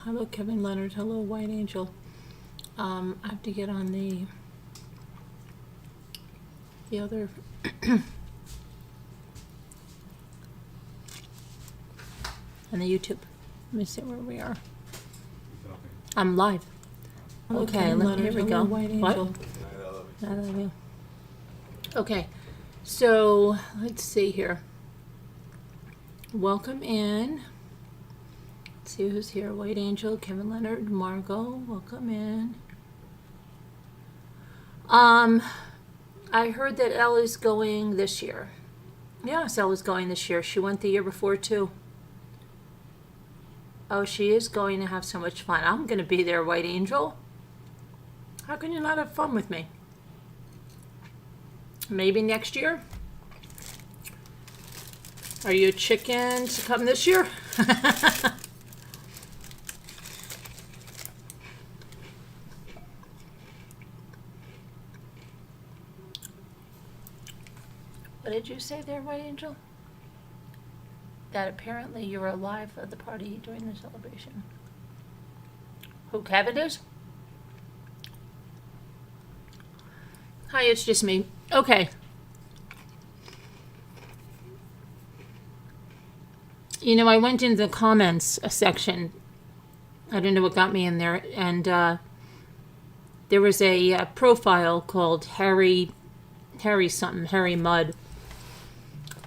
Hello, Kevin Leonard. Hello, White Angel. I have to get on the other on the YouTube. Let me see where we are. I'm live. Okay, here we go. What? I love you. Okay, so let's see here. Welcome in. Let's see who's here. White Angel, Kevin Leonard, Margot. Welcome in. I heard that Ella's going this year. Yes, Ella's going this year. She went the year before too. Oh, she is going to have so much fun. I'm going to be there, White Angel. How can you not have fun with me? Maybe next year? Are you a chicken to come this year? What did you say there, White Angel? That apparently you were alive at the party during the celebration. Who, Kevin is? Hi, it's just me. Okay. You know, I went into the comments section. I don't know what got me in there. And there was a profile called Harry Mudd.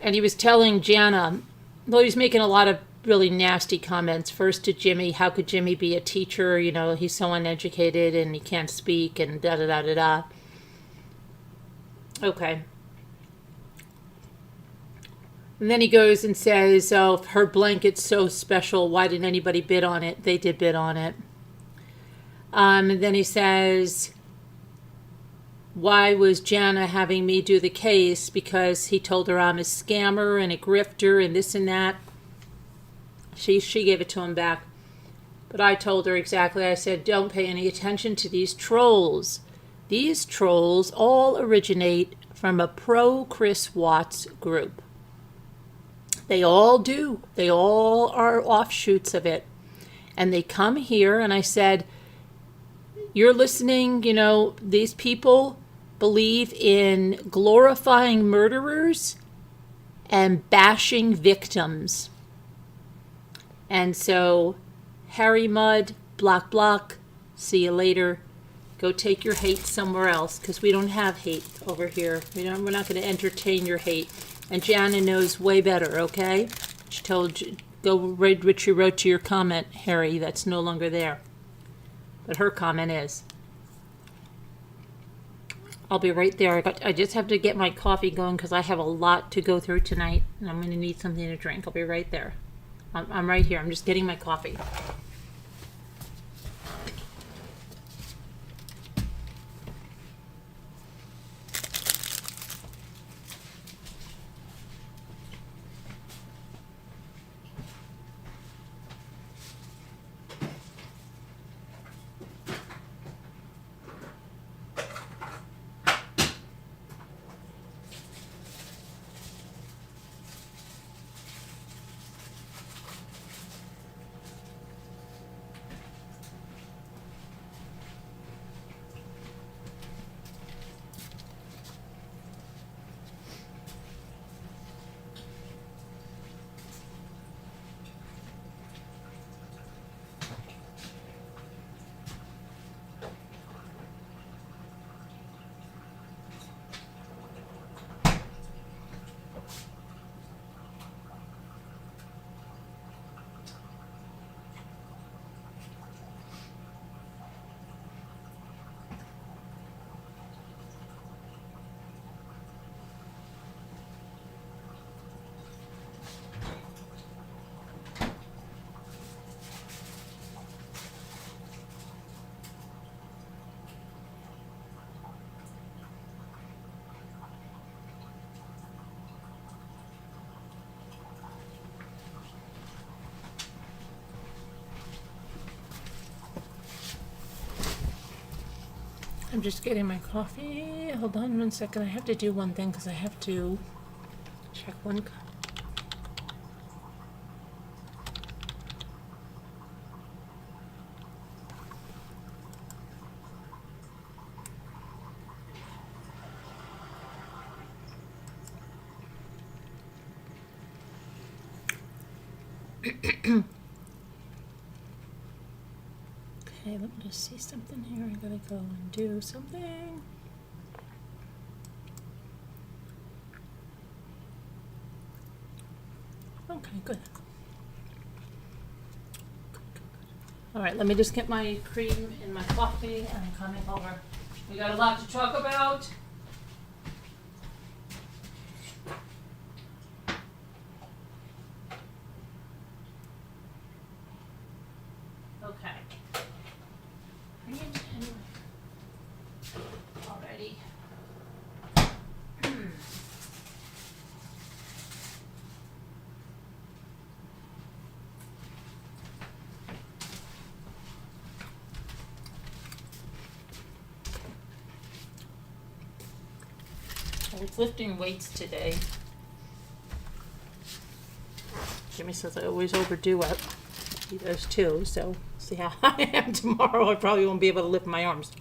And he was telling Jana, well, he was making a lot of really nasty comments. First to Jimmy, how could Jimmy be a teacher? You know, he's so uneducated and he can't speak and da-da-da-da-da. Okay. And then he goes and says, oh, her blanket's so special. Why didn't anybody bid on it? They did bid on it. And then he says, why was Jana having me do the case? Because he told her I'm a scammer and a grifter and this and that. She gave it to him back. But I told her exactly. I said, don't pay any attention to these trolls. These trolls all originate from a pro-Chris Watts group. They all do. They all are offshoots of it. And they come here, and I said, you're listening, you know, these people believe in glorifying murderers and bashing victims. And so, Harry Mudd, block, see you later. Go take your hate somewhere else, because we don't have hate over here. We're not going to entertain your hate. And Jana knows way better, okay? She told you, go read what you wrote to your comment, Harry. That's no longer there. But her comment is. I'll be right there. I just have to get my coffee going because I have a lot to go through tonight. And I'm going to need something to drink. I'll be right there. I'm right here. I'm just getting my coffee. I'm just getting my coffee. Hold on 1 second. I have to do one thing because I have to check one. Okay, let me just see something here. I gotta go and do something. Okay, good. All right, let me just get my cream and my coffee and I'm coming over. We got a lot to talk about. Okay. Bring it in already. I was lifting weights today. Jimmy says I always overdo it. He does too, so see how I am tomorrow. I probably won't be able to lift my arms.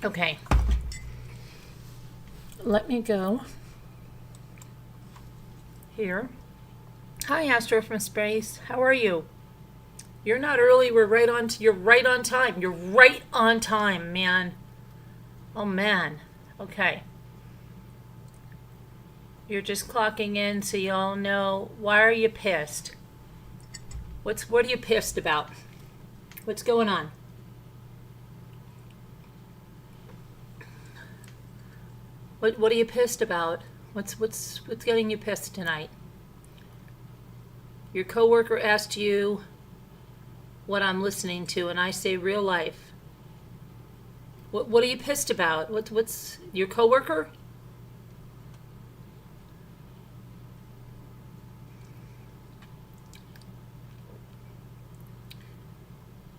Okay. Let me go here. Hi, Astro from Space. How are you? You're not early. We're right on. You're right on time. You're right on time, man. Oh, man. Okay. You're just clocking in so you all know. Why are you pissed? What are you pissed about? What's going on? What are you pissed about? What's getting you pissed tonight? Your coworker asked you what I'm listening to, and I say real life. What are you pissed about? What's your coworker?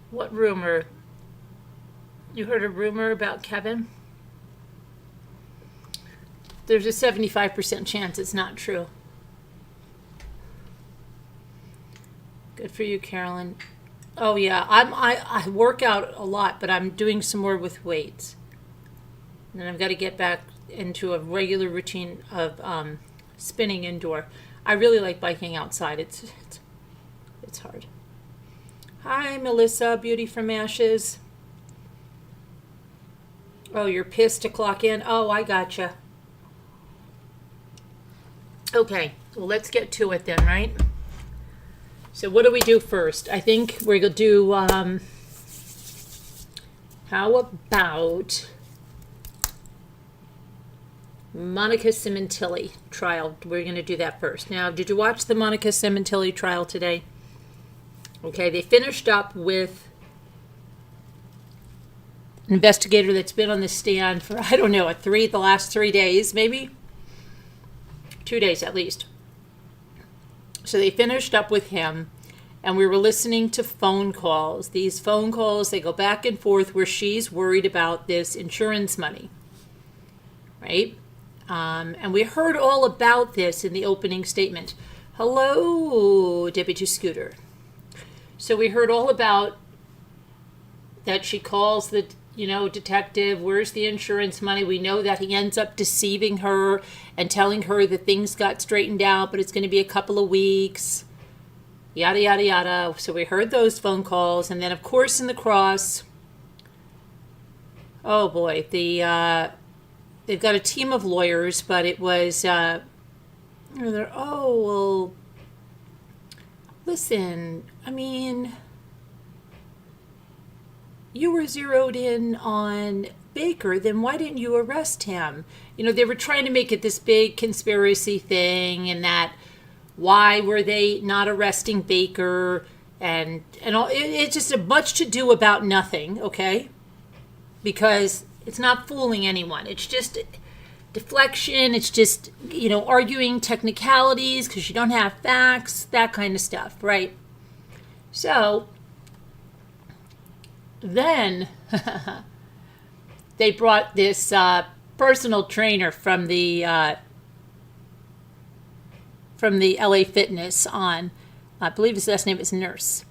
What rumor? You heard a rumor about Kevin? There's a 75% chance it's not true. Good for you, Carolyn. Oh yeah, I work out a lot, but I'm doing some more with weights. And I've got to get back into a regular routine of spinning indoor. I really like biking outside. It's hard. Hi, Melissa, Beauty from Ashes. Oh, you're pissed to clock in? Oh, I gotcha. Okay, well, let's get to it then, right? So what do we do first? I think we're going to do, how about Monica Sementilli trial? We're going to do that first. Now, did you watch the Monica Sementilli trial today? Okay, they finished up with an investigator that's been on the stand for, I don't know, the last 3 days, maybe? 2 days at least. So they finished up with him, and we were listening to phone calls. These phone calls, they go back and forth where she's worried about this insurance money, right? And we heard all about this in the opening statement. Hello, Deputy Scooter. So we heard all about that she calls the, detective, where's the insurance money? We know that he ends up deceiving her and telling her that things got straightened out, but it's going to be a couple of weeks, yada, yada, yada. So we heard those phone calls. And then, of course, in the cross, oh boy, they've got a team of lawyers, but it was, listen, I mean, you were zeroed in on Baker, then why didn't you arrest him? They were trying to make it this big conspiracy thing, and that why were they not arresting Baker, and all. It's just a much to do about nothing, okay? Because it's not fooling anyone. It's just deflection. It's just, arguing technicalities because you don't have facts, that kind of stuff, right? So then they brought this personal trainer from the LA Fitness on. I believe his last name is Nurse.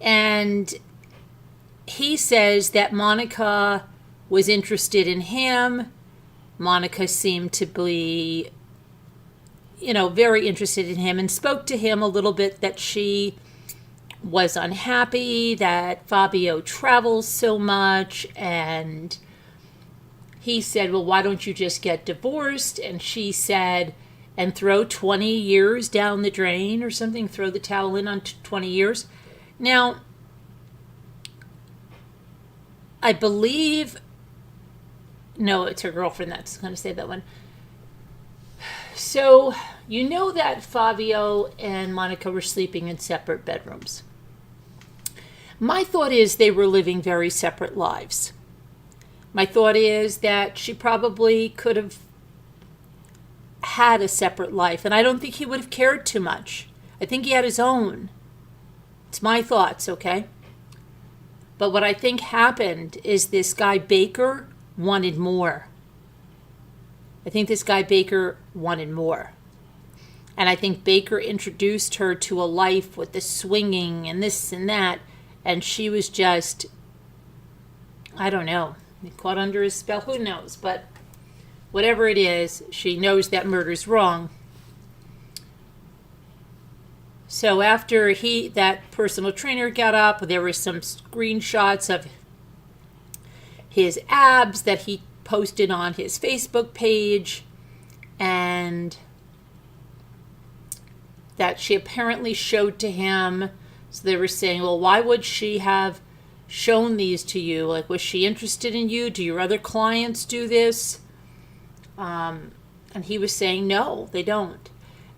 And he says that Monica was interested in him. Monica seemed to be, very interested in him and spoke to him a little bit that she was unhappy that Fabio travels so much, and he said, well, why don't you just get divorced? And she said, and throw 20 years down the drain or something, throw the towel in on 20 years. Now, I believe, no, it's her girlfriend that's going to say that one. So, you know that Fabio and Monica were sleeping in separate bedrooms. My thought is they were living very separate lives. My thought is that she probably could have had a separate life, and I don't think he would have cared too much. I think he had his own. It's my thoughts, okay? But what I think happened is this guy Baker wanted more. I think this guy Baker wanted more. And I think Baker introduced her to a life with the swinging and this and that, and she was just, I don't know, caught under his spell, who knows, but whatever it is, she knows that murder's wrong. So after that personal trainer got up, there were some screenshots of his abs that he posted on his Facebook page, and that she apparently showed to him. So they were saying, well, why would she have shown these to you? Like, was she interested in you? Do your other clients do this? And he was saying, no, they don't.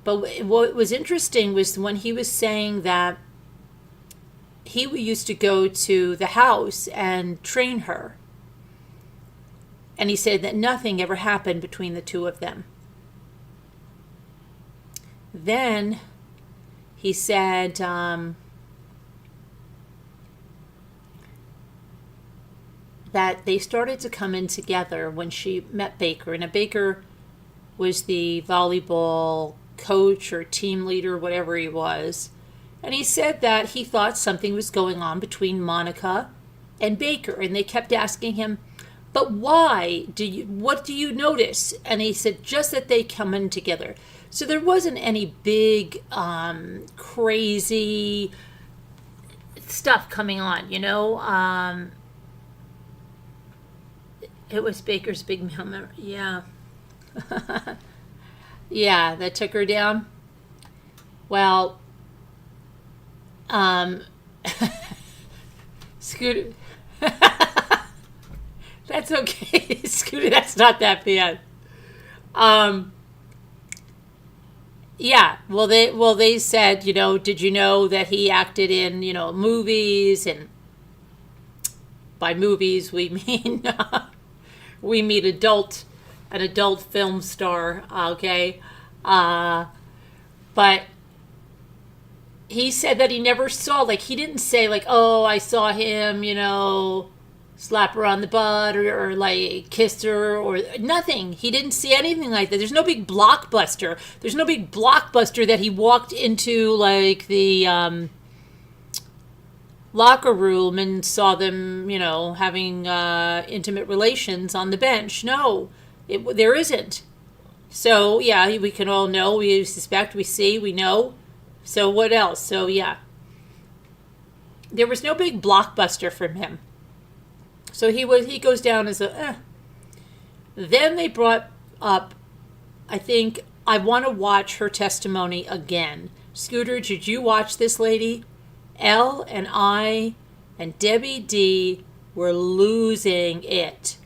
But what was interesting was when he was saying that he used to go to the house and train her. And he said that nothing ever happened between the two of them. Then he said, that they started to come in together when she met Baker. And Baker was the volleyball coach or team leader, whatever he was. And he said that he thought something was going on between Monica and Baker. And they kept asking him, but why? What do you notice? And he said, just that they come in together. So there wasn't any big, crazy stuff coming on, It was Baker's big memory. Yeah. Yeah, that took her down. Well, Scooter. That's okay. Scooter, that's not that bad. Yeah, well they said, did you know that he acted in, movies, and by movies we mean we mean an adult film star, okay? But he said that he never saw, he didn't say, oh, I saw him, slap her on the butt or kissed her or nothing. He didn't see anything like that. There's no big blockbuster. There's no big blockbuster that he walked into, the locker room and saw them, having intimate relations on the bench. No, there isn't. So, yeah, we can all know, we suspect, we see, we know. So what else? So, yeah. There was no big blockbuster from him. So he goes down as Then they brought up, I think, I want to watch her testimony again. Scooter, did you watch this lady? Elle and I and Debbie D were losing it.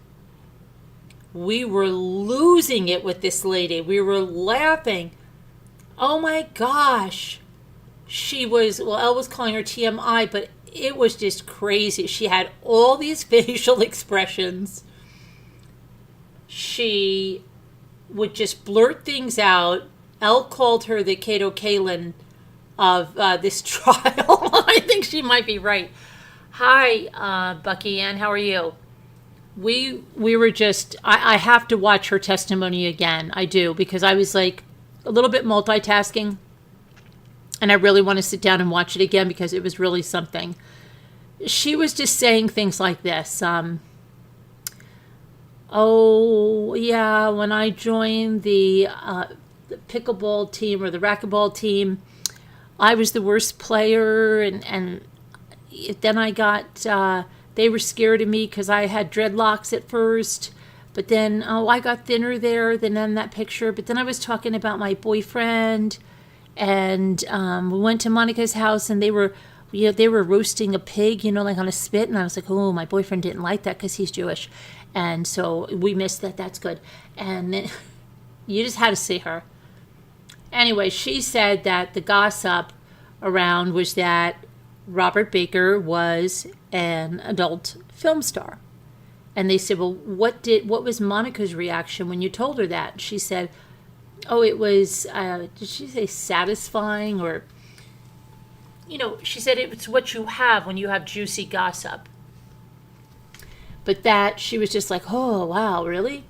We were losing it with this lady. We were laughing. Oh my gosh. Elle was calling her TMI, but it was just crazy. She had all these facial expressions. She would just blurt things out. Elle called her the Kato Kalin of this trial. I think she might be right. Hi, Bucky Ann. How are you? We were just, I have to watch her testimony again. I do, because I was a little bit multitasking. And I really want to sit down and watch it again because it was really something. She was just saying things like this. Oh, yeah, when I joined the the pickleball team or the racquetball team, I was the worst player, and then I got, they were scared of me because I had dreadlocks at first, but then, I got thinner there than in that picture, but then I was talking about my boyfriend, and we went to Monica's house, and they were roasting a pig, like on a spit, and I was like, oh, my boyfriend didn't like that because he's Jewish, and so we missed that. That's good. And then, you just had to see her. Anyway, she said that the gossip around was that Robert Baker was an adult film star. And they said, well, what was Monica's reaction when you told her that? She said, oh, it was, did she say satisfying, or, she said it's what you have when you have juicy gossip. But that, she was just like, oh, wow, really?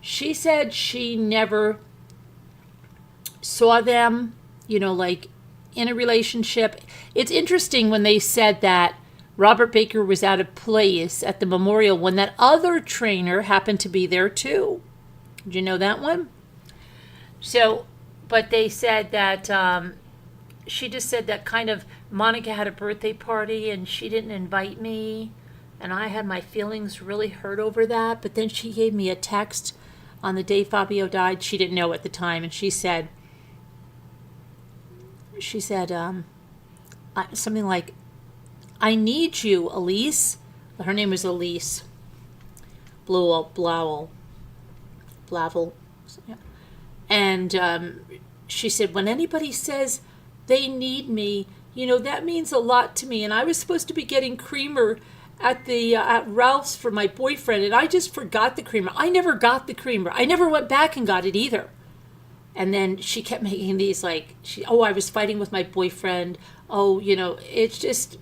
She said she never saw them, like in a relationship. It's interesting when they said that Robert Baker was out of place at the memorial when that other trainer happened to be there too. Did you know that one? So, but they said that she just said that kind of Monica had a birthday party and she didn't invite me, and I had my feelings really hurt over that. But then she gave me a text on the day Fabio died. She didn't know at the time, and she said something like, I need you, Elise. Her name was Elise. Blavel. Yeah. And she said, when anybody says they need me, that means a lot to me. And I was supposed to be getting creamer at Ralph's for my boyfriend, and I just forgot the creamer. I never got the creamer. I never went back and got it either. And then she kept making these I was fighting with my boyfriend. It's just,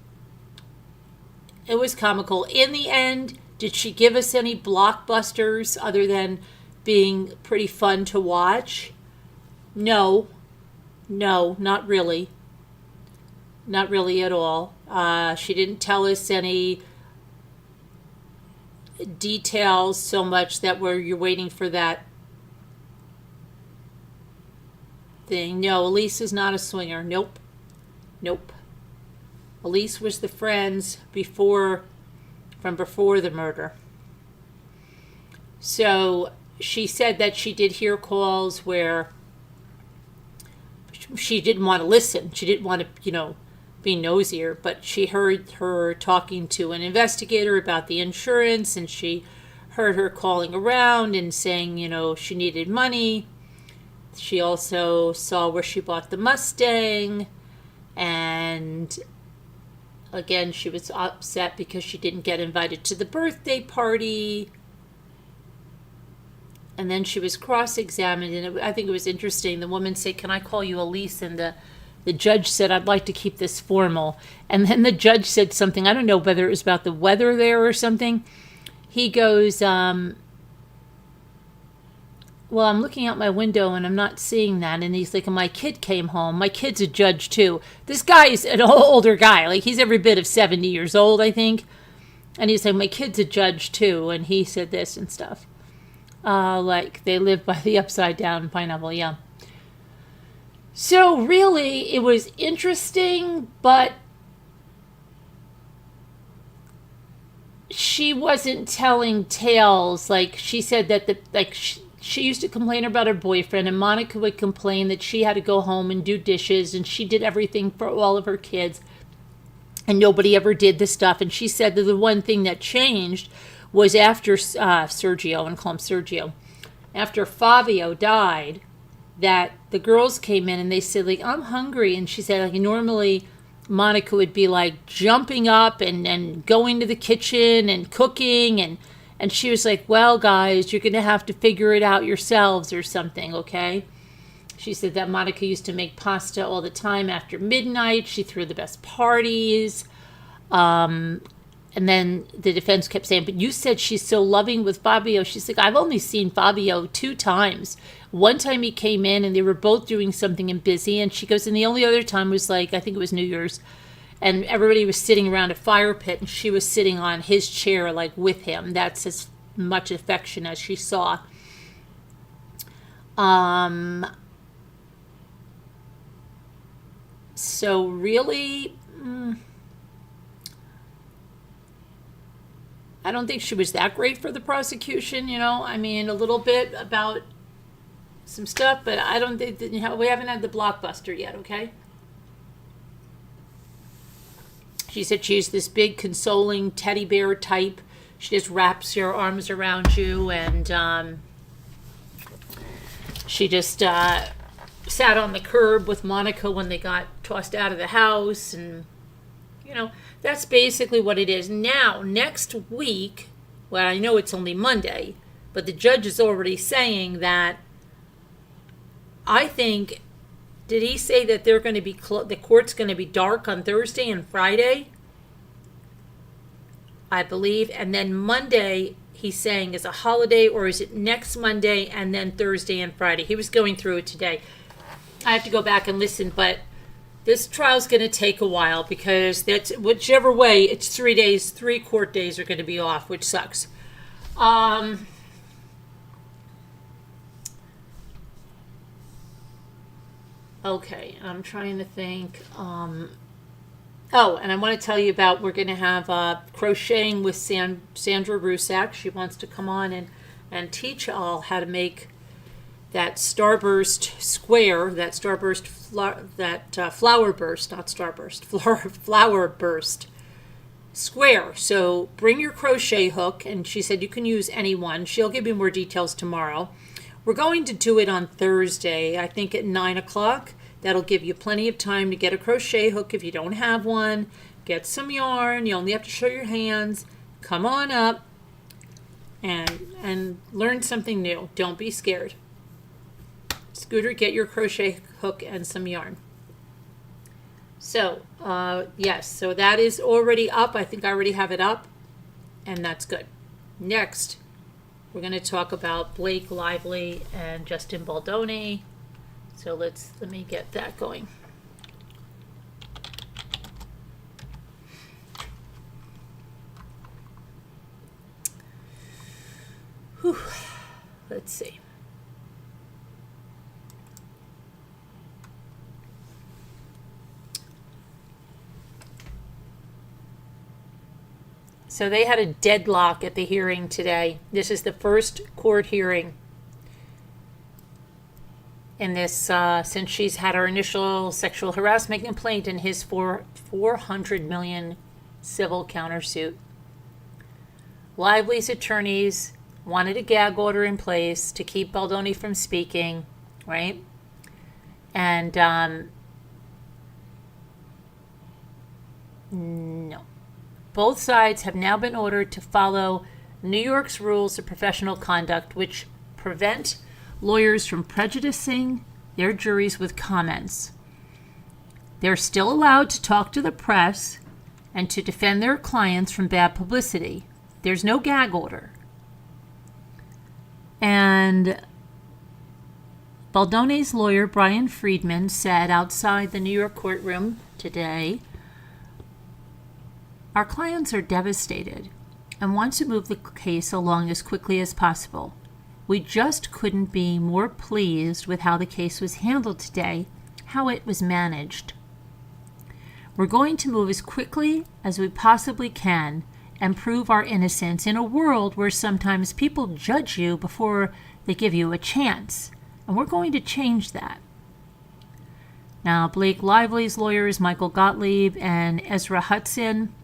it was comical. In the end, did she give us any blockbusters other than being pretty fun to watch? No, not really. Not really at all. She didn't tell us any details so much that you're waiting for that thing. No, Elise is not a swinger. Nope. Elise was the friends from before the murder. So she said that she did hear calls where she didn't want to listen. She didn't want to, be nosier, but she heard her talking to an investigator about the insurance, and she heard her calling around and saying, she needed money. She also saw where she bought the Mustang, and again, she was upset because she didn't get invited to the birthday party. And then she was cross-examined, and I think it was interesting. The woman said, can I call you Elise? And the judge said, I'd like to keep this formal. And then the judge said something, I don't know whether it was about the weather there or something. He goes, well, I'm looking out my window and I'm not seeing that. And he's like, my kid came home. My kid's a judge too. This guy is an older guy. Like, he's every bit of 70 years old, I think. And he's like, my kid's a judge too. And he said this and stuff. Like, they live by the upside down pineapple, yeah. So really, it was interesting, but she wasn't telling tales. Like, she said that she used to complain about her boyfriend, and Monica would complain that she had to go home and do dishes, and she did everything for all of her kids, and nobody ever did the stuff. And she said that the one thing that changed was after Sergio, I'm going to call him Sergio, after Fabio died, that the girls came in and they said, like, I'm hungry. And she said, like, normally Monica would be like jumping up and going to the kitchen and cooking, and she was like, well, guys, you're going to have to figure it out yourselves or something, okay? She said that Monica used to make pasta all the time after midnight. She threw the best parties. And then the defense kept saying, but you said she's so loving with Fabio. She's like, I've only seen Fabio 2 times. One time he came in and they were both doing something and busy. And she goes, and the only other time was like, I think it was New Year's. And everybody was sitting around a fire pit and she was sitting on his chair, like with him. That's as much affection as she saw. So really, I don't think she was that great for the prosecution, I mean, a little bit about some stuff, but I don't think that, we haven't had the blockbuster yet, okay? She said she's this big, consoling teddy bear type. She just wraps her arms around you, and she just sat on the curb with Monica when they got tossed out of the house, and, that's basically what it is. Now, next week, well, I know it's only Monday, but the judge is already saying that, I think, did he say that they're going to be the court's going to be dark on Thursday and Friday? I believe. And then Monday, he's saying, is a holiday, or is it next Monday and then Thursday and Friday? He was going through it today. I have to go back and listen, but this trial's going to take a while, because that's whichever way, it's 3 days, 3 court days are going to be off, which sucks. Okay, I'm trying to think. And I want to tell you about, we're going to have crocheting with Sandra Rusak. She wants to come on and teach all how to make that starburst square, that starburst, flower burst, not starburst, flower burst square. So bring your crochet hook, and she said you can use any one. She'll give you more details tomorrow. We're going to do it on Thursday, I think at 9 o'clock. That'll give you plenty of time to get a crochet hook if you don't have one. Get some yarn. You only have to show your hands. Come on up and learn something new. Don't be scared. Scooter, get your crochet hook and some yarn. So, yes, so that is already up. I think I already have it up, and that's good. Next, we're going to talk about Blake Lively and Justin Baldoni. So let me get that going. Whew. Let's see. So they had a deadlock at the hearing today. This is the first court hearing in this, since she's had her initial sexual harassment complaint and his $400 million civil countersuit. Lively's attorneys wanted a gag order in place to keep Baldoni from speaking, right? And no. Both sides have now been ordered to follow New York's rules of professional conduct, which prevent lawyers from prejudicing their juries with comments. They're still allowed to talk to the press and to defend their clients from bad publicity. There's no gag order. And Baldoni's lawyer, Brian Friedman, said outside the New York courtroom today, "Our clients are devastated and want to move the case along as quickly as possible. We just couldn't be more pleased with how the case was handled today, how it was managed. We're going to move as quickly as we possibly can and prove our innocence in a world where sometimes people judge you before they give you a chance, and we're going to change that." Now, Blake Lively's lawyers, Michael Gottlieb and Ezra Hudson,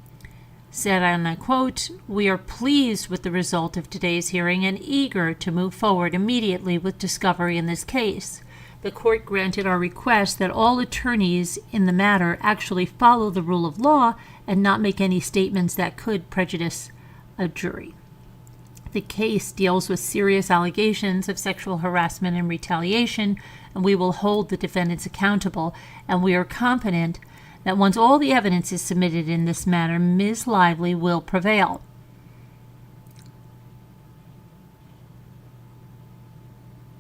said, and I quote, "We are pleased with the result of today's hearing and eager to move forward immediately with discovery in this case. The court granted our request that all attorneys in the matter actually follow the rule of law and not make any statements that could prejudice a jury. The case deals with serious allegations of sexual harassment and retaliation, and we will hold the defendants accountable, and we are confident that once all the evidence is submitted in this matter, Ms. Lively will prevail."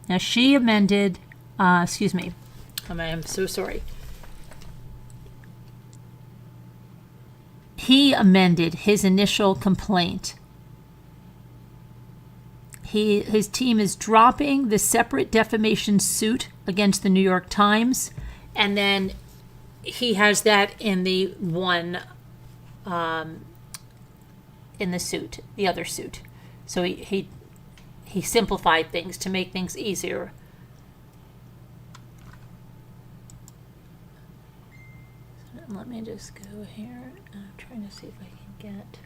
Now, she amended, I'm so sorry. He amended his initial complaint. His team is dropping the separate defamation suit against the New York Times, and then he has that in the in the suit, the other suit. So he simplified things to make things easier. So let me just go here. I'm trying to see if I can get.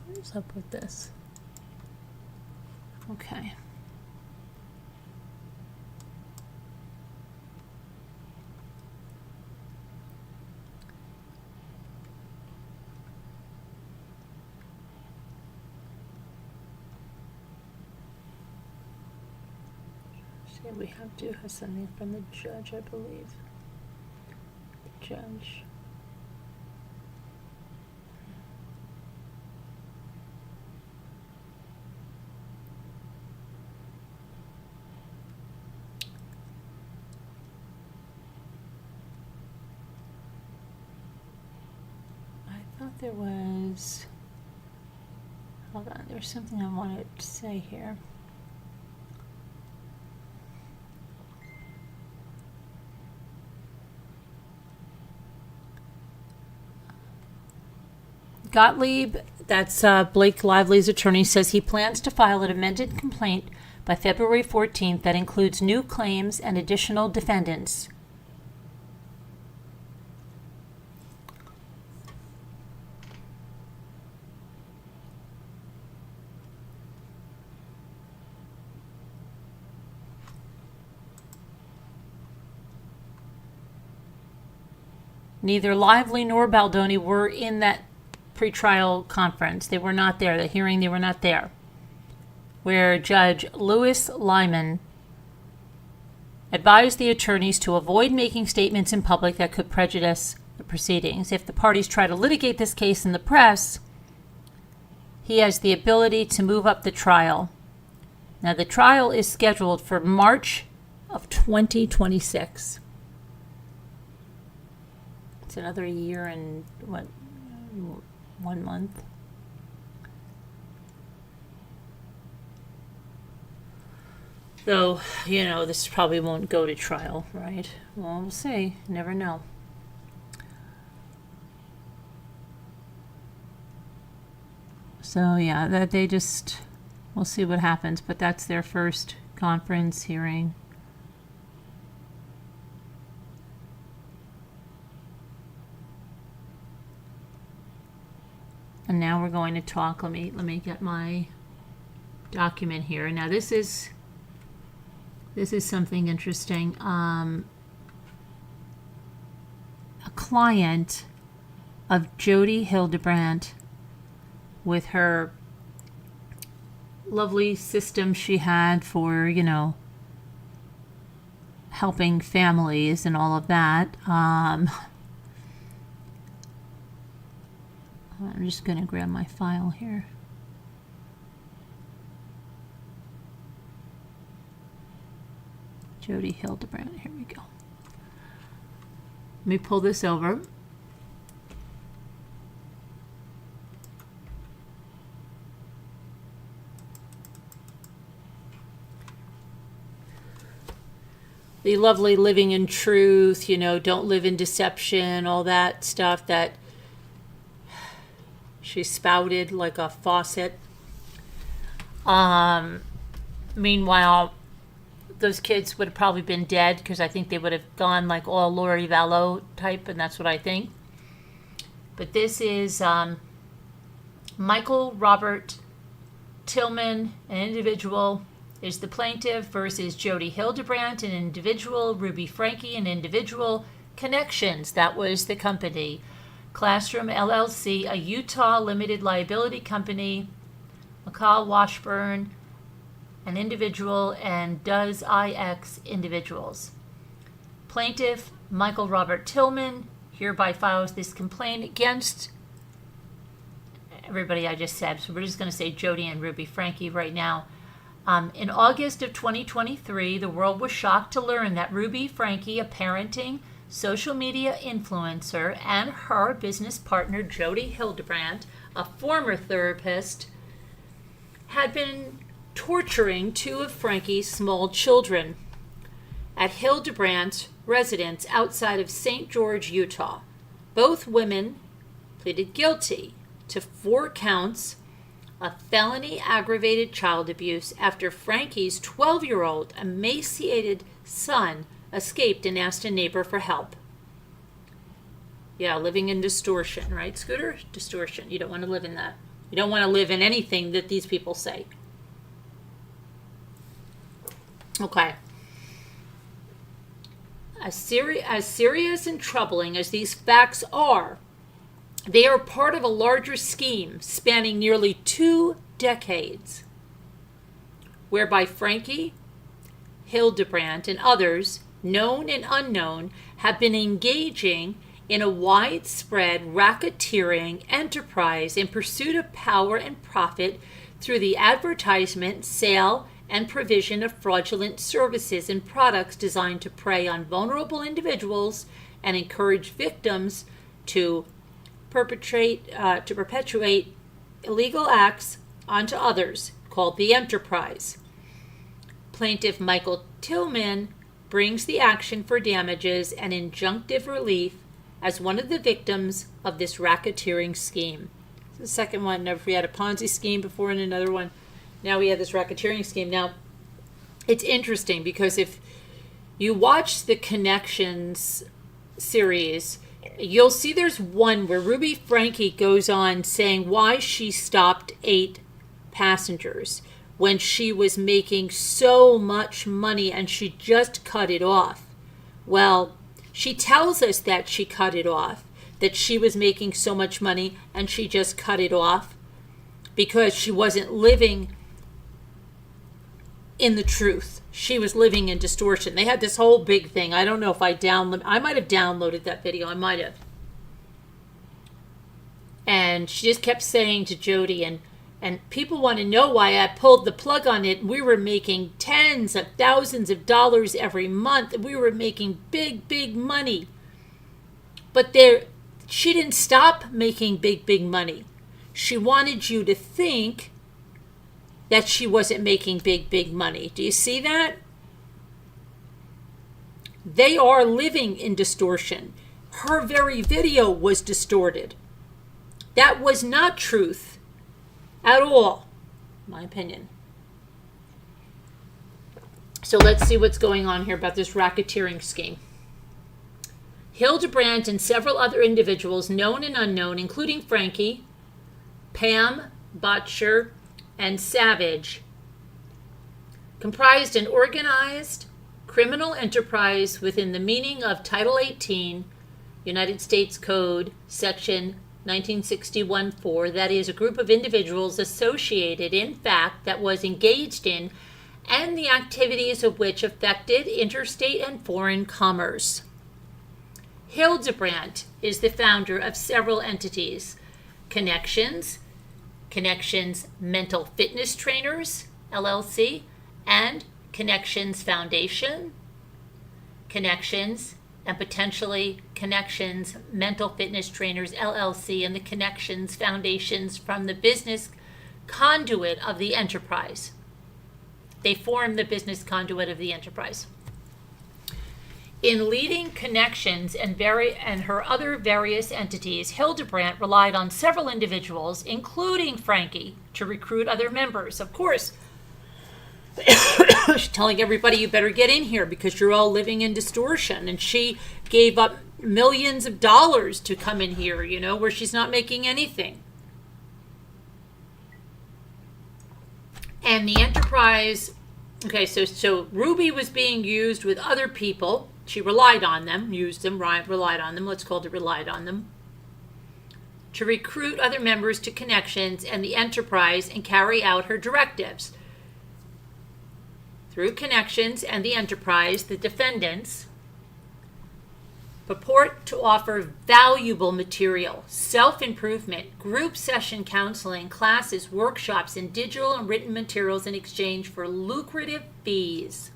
What's up with this? Okay. See, we have to have something from the judge, I believe. The judge. There was, hold on, there was something I wanted to say here. Gottlieb, that's Blake Lively's attorney, says he plans to file an amended complaint by February 14th that includes new claims and additional defendants. Neither Lively nor Baldoni were in that pretrial conference. They were not there. The hearing, they were not there. Where Judge Louis Lyman advised the attorneys to avoid making statements in public that could prejudice the proceedings. If the parties try to litigate this case in the press, he has the ability to move up the trial. Now, the trial is scheduled for March of 2026. It's another year and, 1 month. Though, this probably won't go to trial, right? Well, we'll see. Never know. So, yeah, that we'll see what happens. But that's their first conference hearing. And now we're going to talk. Let me get my document here. Now this is something interesting. A client of Jodi Hildebrandt, with her lovely system she had for helping families and all of that. I'm just going to grab my file here. Jodi Hildebrandt, here we go. Let me pull this over. The lovely living in truth, don't live in deception, all that stuff that she spouted like a faucet. Meanwhile, those kids would have probably been dead, because I think they would have gone like all Lori Vallow type, and that's what I think. But this is Michael Robert Tillman, an individual, is the plaintiff, versus Jodi Hildebrandt, an individual, Ruby Franke, an individual, Connections, that was the company, Classroom LLC, a Utah limited liability company, McCall Washburn, an individual, and Does IX individuals. Plaintiff Michael Robert Tillman hereby files this complaint against everybody I just said. So we're just going to say Jodi and Ruby Franke right now. In August of 2023, the world was shocked to learn that Ruby Franke, a parenting social media influencer, and her business partner Jodi Hildebrandt, a former therapist, had been torturing two of Franke's small children at Hildebrandt's residence outside of St. George, Utah. Both women pleaded guilty to 4 counts of felony aggravated child abuse after Franke's 12-year-old emaciated son escaped and asked a neighbor for help. Yeah, living in distortion, right, Scooter? Distortion. You don't want to live in that. You don't want to live in anything that these people say. Okay. As serious and troubling as these facts are, they are part of a larger scheme spanning nearly 2 decades, whereby Franke, Hildebrandt, and others, known and unknown, have been engaging in a widespread racketeering enterprise in pursuit of power and profit through the advertisement, sale, and provision of fraudulent services and products designed to prey on vulnerable individuals and encourage victims to perpetuate illegal acts onto others, called the enterprise. Plaintiff Michael Tillman brings the action for damages and injunctive relief as one of the victims of this racketeering scheme. The second one, never we had a Ponzi scheme before and another one. Now we have this racketeering scheme. Now, it's interesting because if you watch the Connections series, you'll see there's one where Ruby Franke goes on saying why she stopped 8 passengers when she was making so much money and she just cut it off. Well, she tells us that she cut it off, that she was making so much money and she just cut it off because she wasn't living in the truth. She was living in distortion. They had this whole big thing. I don't know if I might have downloaded that video. I might have. And she just kept saying to Jodi, and people want to know why I pulled the plug on it. We were making tens of thousands of dollars every month. We were making big money. But she didn't stop making big money. She wanted you to think that she wasn't making big money. Do you see that? They are living in distortion. Her very video was distorted. That was not truth at all, in my opinion. So let's see what's going on here about this racketeering scheme. Hildebrandt and several other individuals, known and unknown, including Franke, Pam, Botcher, and Savage, comprised an organized criminal enterprise within the meaning of Title 18, United States Code, Section 1961-4, that is, a group of individuals associated, in fact, that was engaged in, and the activities of which affected interstate and foreign commerce. Hildebrandt is the founder of several entities: Connections Mental Fitness Trainers, LLC, and Connections Foundation, Connections, and potentially Connections Mental Fitness Trainers, LLC, and the Connections Foundations from the business conduit of the enterprise. They form the business conduit of the enterprise. In leading Connections and her other various entities, Hildebrandt relied on several individuals, including Franke, to recruit other members. Of course, she's telling everybody, you better get in here because you're all living in distortion. And she gave up millions of dollars to come in here, where she's not making anything. And the enterprise, okay, so Ruby was being used with other people. She relied on them, relied on them, let's call it relied on them, to recruit other members to Connections and the enterprise and carry out her directives. Through Connections and the enterprise, the defendants purport to offer valuable material, self-improvement, group session counseling, classes, workshops, and digital and written materials in exchange for lucrative fees.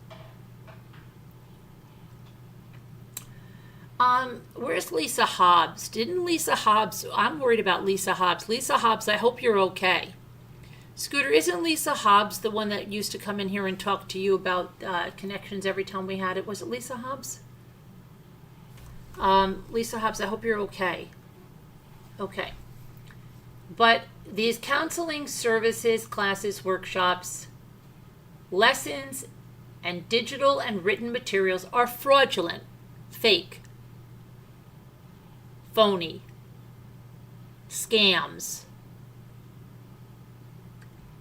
Where's Lisa Hobbs? Didn't Lisa Hobbs, I'm worried about Lisa Hobbs. Lisa Hobbs, I hope you're okay. Scooter, isn't Lisa Hobbs the one that used to come in here and talk to you about connections every time we had it? Was it Lisa Hobbs? Lisa Hobbs, I hope you're okay. Okay. But these counseling services, classes, workshops, lessons, and digital and written materials are fraudulent, fake, phony, scams.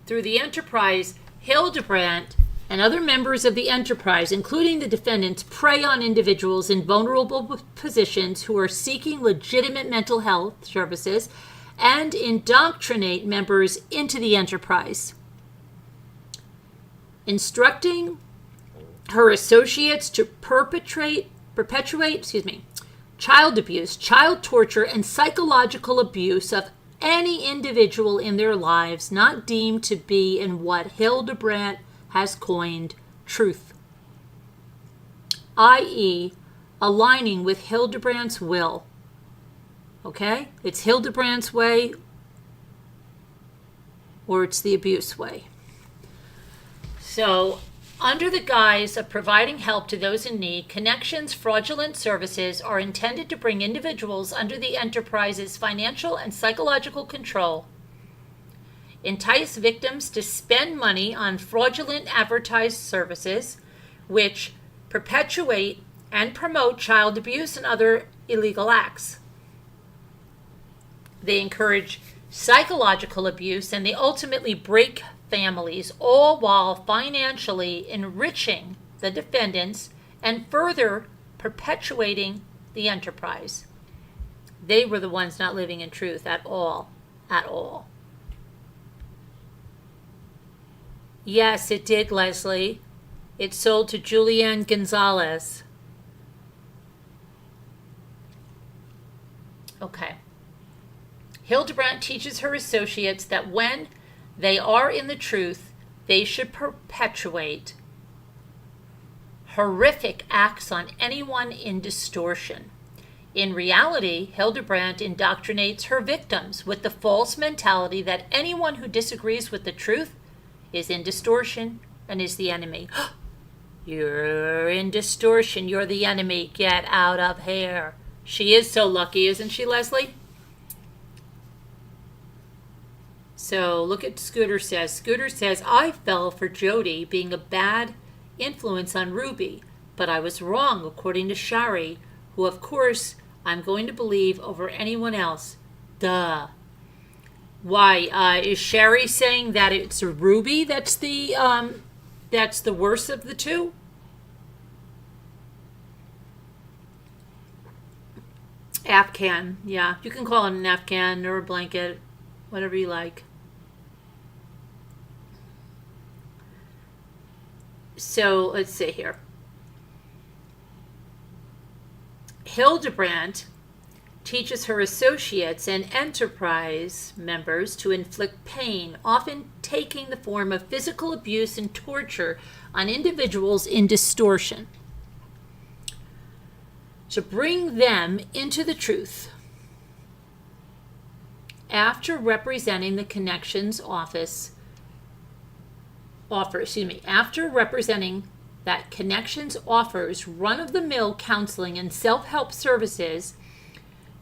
Through the enterprise, Hildebrandt and other members of the enterprise, including the defendants, prey on individuals in vulnerable positions who are seeking legitimate mental health services and indoctrinate members into the enterprise, instructing her associates to perpetuate child abuse, child torture, and psychological abuse of any individual in their lives not deemed to be in what Hildebrandt has coined truth, i.e., aligning with Hildebrandt's will. Okay? It's Hildebrandt's way or it's the abuse way. So, under the guise of providing help to those in need, Connections fraudulent services are intended to bring individuals under the enterprise's financial and psychological control, entice victims to spend money on fraudulent advertised services, which perpetuate and promote child abuse and other illegal acts. They encourage psychological abuse, and they ultimately break families, all while financially enriching the defendants and further perpetuating the enterprise. They were the ones not living in truth at all. At all. Yes, it did, Leslie. It sold to Julianne Gonzalez. Okay. Hildebrandt teaches her associates that when they are in the truth, they should perpetuate horrific acts on anyone in distortion. In reality, Hildebrandt indoctrinates her victims with the false mentality that anyone who disagrees with the truth is in distortion and is the enemy. You're in distortion. You're the enemy. Get out of here. She is so lucky, isn't she, Leslie? So look at Scooter says. Scooter says, I fell for Jodi being a bad influence on Ruby, but I was wrong according to Shari, who of course I'm going to believe over anyone else. Duh. Why? Is Shari saying that it's Ruby that's the worst of the two? Afghan, yeah. You can call it an Afghan or a blanket, whatever you like. So let's see here. Hildebrandt teaches her associates and enterprise members to inflict pain, often taking the form of physical abuse and torture on individuals in distortion, to bring them into the truth. After representing the Connections after representing that Connections offers run-of-the-mill counseling and self-help services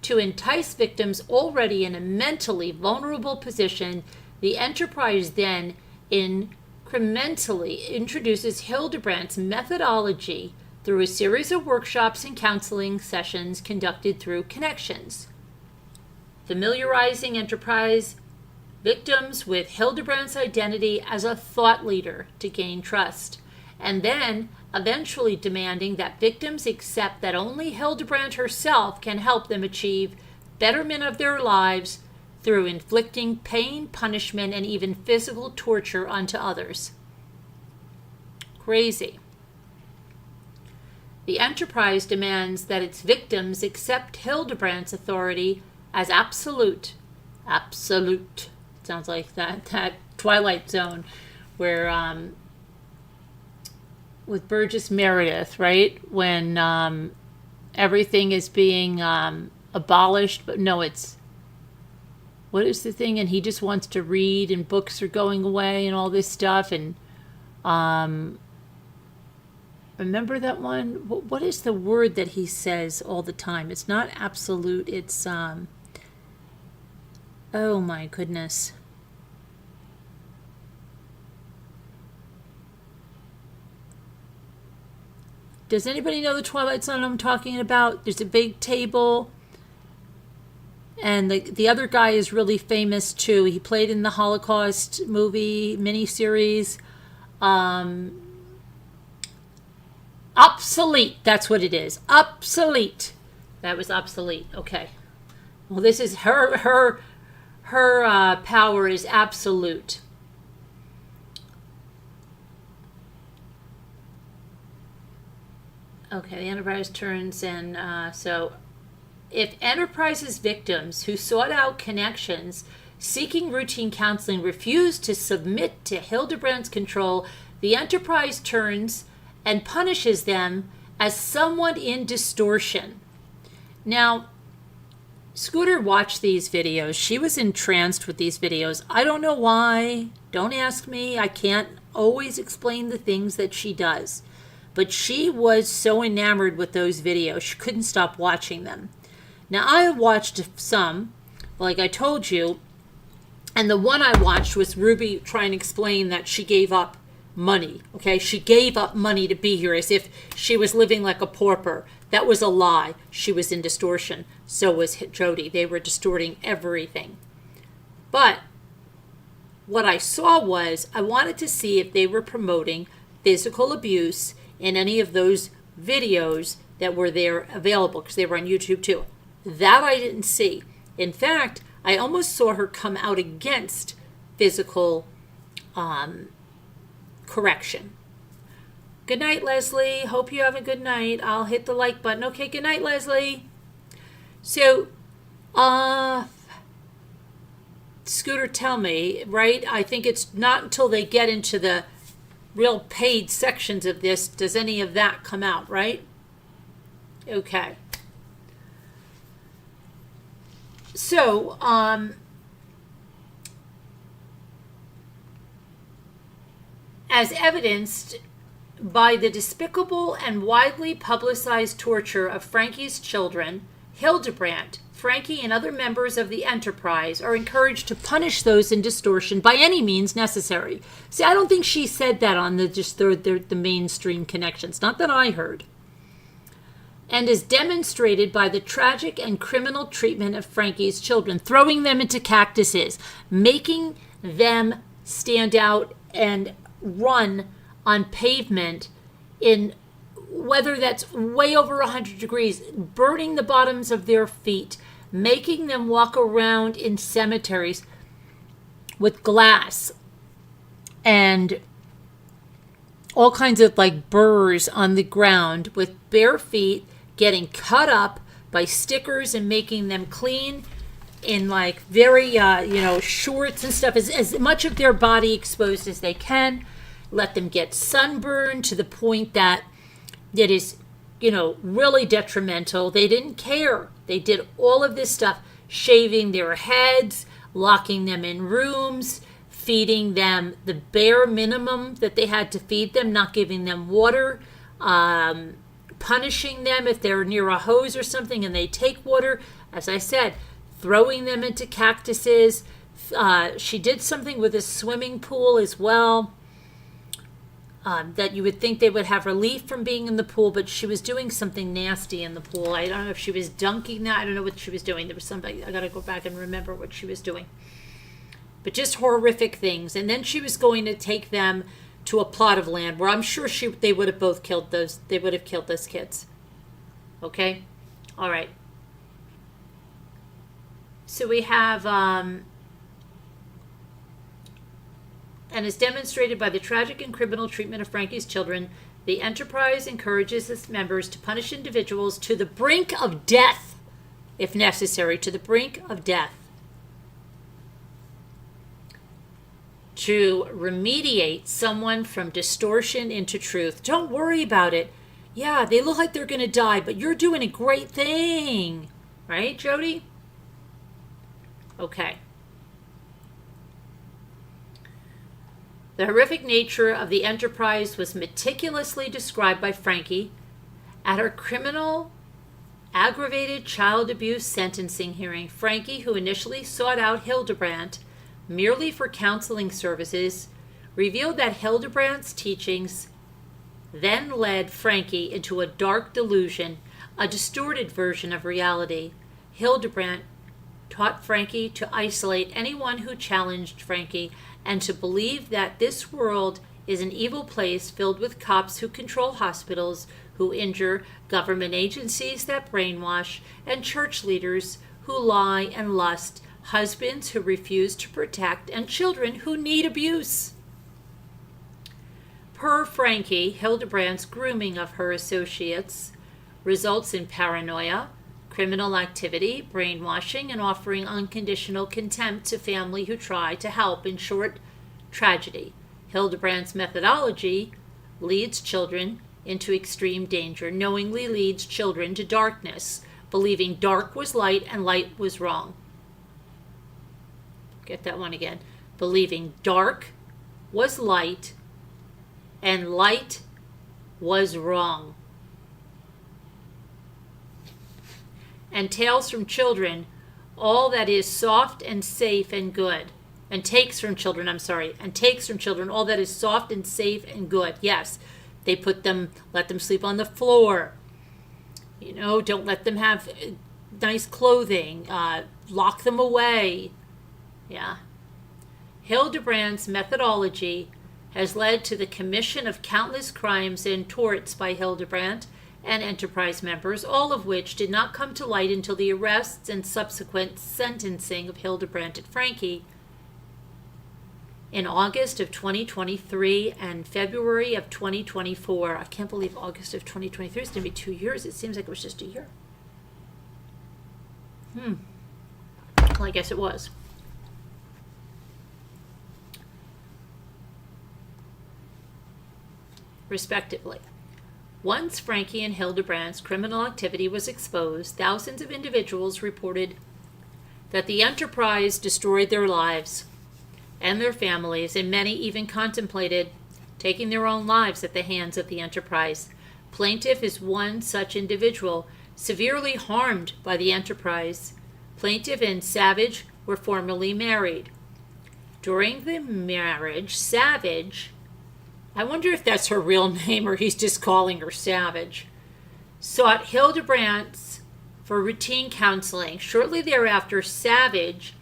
to entice victims already in a mentally vulnerable position, the enterprise then incrementally introduces Hildebrandt's methodology through a series of workshops and counseling sessions conducted through Connections, familiarizing enterprise victims with Hildebrandt's identity as a thought leader to gain trust, and then eventually demanding that victims accept that only Hildebrandt herself can help them achieve betterment of their lives through inflicting pain, punishment, and even physical torture onto others. Crazy. The enterprise demands that its victims accept Hildebrandt's authority as absolute. Absolute. Sounds like that Twilight Zone where with Burgess Meredith, right? When everything is being abolished, but no, it's what is the thing? And he just wants to read, and books are going away, and all this stuff. And remember that one? What is the word that he says all the time? It's not absolute. It's oh my goodness. Does anybody know the Twilight Zone I'm talking about? There's a big table. And the other guy is really famous too. He played in the Holocaust movie miniseries. Obsolete. That's what it is. Obsolete. That was obsolete. Okay. Well, this is her power is absolute. Okay, the Enterprise turns, and so if Enterprise's victims who sought out connections seeking routine counseling refused to submit to Hildebrandt's control, the Enterprise turns and punishes them as someone in distortion. Now, Scooter watched these videos. She was entranced with these videos. I don't know why. Don't ask me. I can't always explain the things that she does. But she was so enamored with those videos, she couldn't stop watching them. Now, I watched some, like I told you, and the one I watched was Ruby trying to explain that she gave up money, okay? She gave up money to be here as if she was living like a pauper. That was a lie. She was in distortion. So was Jodi. They were distorting everything. But what I saw was I wanted to see if they were promoting physical abuse in any of those videos that were there available, because they were on YouTube too. That I didn't see. In fact, I almost saw her come out against physical correction. Good night, Leslie. Hope you have a good night. I'll hit the like button. Okay, good night, Leslie. So, Scooter, tell me, right? I think it's not until they get into the real paid sections of this does any of that come out, right? Okay. So, as evidenced by the despicable and widely publicized torture of Franke's children, Hildebrandt, Franke, and other members of the Enterprise are encouraged to punish those in distortion by any means necessary. See, I don't think she said that on the mainstream connections. Not that I heard. And is demonstrated by the tragic and criminal treatment of Franke's children, throwing them into cactuses, making them stand out and run on pavement in weather that's way over 100 degrees, burning the bottoms of their feet, making them walk around in cemeteries with glass and all kinds of like burrs on the ground with bare feet, getting cut up by stickers and making them clean in like very, shorts and stuff, as much of their body exposed as they can. Let them get sunburned to the point that it is, really detrimental. They didn't care. They did all of this stuff, shaving their heads, locking them in rooms, feeding them the bare minimum that they had to feed them, not giving them water, punishing them if they're near a hose or something and they take water. As I said, throwing them into cactuses. She did something with a swimming pool as well. That you would think they would have relief from being in the pool, but she was doing something nasty in the pool. I don't know if she was dunking that. I don't know what she was doing. There was somebody, I got to go back and remember what she was doing. But just horrific things. And then she was going to take them to a plot of land where I'm sure they would have both killed those. They would have killed those kids. Okay? All right. So we have... and as demonstrated by the tragic and criminal treatment of Franke's children, the Enterprise encourages its members to punish individuals to the brink of death, if necessary, to the brink of death, to remediate someone from distortion into truth. Don't worry about it. Yeah, they look like they're going to die, but you're doing a great thing. Right, Jodi? Okay. The horrific nature of the enterprise was meticulously described by Franke at her criminal aggravated child abuse sentencing hearing. Franke, who initially sought out Hildebrandt merely for counseling services, revealed that Hildebrandt's teachings then led Franke into a dark delusion, a distorted version of reality. Hildebrandt taught Franke to isolate anyone who challenged Franke and to believe that this world is an evil place filled with cops who control hospitals, who injure, government agencies that brainwash, and church leaders who lie and lust, husbands who refuse to protect, and children who need abuse. Per Franke, Hildebrandt's grooming of her associates results in paranoia, criminal activity, brainwashing, and offering unconditional contempt to family who try to help. In short, tragedy. Hildebrandt's methodology leads children into extreme danger, knowingly leads children to darkness, believing dark was light and light was wrong. Get that one again. Believing dark was light and light was wrong. And tales from children all that is soft and safe and good. And takes from children all that is soft and safe and good. Yes, they let them sleep on the floor. Don't let them have nice clothing. Lock them away. Yeah. Hildebrandt's methodology has led to the commission of countless crimes and torts by Hildebrandt and enterprise members, all of which did not come to light until the arrests and subsequent sentencing of Hildebrandt and Franke in August of 2023 and February of 2024. I can't believe August of 2023 is going to be 2 years. It seems like it was just a year. Well, I guess it was. Respectively. Once Franke and Hildebrandt's criminal activity was exposed, thousands of individuals reported that the enterprise destroyed their lives and their families, and many even contemplated taking their own lives at the hands of the enterprise. Plaintiff is one such individual severely harmed by the enterprise. Plaintiff and Savage were formerly married. During the marriage, Savage, I wonder if that's her real name or he's just calling her Savage, sought Hildebrandt for routine counseling. Shortly thereafter, Savage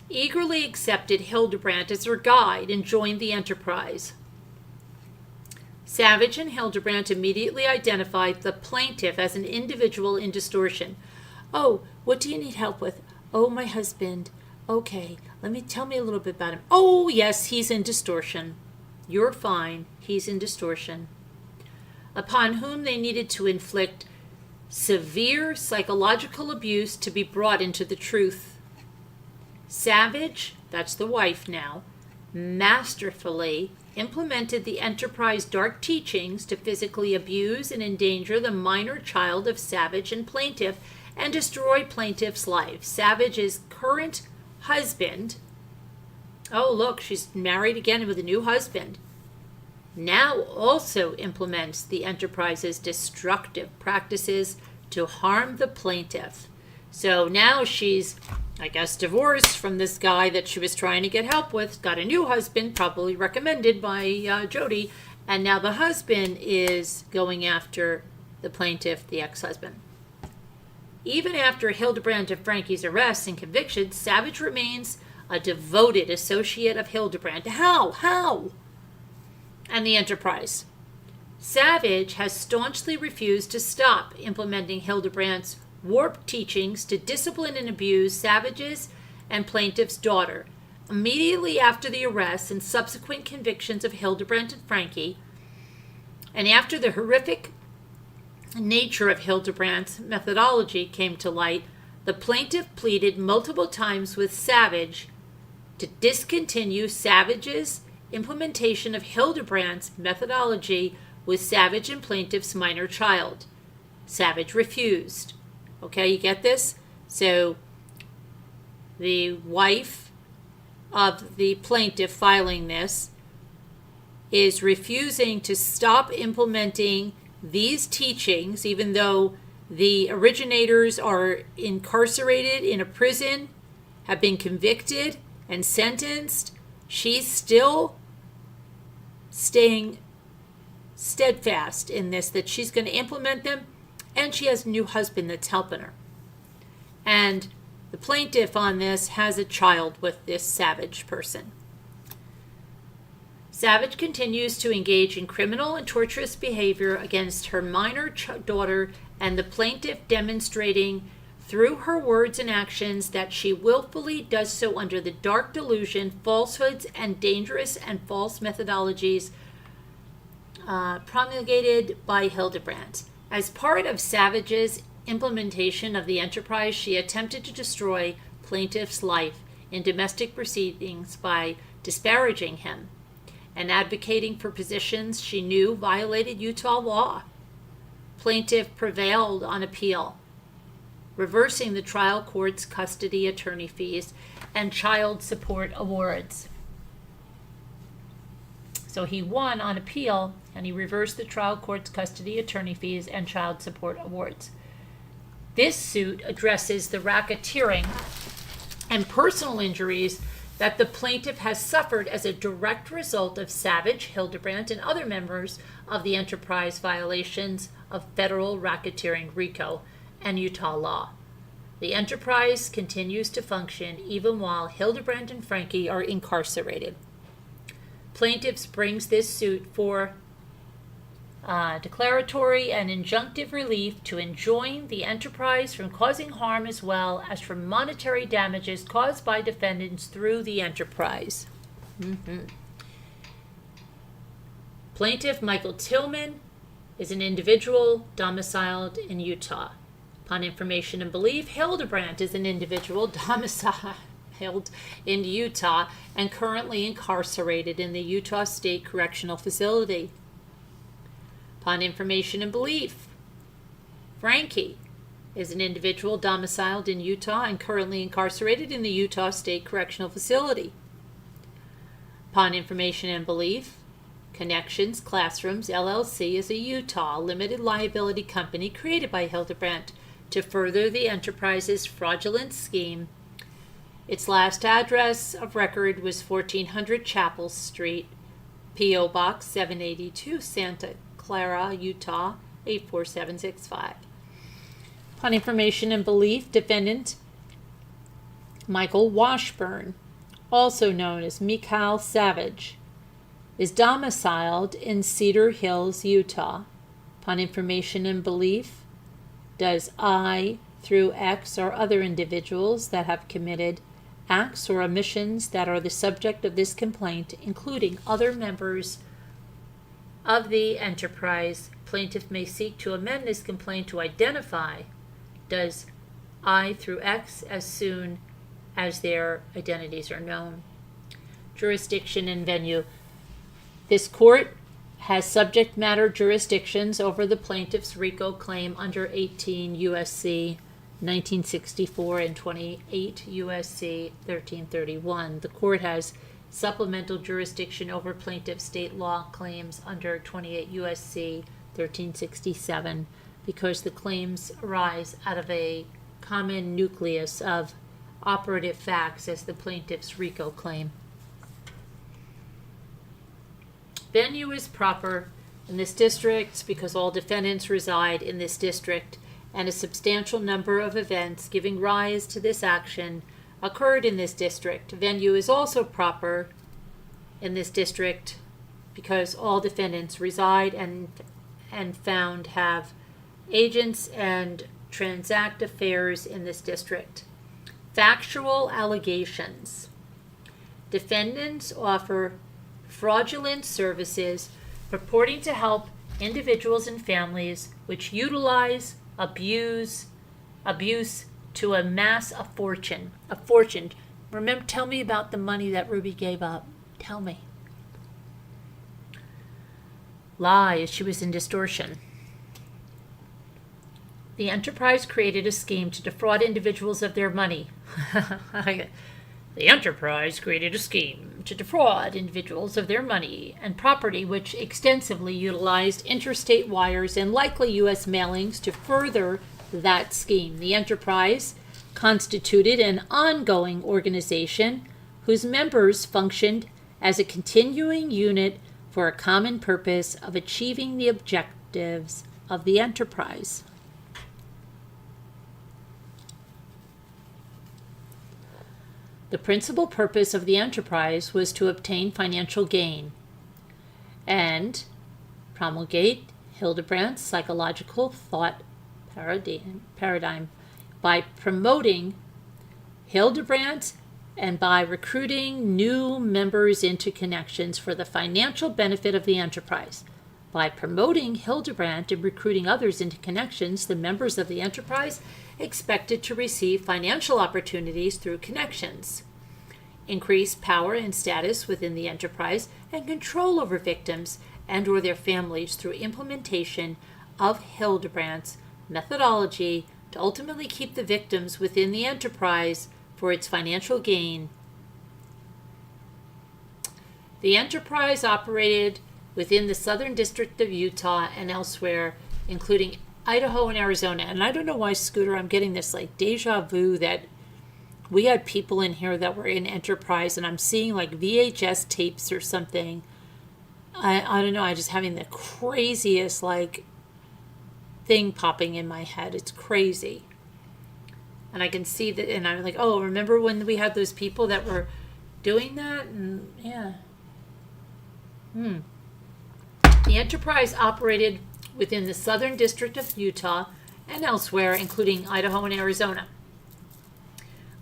eagerly accepted Hildebrandt as her guide and joined the enterprise. Savage and Hildebrandt immediately identified the plaintiff as an individual in distortion. Oh, what do you need help with? Oh, my husband. Okay, tell me a little bit about him. Oh, yes, he's in distortion. You're fine. He's in distortion. Upon whom they needed to inflict severe psychological abuse to be brought into the truth. Savage, that's the wife now, masterfully implemented the enterprise dark teachings to physically abuse and endanger the minor child of Savage and plaintiff and destroy plaintiff's life. Savage's current husband, oh look, she's married again with a new husband, now also implements the enterprise's destructive practices to harm the plaintiff. So now she's, I guess, divorced from this guy that she was trying to get help with, got a new husband, probably recommended by Jodi, and now the husband is going after the plaintiff, the ex-husband. Even after Hildebrandt and Franke's arrests and convictions, Savage remains a devoted associate of Hildebrandt. How? And the enterprise. Savage has staunchly refused to stop implementing Hildebrandt's warped teachings to discipline and abuse Savage's and plaintiff's daughter. Immediately after the arrests and subsequent convictions of Hildebrandt and Franke, and after the horrific nature of Hildebrandt's methodology came to light, the plaintiff pleaded multiple times with Savage to discontinue Savage's implementation of Hildebrandt's methodology with Savage and plaintiff's minor child. Savage refused. Okay, you get this? So the wife of the plaintiff filing this is refusing to stop implementing these teachings, even though the originators are incarcerated in a prison, have been convicted and sentenced. She's still staying steadfast in this, that she's going to implement them, and she has a new husband that's helping her. And the plaintiff on this has a child with this Savage person. Savage continues to engage in criminal and torturous behavior against her minor daughter, and the plaintiff demonstrating through her words and actions that she willfully does so under the dark delusion, falsehoods, and dangerous and false methodologies promulgated by Hildebrandt. As part of Savage's implementation of the enterprise, she attempted to destroy plaintiff's life in domestic proceedings by disparaging him and advocating for positions she knew violated Utah law. Plaintiff prevailed on appeal, reversing the trial court's custody attorney fees and child support awards. So he won on appeal, and he reversed the trial court's custody attorney fees and child support awards. This suit addresses the racketeering and personal injuries that the plaintiff has suffered as a direct result of Savage, Hildebrandt, and other members of the enterprise violations of federal racketeering RICO and Utah law. The enterprise continues to function even while Hildebrandt and Franke are incarcerated. Plaintiffs brings this suit for declaratory and injunctive relief to enjoin the enterprise from causing harm as well as from monetary damages caused by defendants through the enterprise. Plaintiff Michael Tillman is an individual domiciled in Utah. Upon information and belief, Hildebrandt is an individual domiciled in Utah and currently incarcerated in the Utah State Correctional Facility. Upon information and belief, Franke is an individual domiciled in Utah and currently incarcerated in the Utah State Correctional Facility. Upon information and belief, Connections Classrooms LLC is a Utah limited liability company created by Hildebrandt to further the enterprise's fraudulent scheme. Its last address of record was 1400 Chapel Street, P.O. Box 782, Santa Clara, Utah 84765. Upon information and belief, defendant Michael Washburn, also known as Mikhail Savage, is domiciled in Cedar Hills, Utah. Upon information and belief, does I through X or other individuals that have committed acts or omissions that are the subject of this complaint, including other members of the enterprise. Plaintiff may seek to amend this complaint to identify does I through X as soon as their identities are known. Jurisdiction and venue. This court has subject matter jurisdictions over the plaintiff's RICO claim under 18 U.S.C. 1964 and 28 U.S.C. 1331. The court has supplemental jurisdiction over plaintiff state law claims under 28 U.S.C. 1367 because the claims arise out of a common nucleus of operative facts as the plaintiff's RICO claim. Venue is proper in this district because all defendants reside in this district and a substantial number of events giving rise to this action occurred in this district. Venue is also proper in this district because all defendants reside and found have agents and transact affairs in this district. Factual allegations. Defendants offer fraudulent services purporting to help individuals and families which utilize abuse to amass a fortune. Remember, tell me about the money that Ruby gave up. Tell me. Lies, she was in distortion. The enterprise created a scheme to defraud individuals of their money. The enterprise created a scheme to defraud individuals of their money and property, which extensively utilized interstate wires and likely U.S. mailings to further that scheme. The enterprise constituted an ongoing organization whose members functioned as a continuing unit for a common purpose of achieving the objectives of the enterprise. The principal purpose of the enterprise was to obtain financial gain and promulgate Hildebrandt's psychological thought paradigm by promoting Hildebrandt and by recruiting new members into connections for the financial benefit of the enterprise. By promoting Hildebrandt and recruiting others into connections, the members of the enterprise expected to receive financial opportunities through connections, increased power and status within the enterprise, and control over victims and or their families through implementation of Hildebrandt's methodology to ultimately keep the victims within the enterprise for its financial gain. The enterprise operated within the Southern District of Utah and elsewhere, including Idaho and Arizona. And I don't know why, Scooter, I'm getting this like deja vu that we had people in here that were in enterprise, and I'm seeing like VHS tapes or something. I don't know, I just having the craziest like thing popping in my head. It's crazy. And I can see that, and I'm like, oh, remember when we had those people that were doing that? And yeah. The enterprise operated within the Southern District of Utah and elsewhere, including Idaho and Arizona.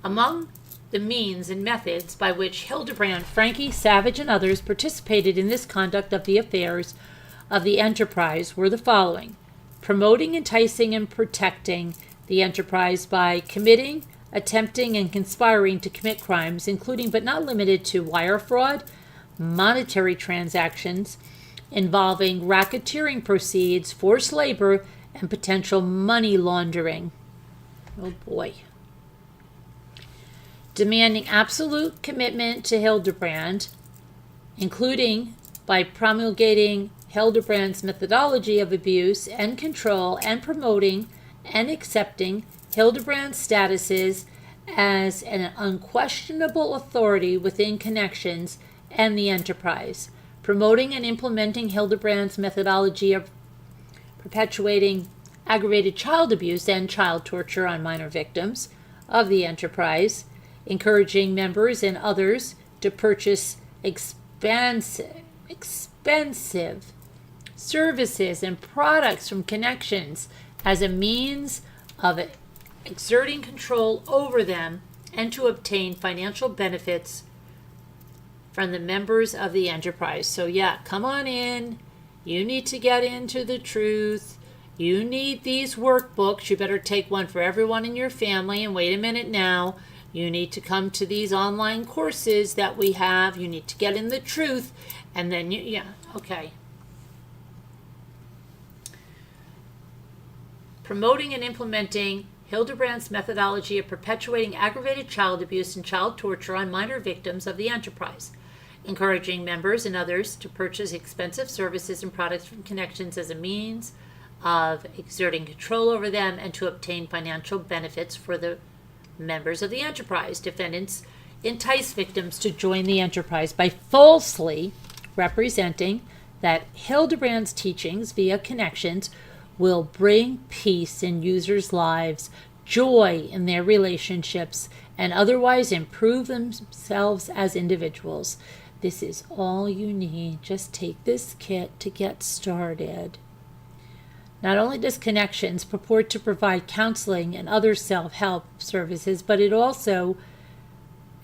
Among the means and methods by which Hildebrandt, Franke, Savage, and others participated in this conduct of the affairs of the enterprise were the following: promoting, enticing, and protecting the enterprise by committing, attempting, and conspiring to commit crimes, including but not limited to wire fraud, monetary transactions involving racketeering proceeds, forced labor, and potential money laundering. Oh boy. Demanding absolute commitment to Hildebrandt, including by promulgating Hildebrandt's methodology of abuse and control and promoting and accepting Hildebrandt's statuses as an unquestionable authority within connections and the enterprise, promoting and implementing Hildebrandt's methodology of perpetuating aggravated child abuse and child torture on minor victims of the enterprise, encouraging members and others to purchase expensive services and products from connections as a means of exerting control over them and to obtain financial benefits from the members of the enterprise. So yeah, come on in. You need to get into the truth. You need these workbooks. You better take one for everyone in your family. And wait a minute now. You need to come to these online courses that we have. You need to get in the truth. And then okay. Promoting and implementing Hildebrandt's methodology of perpetuating aggravated child abuse and child torture on minor victims of the enterprise, encouraging members and others to purchase expensive services and products from connections as a means of exerting control over them and to obtain financial benefits for the members of the enterprise. Defendants entice victims to join the enterprise by falsely representing that Hildebrandt's teachings via connections will bring peace in users' lives, joy in their relationships, and otherwise improve themselves as individuals. This is all you need. Just take this kit to get started. Not only does Connections purport to provide counseling and other self-help services, but it also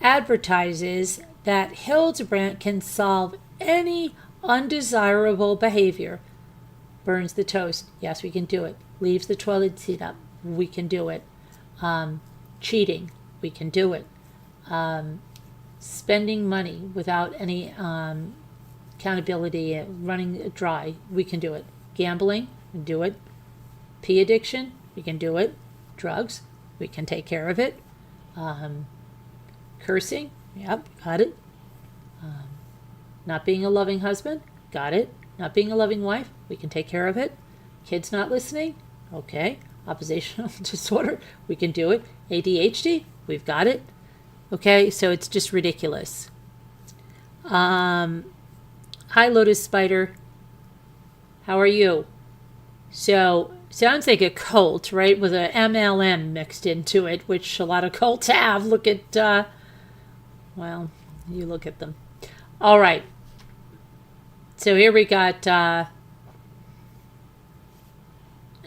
advertises that Hildebrandt can solve any undesirable behavior. Burns the toast. Yes, we can do it. Leaves the toilet seat up. We can do it. Cheating. We can do it. Spending money without any accountability, running dry. We can do it. Gambling. We can do it. Pee addiction. We can do it. Drugs. We can take care of it. Cursing, yep, got it. Not being a loving husband, got it. Not being a loving wife, we can take care of it. Kids not listening, okay. Oppositional disorder, we can do it. ADHD, we've got it. Okay, so it's just ridiculous. Hi, Lotus Spider. How are you? So, sounds like a cult, right? With a MLM mixed into it, which a lot of cults have. Look at, well, you look at them. All right. So here we got, not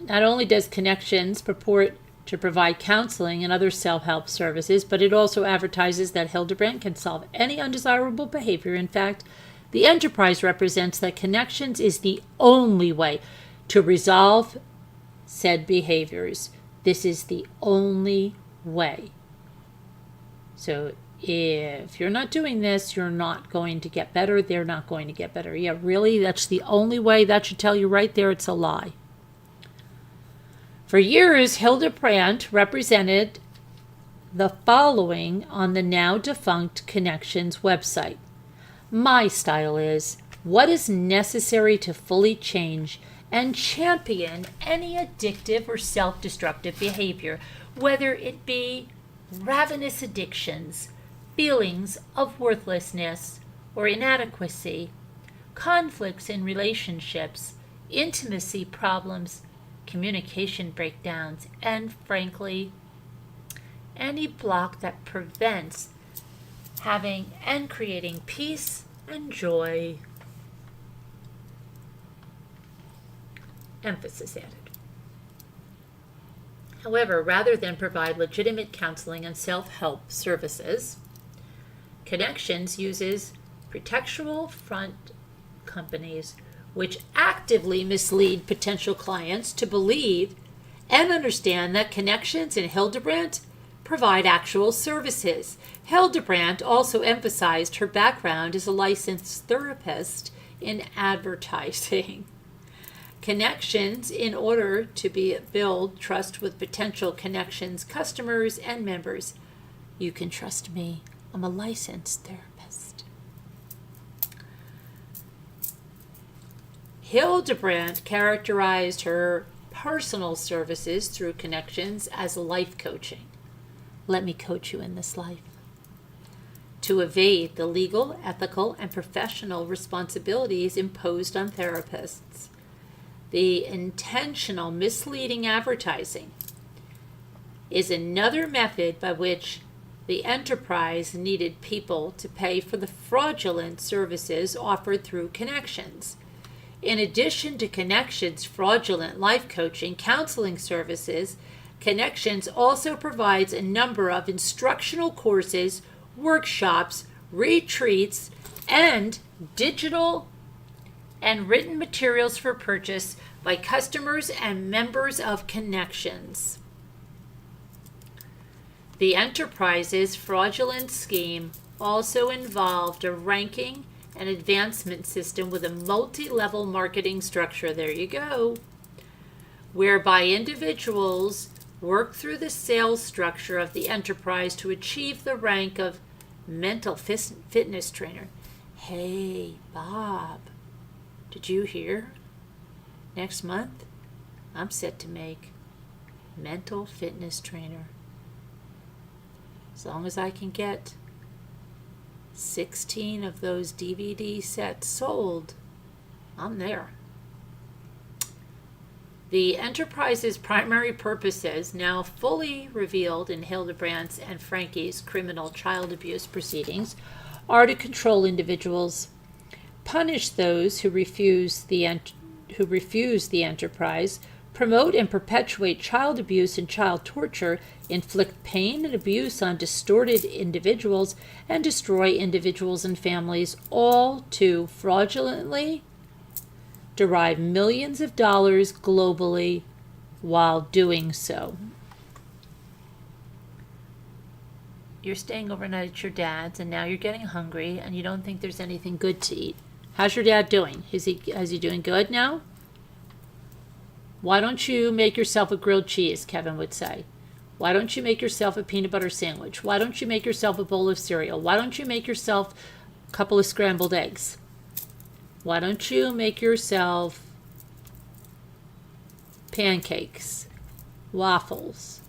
only does Connections purport to provide counseling and other self-help services, but it also advertises that Hildebrandt can solve any undesirable behavior. In fact, the enterprise represents that Connections is the only way to resolve said behaviors. This is the only way. So if you're not doing this, you're not going to get better. They're not going to get better. Yeah, really? That's the only way? That should tell you right there it's a lie. For years, Hildebrandt represented the following on the now defunct Connections website. My style is what is necessary to fully change and champion any addictive or self-destructive behavior, whether it be ravenous addictions, feelings of worthlessness or inadequacy, conflicts in relationships, intimacy problems, communication breakdowns, and frankly, any block that prevents having and creating peace and joy. Emphasis added. However, rather than provide legitimate counseling and self-help services, Connections uses pretextual front companies which actively mislead potential clients to believe and understand that Connections and Hildebrandt provide actual services. Hildebrandt also emphasized her background as a licensed therapist in advertising. Connections, in order to build trust with potential Connections customers and members. You can trust me. I'm a licensed therapist. Hildebrandt characterized her personal services through Connections as life coaching. Let me coach you in this life. To evade the legal, ethical, and professional responsibilities imposed on therapists. The intentional misleading advertising is another method by which the enterprise needed people to pay for the fraudulent services offered through Connections. In addition to Connections' fraudulent life coaching counseling services, Connections also provides a number of instructional courses, workshops, retreats, and digital and written materials for purchase by customers and members of Connections. The enterprise's fraudulent scheme also involved a ranking and advancement system with a multi-level marketing structure, there you go, whereby individuals work through the sales structure of the enterprise to achieve the rank of mental fitness trainer. Hey, Bob, did you hear? Next month, I'm set to make mental fitness trainer. As long as I can get 16 of those DVD sets sold, I'm there. The enterprise's primary purposes, now fully revealed in Hildebrandt's and Franke's criminal child abuse proceedings, are to control individuals, punish those who refuse the enterprise, promote and perpetuate child abuse and child torture, inflict pain and abuse on distorted individuals, and destroy individuals and families, all to fraudulently derive millions of dollars globally while doing so. You're staying overnight at your dad's, and now you're getting hungry, and you don't think there's anything good to eat. How's your dad doing? Is he doing good now? Why don't you make yourself a grilled cheese, Kevin would say. Why don't you make yourself a peanut butter sandwich? Why don't you make yourself a bowl of cereal? Why don't you make yourself a couple of scrambled eggs? Why don't you make yourself pancakes, waffles?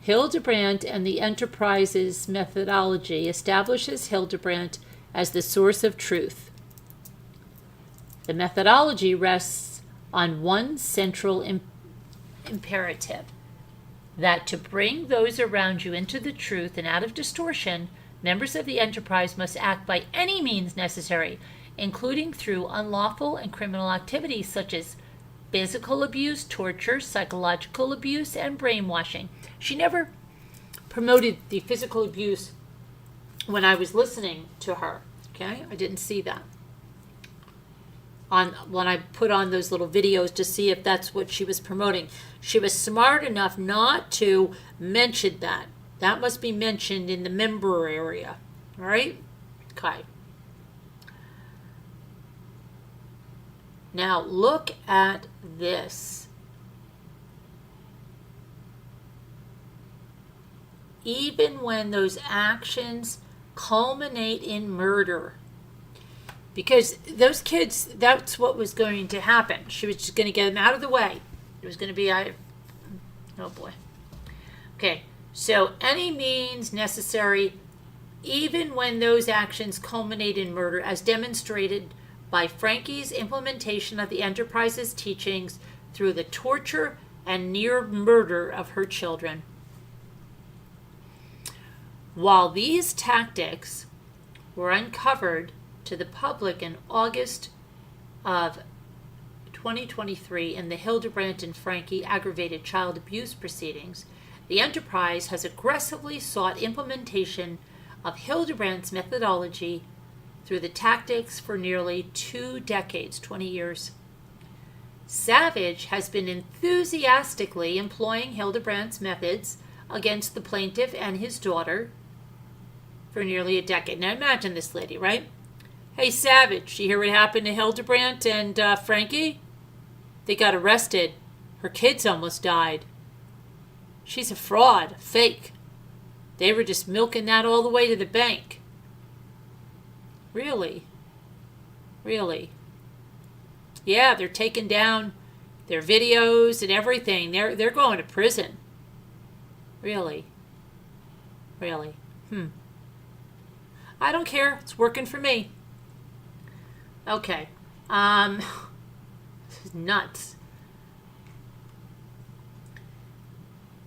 Hildebrandt and the Enterprise's methodology establishes Hildebrandt as the source of truth. The methodology rests on one central imperative, that to bring those around you into the truth and out of distortion, members of the enterprise must act by any means necessary, including through unlawful and criminal activities such as physical abuse, torture, psychological abuse, and brainwashing. She never promoted the physical abuse when I was listening to her. Okay, I didn't see that when I put on those little videos to see if that's what she was promoting. She was smart enough not to mention that. That must be mentioned in the member area. All right? Okay. Now look at this. Even when those actions culminate in murder. Because those kids, that's what was going to happen. She was just going to get them out of the way. It was going to be, oh boy. Okay, so any means necessary, even when those actions culminate in murder, as demonstrated by Franke's implementation of the Enterprise's teachings through the torture and near murder of her children. While these tactics were uncovered to the public in August of 2023 in the Hildebrandt and Franke aggravated child abuse proceedings, the Enterprise has aggressively sought implementation of Hildebrandt's methodology through the tactics for nearly 2 decades, 20 years. Savage has been enthusiastically employing Hildebrandt's methods against the plaintiff and his daughter for nearly a decade. Now imagine this lady, right? Hey, Savage, you hear what happened to Hildebrandt and Franke? They got arrested. Her kids almost died. She's a fraud, fake. They were just milking that all the way to the bank. Really? Really? Yeah, they're taking down their videos and everything. They're going to prison. Really? Really? I don't care. It's working for me. Okay. This is nuts.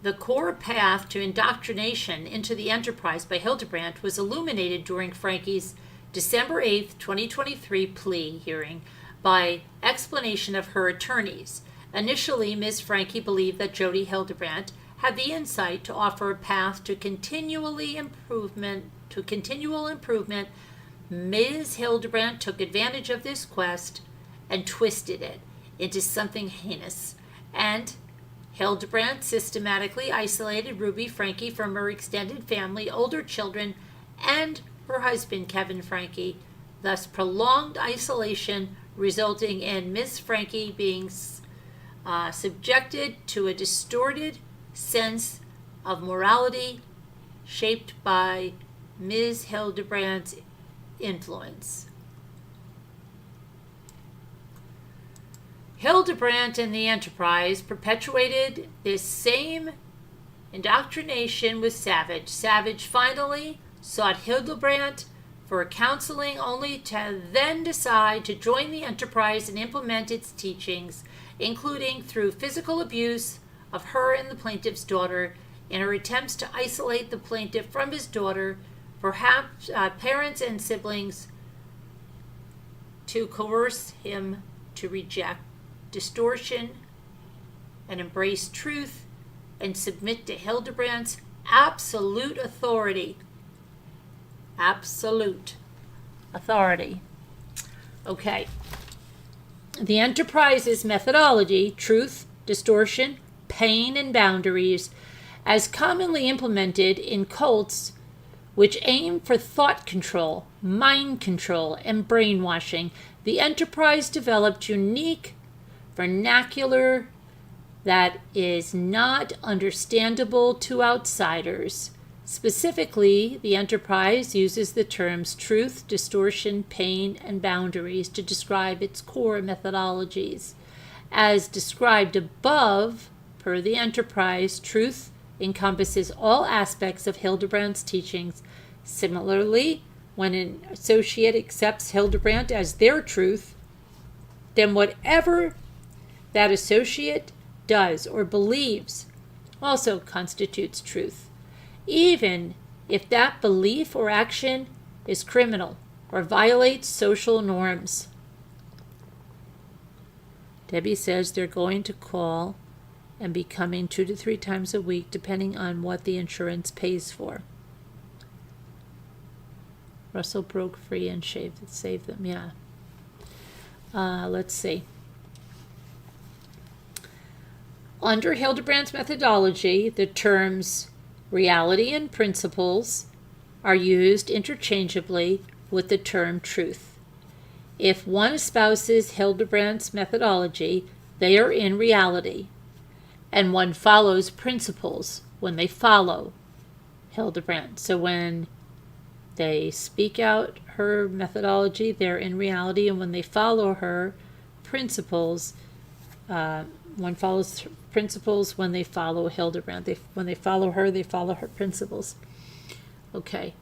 The core path to indoctrination into the Enterprise by Hildebrandt was illuminated during Franke's December 8, 2023 plea hearing by explanation of her attorneys. Initially, Ms. Franke believed that Jodi Hildebrandt had the insight to offer a path to continual improvement. Ms. Hildebrandt took advantage of this quest and twisted it into something heinous, and Hildebrandt systematically isolated Ruby Franke from her extended family, older children, and her husband, Kevin Franke, thus prolonged isolation resulting in Ms. Franke being subjected to a distorted sense of morality shaped by Ms. Hildebrandt's influence. Hildebrandt and the Enterprise perpetuated this same indoctrination with Savage. Savage finally sought Hildebrandt for counseling, only to then decide to join the Enterprise and implement its teachings, including through physical abuse of her and the plaintiff's daughter, in her attempts to isolate the plaintiff from his daughter, perhaps parents and siblings, to coerce him to reject distortion and embrace truth and submit to Hildebrandt's absolute authority. Absolute authority. Okay. The Enterprise's methodology, truth, distortion, pain, and boundaries, as commonly implemented in cults which aim for thought control, mind control, and brainwashing, the Enterprise developed unique vernacular that is not understandable to outsiders. Specifically, the enterprise uses the terms truth, distortion, pain, and boundaries to describe its core methodologies. As described above, per the enterprise, truth encompasses all aspects of Hildebrandt's teachings. Similarly, when an associate accepts Hildebrandt as their truth, then whatever that associate does or believes also constitutes truth, even if that belief or action is criminal or violates social norms. Debbie says they're going to call and be coming 2 to 3 times a week, depending on what the insurance pays for. Russell broke free and saved them, yeah. Let's see. Under Hildebrandt's methodology, the terms reality and principles are used interchangeably with the term truth. If one espouses Hildebrandt's methodology, they are in reality, and one follows principles when they follow Hildebrandt. So when they speak out her methodology, they're in reality, and when they follow her principles, one follows principles when they follow Hildebrandt. When they follow her principles. Okay.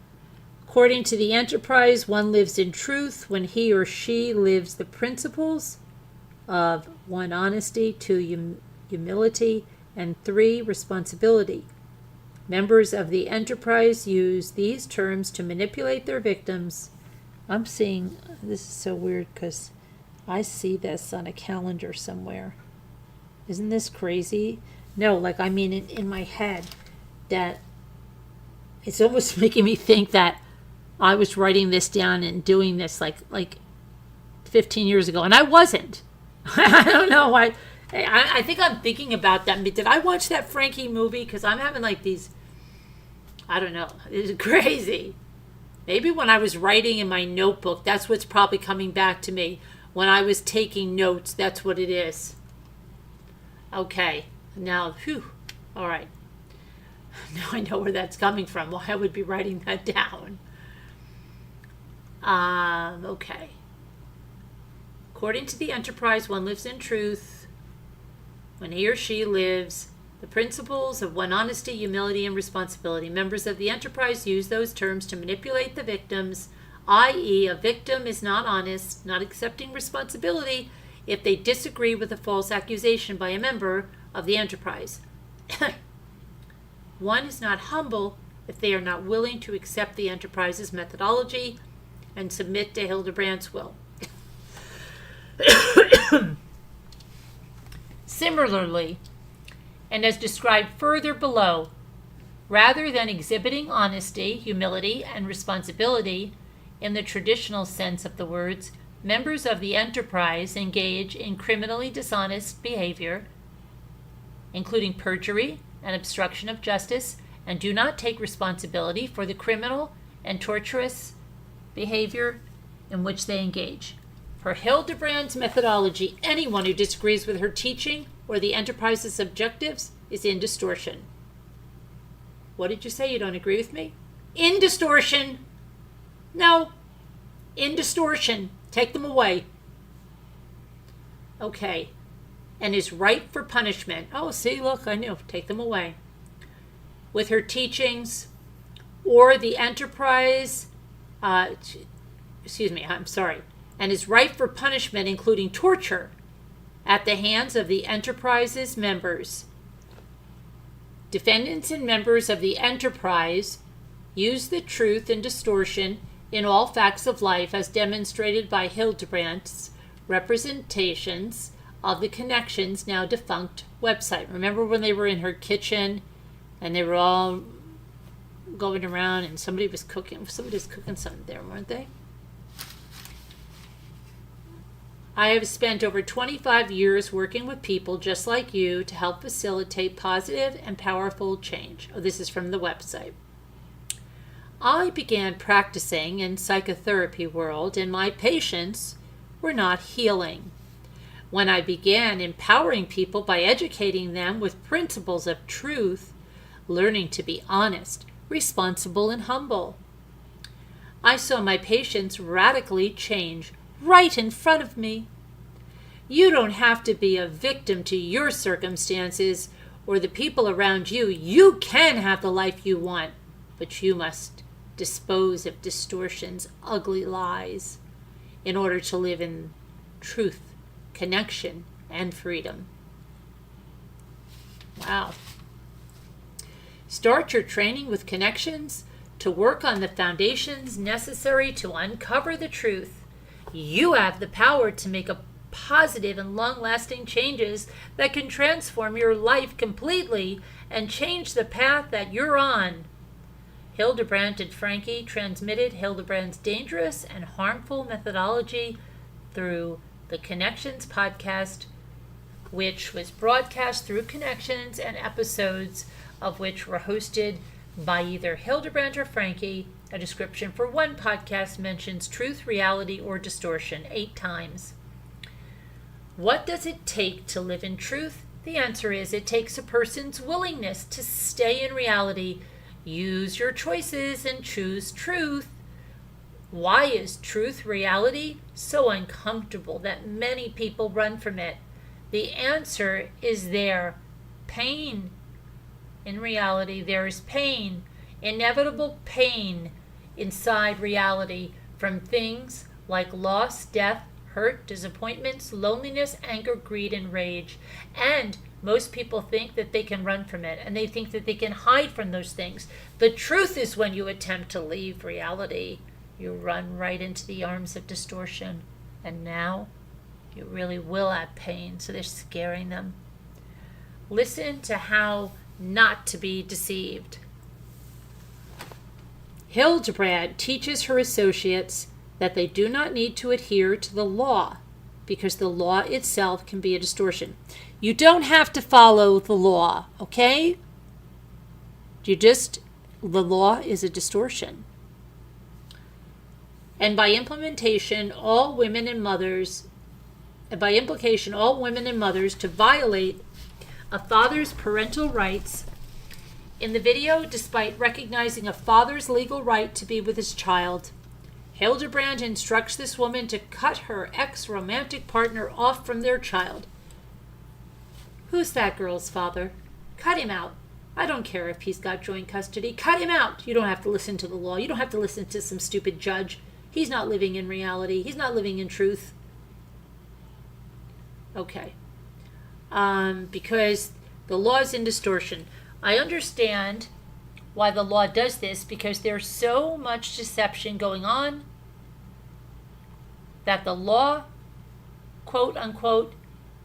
According to the enterprise, one lives in truth when he or she lives the principles of 1, honesty, 2, humility, and 3, responsibility. Members of the enterprise use these terms to manipulate their victims. I'm seeing, this is so weird because I see this on a calendar somewhere. Isn't this crazy? No, like I mean in my head, that it's almost making me think that I was writing this down and doing this like 15 years ago, and I wasn't. I don't know. I think I'm thinking about that. Did I watch that Franke movie? Because I'm having like these, I don't know. It's crazy. Maybe when I was writing in my notebook, that's what's probably coming back to me. When I was taking notes, that's what it is. Okay. Now, whew. All right. Now I know where that's coming from. Why I would be writing that down. Okay. According to the enterprise, one lives in truth when he or she lives the principles of 1, honesty, humility, and responsibility. Members of the enterprise use those terms to manipulate the victims, i.e., a victim is not honest, not accepting responsibility if they disagree with a false accusation by a member of the enterprise. One is not humble if they are not willing to accept the enterprise's methodology and submit to Hildebrandt's will. Similarly, and as described further below, rather than exhibiting honesty, humility, and responsibility in the traditional sense of the words, members of the enterprise engage in criminally dishonest behavior, including perjury and obstruction of justice, and do not take responsibility for the criminal and torturous behavior in which they engage. For Hildebrandt's methodology, anyone who disagrees with her teaching or the enterprise's objectives is in distortion. What did you say? You don't agree with me? In distortion. No. In distortion. Take them away. Okay. And is ripe for punishment. Oh, see, look, I knew. Take them away. With her teachings or the enterprise, and is ripe for punishment, including torture, at the hands of the enterprise's members. Defendants and members of the enterprise use the truth and distortion in all facts of life as demonstrated by Hildebrandt's representations of the Connection's now defunct website. Remember when they were in her kitchen and they were all going around and somebody was cooking something there, weren't they? I have spent over 25 years working with people just like you to help facilitate positive and powerful change. Oh, this is from the website. I began practicing in psychotherapy world, and my patients were not healing. When I began empowering people by educating them with principles of truth, learning to be honest, responsible, and humble, I saw my patients radically change right in front of me. You don't have to be a victim to your circumstances or the people around you. You can have the life you want, but you must dispose of distortions, ugly lies, in order to live in truth, connection, and freedom. Wow. Start your training with connections to work on the foundations necessary to uncover the truth. You have the power to make a positive and long-lasting changes that can transform your life completely and change the path that you're on. Hildebrandt and Franke transmitted Hildebrandt's dangerous and harmful methodology through the Connections podcast, which was broadcast through Connections, and episodes of which were hosted by either Hildebrandt or Franke. A description for one podcast mentions truth, reality, or distortion 8 times. What does it take to live in truth? The answer is it takes a person's willingness to stay in reality, use your choices, and choose truth. Why is truth, reality, so uncomfortable that many people run from it? The answer is there. Pain. In reality, there is pain, inevitable pain inside reality from things like loss, death, hurt, disappointments, loneliness, anger, greed, and rage. And most people think that they can run from it, and they think that they can hide from those things. The truth is, when you attempt to leave reality, you run right into the arms of distortion. And now you really will have pain, so they're scaring them. Listen to how not to be deceived. Hildebrandt teaches her associates that they do not need to adhere to the law because the law itself can be a distortion. You don't have to follow the law, okay? The law is a distortion. And by implication, all women and mothers to violate a father's parental rights. In the video, despite recognizing a father's legal right to be with his child, Hildebrandt instructs this woman to cut her ex-romantic partner off from their child. Who's that girl's father? Cut him out. I don't care if he's got joint custody. Cut him out. You don't have to listen to the law. You don't have to listen to some stupid judge. He's not living in reality. He's not living in truth. Okay. Because the law is in distortion. I understand why the law does this, because there's so much deception going on that the law, quote unquote,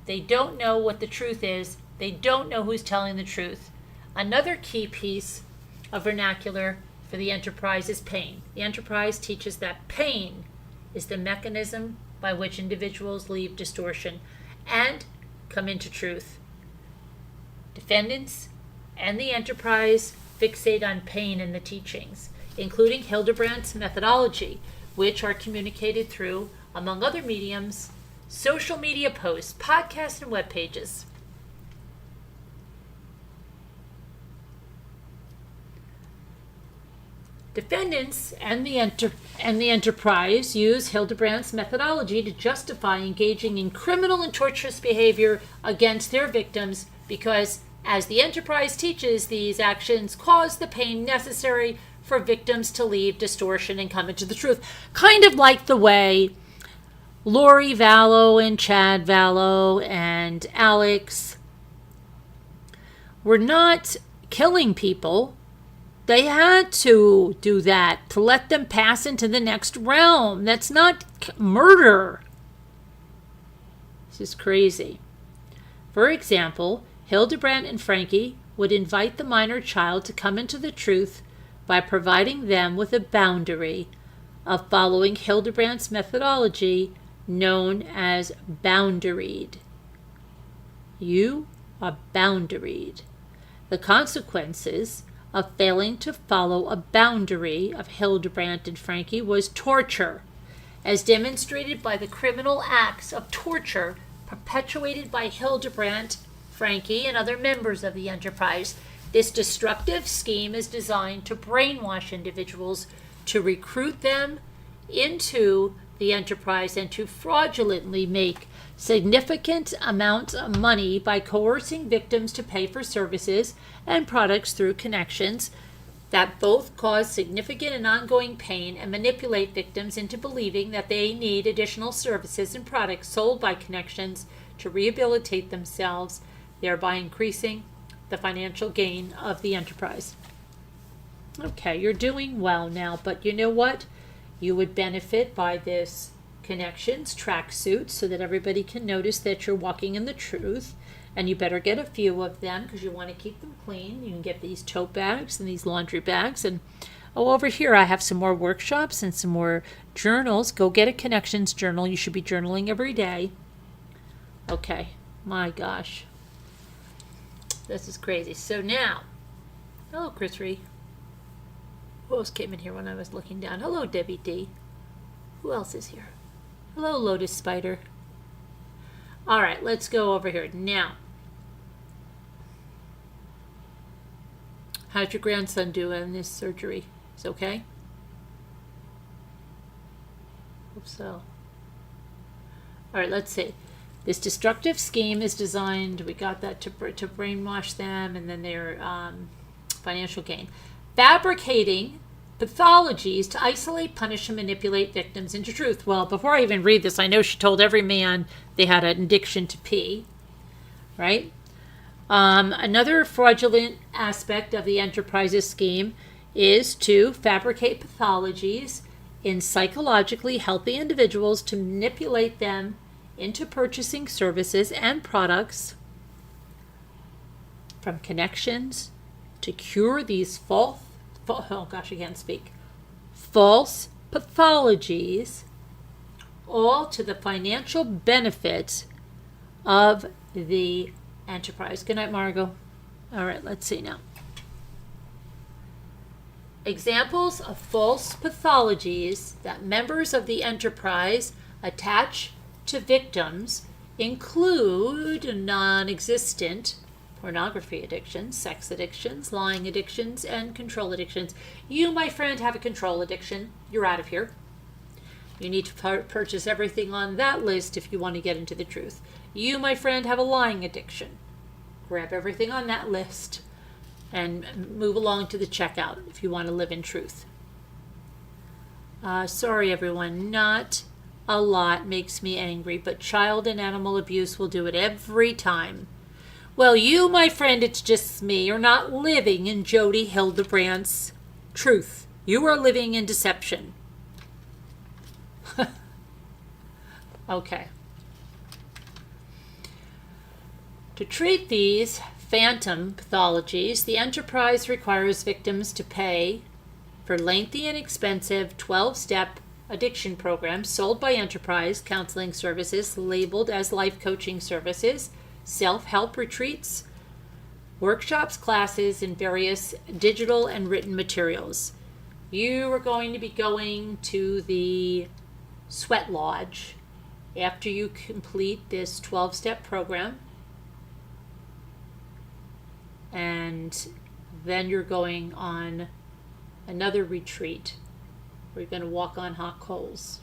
they don't know what the truth is. They don't know who's telling the truth. Another key piece of vernacular for the enterprise is pain. The enterprise teaches that pain is the mechanism by which individuals leave distortion and come into truth. Defendants and the enterprise fixate on pain in the teachings, including Hildebrandt's methodology, which are communicated through, among other mediums, social media posts, podcasts, and web pages. Defendants and the enterprise use Hildebrandt's methodology to justify engaging in criminal and torturous behavior against their victims because, as the enterprise teaches, these actions cause the pain necessary for victims to leave distortion and come into the truth. Kind of like the way Lori Vallow and Chad Vallow and Alex were not killing people. They had to do that to let them pass into the next realm. That's not murder. This is crazy. For example, Hildebrandt and Franke would invite the minor child to come into the truth by providing them with a boundary of following Hildebrandt's methodology known as boundaried. You are boundaried. The consequences of failing to follow a boundary of Hildebrandt and Franke was torture, as demonstrated by the criminal acts of torture perpetuated by Hildebrandt, Franke, and other members of the enterprise. This destructive scheme is designed to brainwash individuals, to recruit them into the enterprise, and to fraudulently make significant amounts of money by coercing victims to pay for services and products through connections that both cause significant and ongoing pain and manipulate victims into believing that they need additional services and products sold by connections to rehabilitate themselves, thereby increasing the financial gain of the enterprise. Okay, you're doing well now, but you know what? You would benefit by this connections tracksuit so that everybody can notice that you're walking in the truth. And you better get a few of them because you want to keep them clean. You can get these tote bags and these laundry bags. And over here I have some more workshops and some more journals. Go get a connections journal. You should be journaling every day. Okay, my gosh. This is crazy. So now, hello, Chris Ree. Who else came in here when I was looking down? Hello, Debbie D. Who else is here? Hello, Lotus Spider. All right, let's go over here. Now, how's your grandson doing this surgery? Is it okay? Hope so. All right, let's see. This destructive scheme is designed, we got that to brainwash them and then their financial gain. Fabricating pathologies to isolate, punish, and manipulate victims into truth. Well, before I even read this, I know she told every man they had an addiction to pee, right? Another fraudulent aspect of the enterprise's scheme is to fabricate pathologies in psychologically healthy individuals to manipulate them into purchasing services and products from connections to cure these false pathologies, all to the financial benefit of the enterprise. Good night, Margot. All right, let's see now. Examples of false pathologies that members of the enterprise attach to victims include non-existent pornography addictions, sex addictions, lying addictions, and control addictions. You, my friend, have a control addiction. You're out of here. You need to purchase everything on that list if you want to get into the truth. You, my friend, have a lying addiction. Grab everything on that list and move along to the checkout if you want to live in truth. Sorry, everyone. Not a lot makes me angry, but child and animal abuse will do it every time. Well, you, my friend, it's just me. You're not living in Jodi Hildebrandt's truth. You are living in deception. Okay. To treat these phantom pathologies, the enterprise requires victims to pay for lengthy and expensive 12-step addiction programs sold by enterprise counseling services labeled as life coaching services, self-help retreats, workshops, classes, and various digital and written materials. You are going to be going to the Sweat Lodge after you complete this 12-step program. And then you're going on another retreat where you're going to walk on hot coals.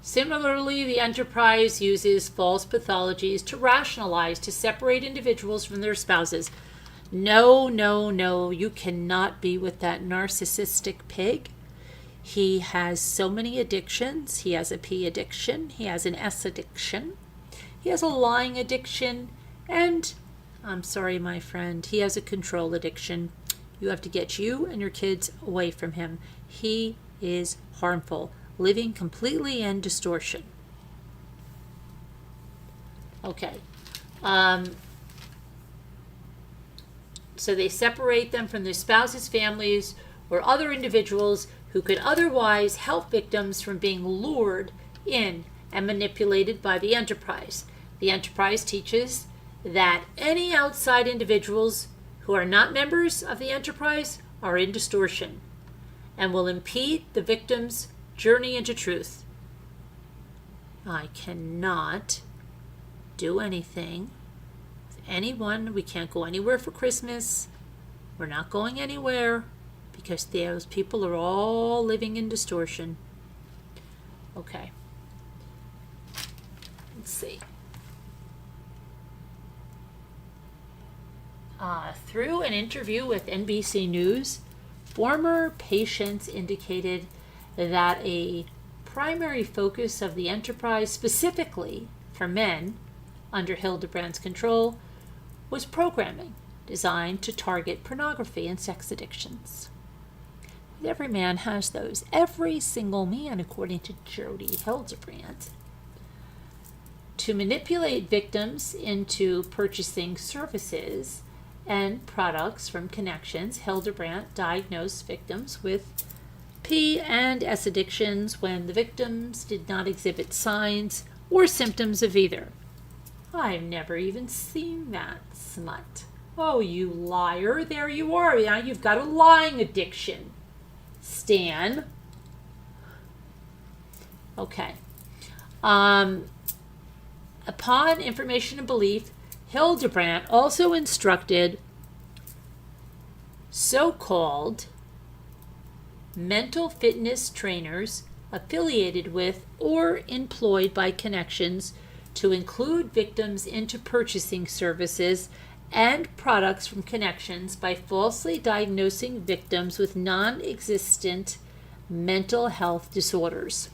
Similarly, the enterprise uses false pathologies to rationalize, to separate individuals from their spouses. No, no, no, you cannot be with that narcissistic pig. He has so many addictions. He has a P addiction. He has an S addiction. He has a lying addiction. And, I'm sorry, my friend, he has a control addiction. You have to get you and your kids away from him. He is harmful, living completely in distortion. Okay. So they separate them from their spouses, families, or other individuals who could otherwise help victims from being lured in and manipulated by the enterprise. The enterprise teaches that any outside individuals who are not members of the enterprise are in distortion and will impede the victim's journey into truth. I cannot do anything with anyone. We can't go anywhere for Christmas. We're not going anywhere because those people are all living in distortion. Okay. Let's see. Through an interview with NBC News, former patients indicated that a primary focus of the enterprise, specifically for men under Hildebrandt's control, was programming designed to target pornography and sex addictions. Every man has those. Every single man, according to Jodi Hildebrandt. To manipulate victims into purchasing services and products from connections, Hildebrandt diagnosed victims with P and S addictions when the victims did not exhibit signs or symptoms of either. I've never even seen that smut. Oh, you liar. There you are. Now you've got a lying addiction, Stan. Okay. Upon information and belief, Hildebrandt also instructed so-called mental fitness trainers affiliated with or employed by connections to include victims into purchasing services and products from connections by falsely diagnosing victims with non-existent mental health disorders.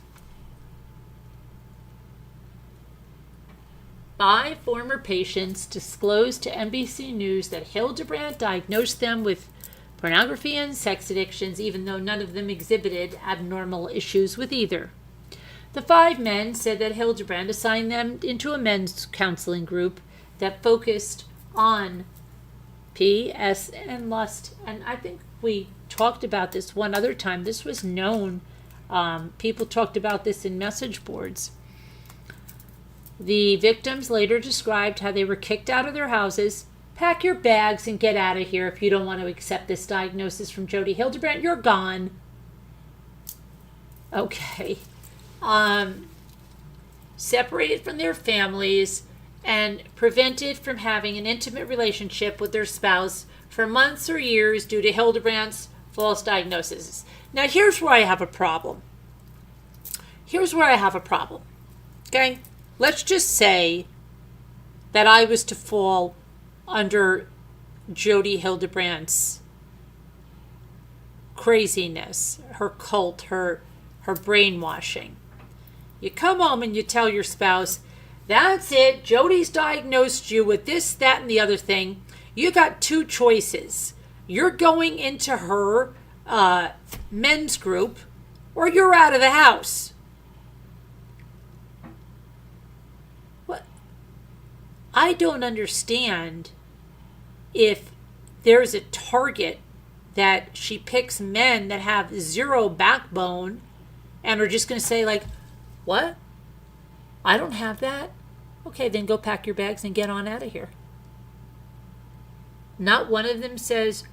5 former patients disclosed to NBC News that Hildebrandt diagnosed them with pornography and sex addictions, even though none of them exhibited abnormal issues with either. The 5 men said that Hildebrandt assigned them into a men's counseling group that focused on P, S, and lust. And I think we talked about this one other time. This was known. People talked about this in message boards. The victims later described how they were kicked out of their houses. Pack your bags and get out of here if you don't want to accept this diagnosis from Jodi Hildebrandt. You're gone. Okay. Separated from their families and prevented from having an intimate relationship with their spouse for months or years due to Hildebrandt's false diagnoses. Now, here's where I have a problem. Okay? Let's just say that I was to fall under Jodi Hildebrandt's craziness, her cult, her brainwashing. You come home and you tell your spouse, that's it, Jodi's diagnosed you with this, that, and the other thing. You got 2 choices. You're going into her men's group, or you're out of the house. What? I don't understand if there's a target that she picks men that have 0 backbone and are just going to say, like, what? I don't have that. Okay, then go pack your bags and get on out of here. Not one of them says,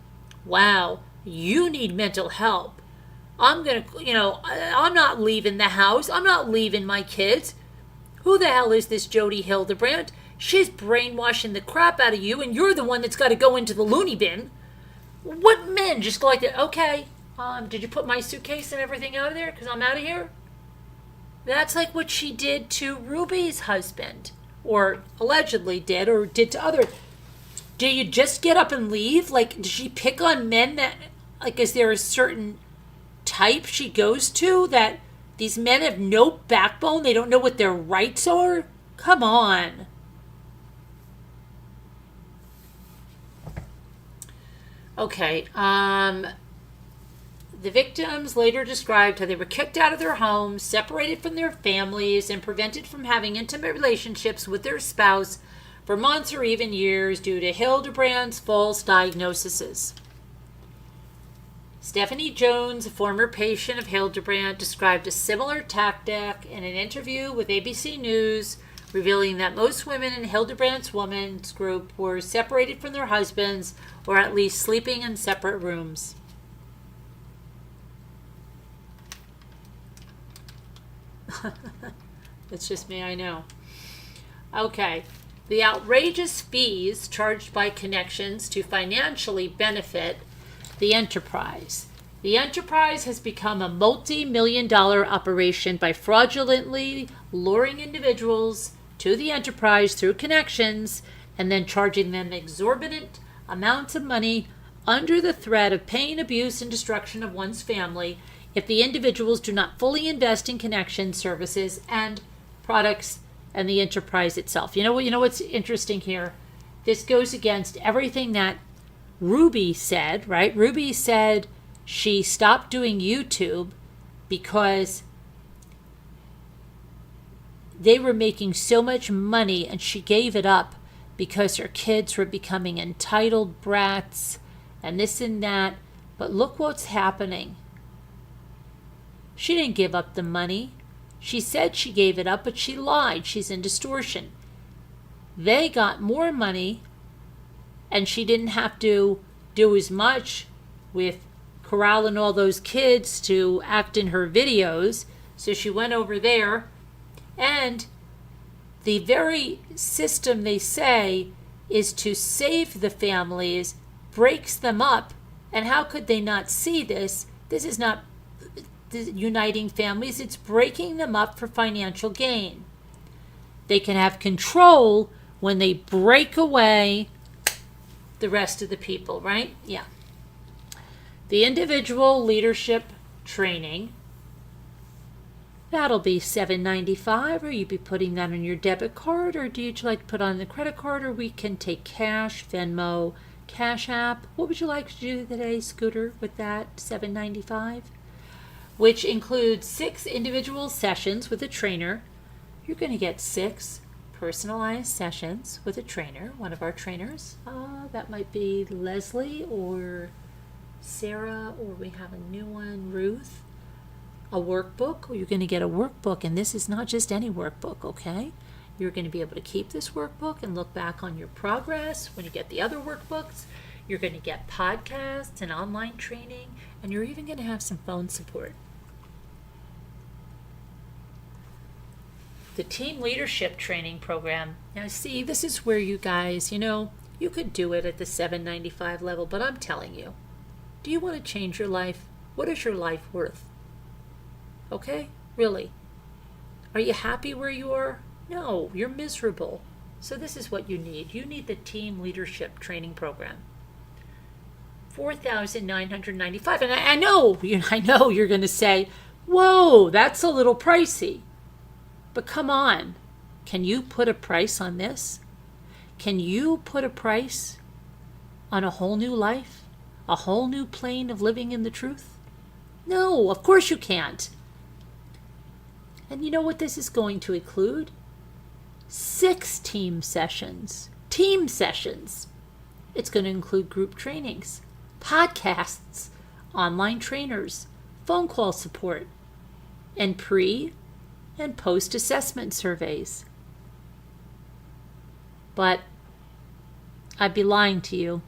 wow, you need mental help. I'm not leaving the house. I'm not leaving my kids. Who the hell is this Jodi Hildebrandt? She's brainwashing the crap out of you, and you're the one that's got to go into the loony bin. What men just go like that? Okay, did you put my suitcase and everything out of there? Because I'm out of here. That's like what she did to Ruby's husband, or allegedly did, or did to others. Do you just get up and leave? Like, does she pick on men that, like, is there a certain type she goes to that these men have no backbone? They don't know what their rights are? Come on. Okay, the victims later described how they were kicked out of their homes, separated from their families, and prevented from having intimate relationships with their spouse for months or even years due to Hildebrandt's false diagnoses. Stephanie Jones, a former patient of Hildebrandt, described a similar tactic in an interview with ABC News, revealing that most women in Hildebrandt's women's group were separated from their husbands or at least sleeping in separate rooms. It's just me, I know. Okay. The outrageous fees charged by connections to financially benefit the enterprise. The enterprise has become a multi-million-dollar operation by fraudulently luring individuals to the enterprise through connections and then charging them exorbitant amounts of money under the threat of pain, abuse, and destruction of one's family if the individuals do not fully invest in connection services and products and the enterprise itself. You know what's interesting here? This goes against everything that Ruby said, right? Ruby said she stopped doing YouTube because they were making so much money, and she gave it up because her kids were becoming entitled brats and this and that. But look what's happening. She didn't give up the money. She said she gave it up, but she lied. She's in distortion. They got more money, and she didn't have to do as much with corralling all those kids to act in her videos. So she went over there, and the very system they say is to save the families breaks them up. And how could they not see this? This is not uniting families, it's breaking them up for financial gain. They can have control when they break away the rest of the people, right? Yeah. The individual leadership training, that'll be $7.95, or you'd be putting that on your debit card, or do you like to put on the credit card, or we can take cash, Venmo, Cash App. What would you like to do today, Scooter, with that $7.95? Which includes 6 individual sessions with a trainer. You're going to get 6 personalized sessions with a trainer, one of our trainers. That might be Leslie or Sarah, or we have a new one, Ruth. A workbook. You're going to get a workbook, and this is not just any workbook, okay? You're going to be able to keep this workbook and look back on your progress when you get the other workbooks. You're going to get podcasts and online training, and you're even going to have some phone support. The team leadership training program. Now see, this is where you guys, you could do it at the $7.95 level, but I'm telling you, do you want to change your life? What is your life worth? Okay? Really? Are you happy where you are? No, you're miserable. So this is what you need. You need the team leadership training program. $4,995. And I know you're going to say, whoa, that's a little pricey. But come on, can you put a price on this? Can you put a price on a whole new life? A whole new plane of living in the truth? No, of course you can't. And you know what this is going to include? 6 team sessions. Team sessions. It's going to include group trainings, podcasts, online trainers, phone call support, and pre- and post-assessment surveys. But I'd be lying to you.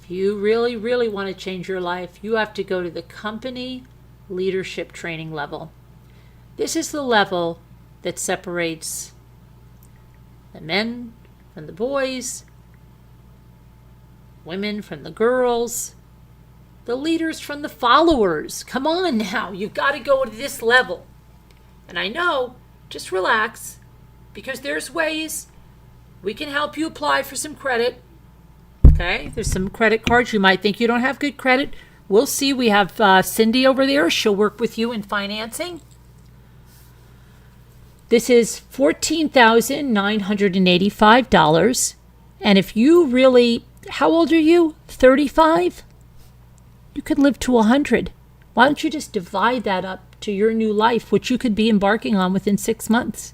If you really, really want to change your life, you have to go to the company leadership training level. This is the level that separates the men from the boys, women from the girls, the leaders from the followers. Come on now, you've got to go to this level. And I know, just relax, because there's ways we can help you apply for some credit. Okay, there's some credit cards. You might think you don't have good credit. We'll see. We have Cindy over there. She'll work with you in financing. This is $14,985. And if you really, how old are you? 35? You could live to 100. Why don't you just divide that up to your new life, which you could be embarking on within 6 months?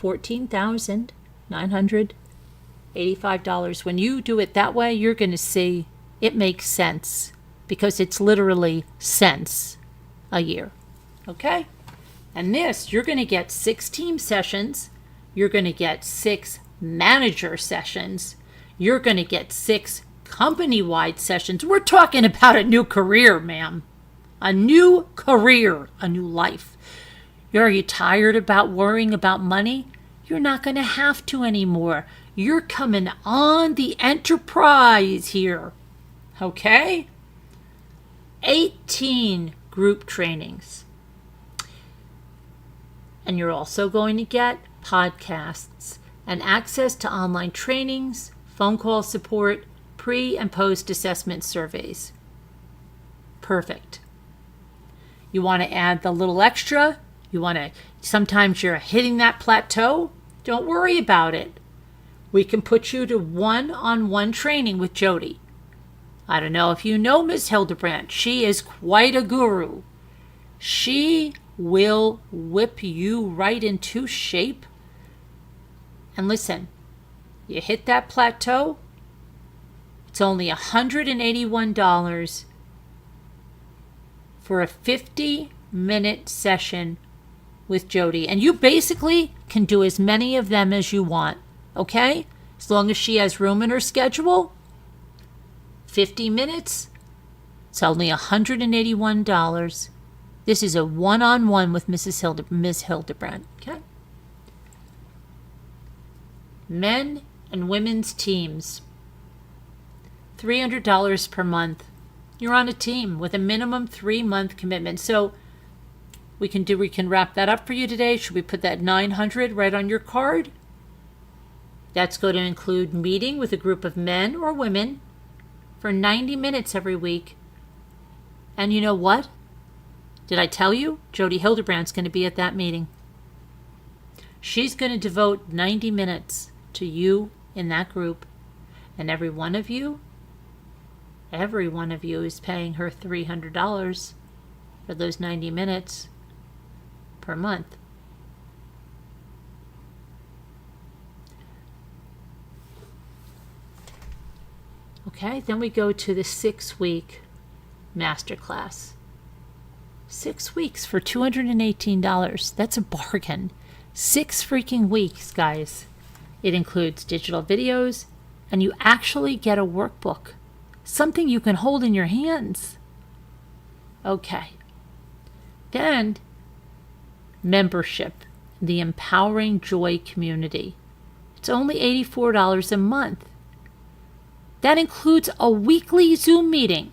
$14,985. When you do it that way, you're going to see it makes sense, because it's literally cents a year. Okay? And this, you're going to get 6 team sessions. You're going to get 6 manager sessions. You're going to get 6 company-wide sessions. We're talking about a new career, ma'am. A new career, a new life. Are you tired about worrying about money? You're not going to have to anymore. You're coming on the enterprise here. Okay? 18 group trainings. And you're also going to get podcasts and access to online trainings, phone call support, pre- and post-assessment surveys. Perfect. You want to add the little extra? Sometimes you're hitting that plateau? Don't worry about it. We can put you to one-on-one training with Jodi. I don't know if you know Ms. Hildebrandt. She is quite a guru. She will whip you right into shape. And listen, you hit that plateau, it's only $181 for a 50-minute session with Jodi. And you basically can do as many of them as you want, okay? As long as she has room in her schedule, 50 minutes, it's only $181. This is a one-on-one with Ms. Hildebrandt, okay? Men and women's teams, $300 per month. You're on a team with a minimum 3-month commitment. So we can wrap that up for you today. Should we put that $900 right on your card? That's going to include meeting with a group of men or women for 90 minutes every week. And you know what? Did I tell you? Jodi Hildebrandt's going to be at that meeting. She's going to devote 90 minutes to you in that group. And every one of you is paying her $300 for those 90 minutes per month. Okay, then we go to the 6-week masterclass. 6 weeks for $218. That's a bargain. 6 freaking weeks, guys. It includes digital videos, and you actually get a workbook. Something you can hold in your hands. Okay. Then, membership, the Empowering Joy community. It's only $84 a month. That includes a weekly Zoom meeting.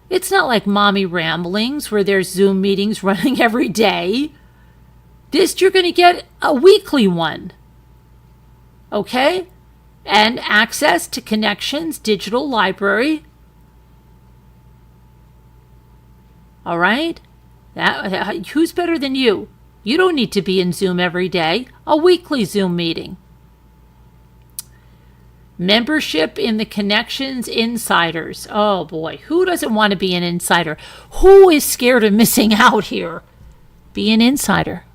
It's not like Mommy Ramblings where there's Zoom meetings running every day. This, you're going to get a weekly one. Okay? And access to Connections digital library. All right? Who's better than you? You don't need to be in Zoom every day. A weekly Zoom meeting. Membership in the Connections Insiders. Oh boy, who doesn't want to be an insider? Who is scared of missing out here? Be an insider.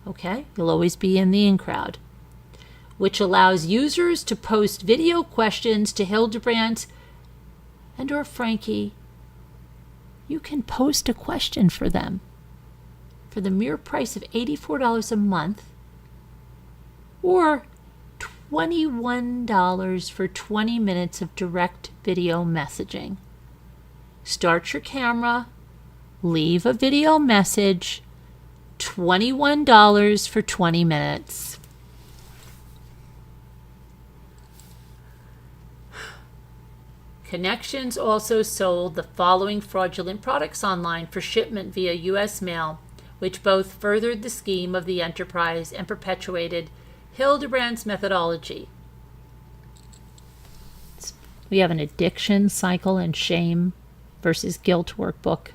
Okay, you'll always be in the in crowd. Which allows users to post video questions to Hildebrandt and or Franke. You can post a question for them for the mere price of $84 a month or $21 for 20 minutes of direct video messaging. Start your camera, leave a video message, $21 for 20 minutes. Connections also sold the following fraudulent products online for shipment via U.S. mail, which both furthered the scheme of the enterprise and perpetuated Hildebrandt's methodology. We have an addiction, cycle, and shame versus guilt workbook.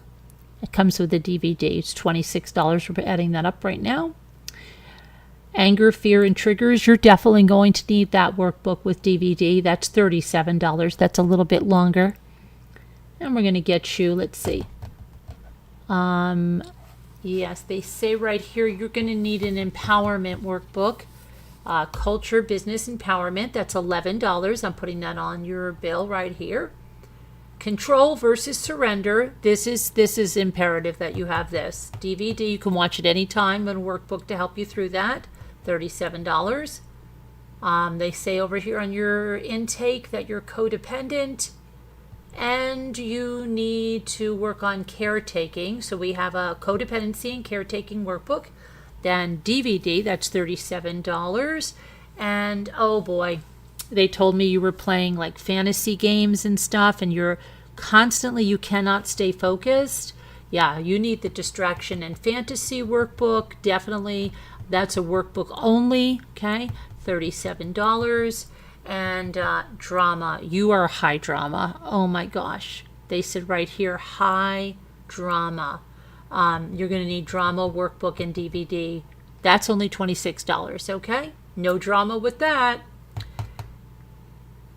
It comes with a DVD. It's $26. We're adding that up right now. Anger, fear, and triggers. You're definitely going to need that workbook with DVD. That's $37. That's a little bit longer. And we're going to get you, let's see. Yes, they say right here you're going to need an empowerment workbook. Culture, business, empowerment. That's $11. I'm putting that on your bill right here. Control versus surrender. This is imperative that you have this. DVD, you can watch it anytime, and a workbook to help you through that. $37. They say over here on your intake that you're codependent. And you need to work on caretaking. So we have a codependency and caretaking workbook. Then DVD, that's $37. And oh boy, they told me you were playing like fantasy games and stuff, and you're constantly, you cannot stay focused. Yeah, you need the distraction and fantasy workbook. Definitely, that's a workbook only. Okay, $37. And drama, you are high drama. Oh my gosh, they said right here, high drama. You're going to need drama workbook and DVD. That's only $26. Okay, no drama with that.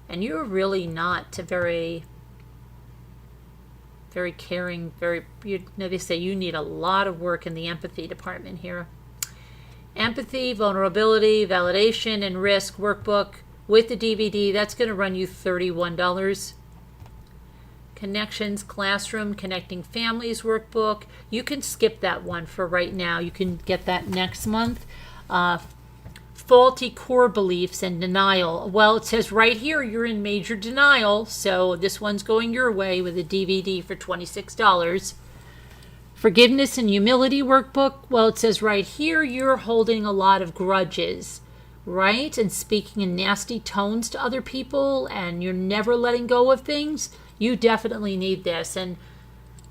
And you're really not very caring, they say you need a lot of work in the empathy department here. Empathy, vulnerability, validation, and risk workbook with the DVD, that's going to run you $31. Connections, classroom, connecting families workbook. You can skip that one for right now. You can get that next month. Faulty core beliefs and denial. Well, it says right here you're in major denial, so this one's going your way with a DVD for $26. Forgiveness and humility workbook. Well, it says right here you're holding a lot of grudges, right? And speaking in nasty tones to other people, and you're never letting go of things. You definitely need this. And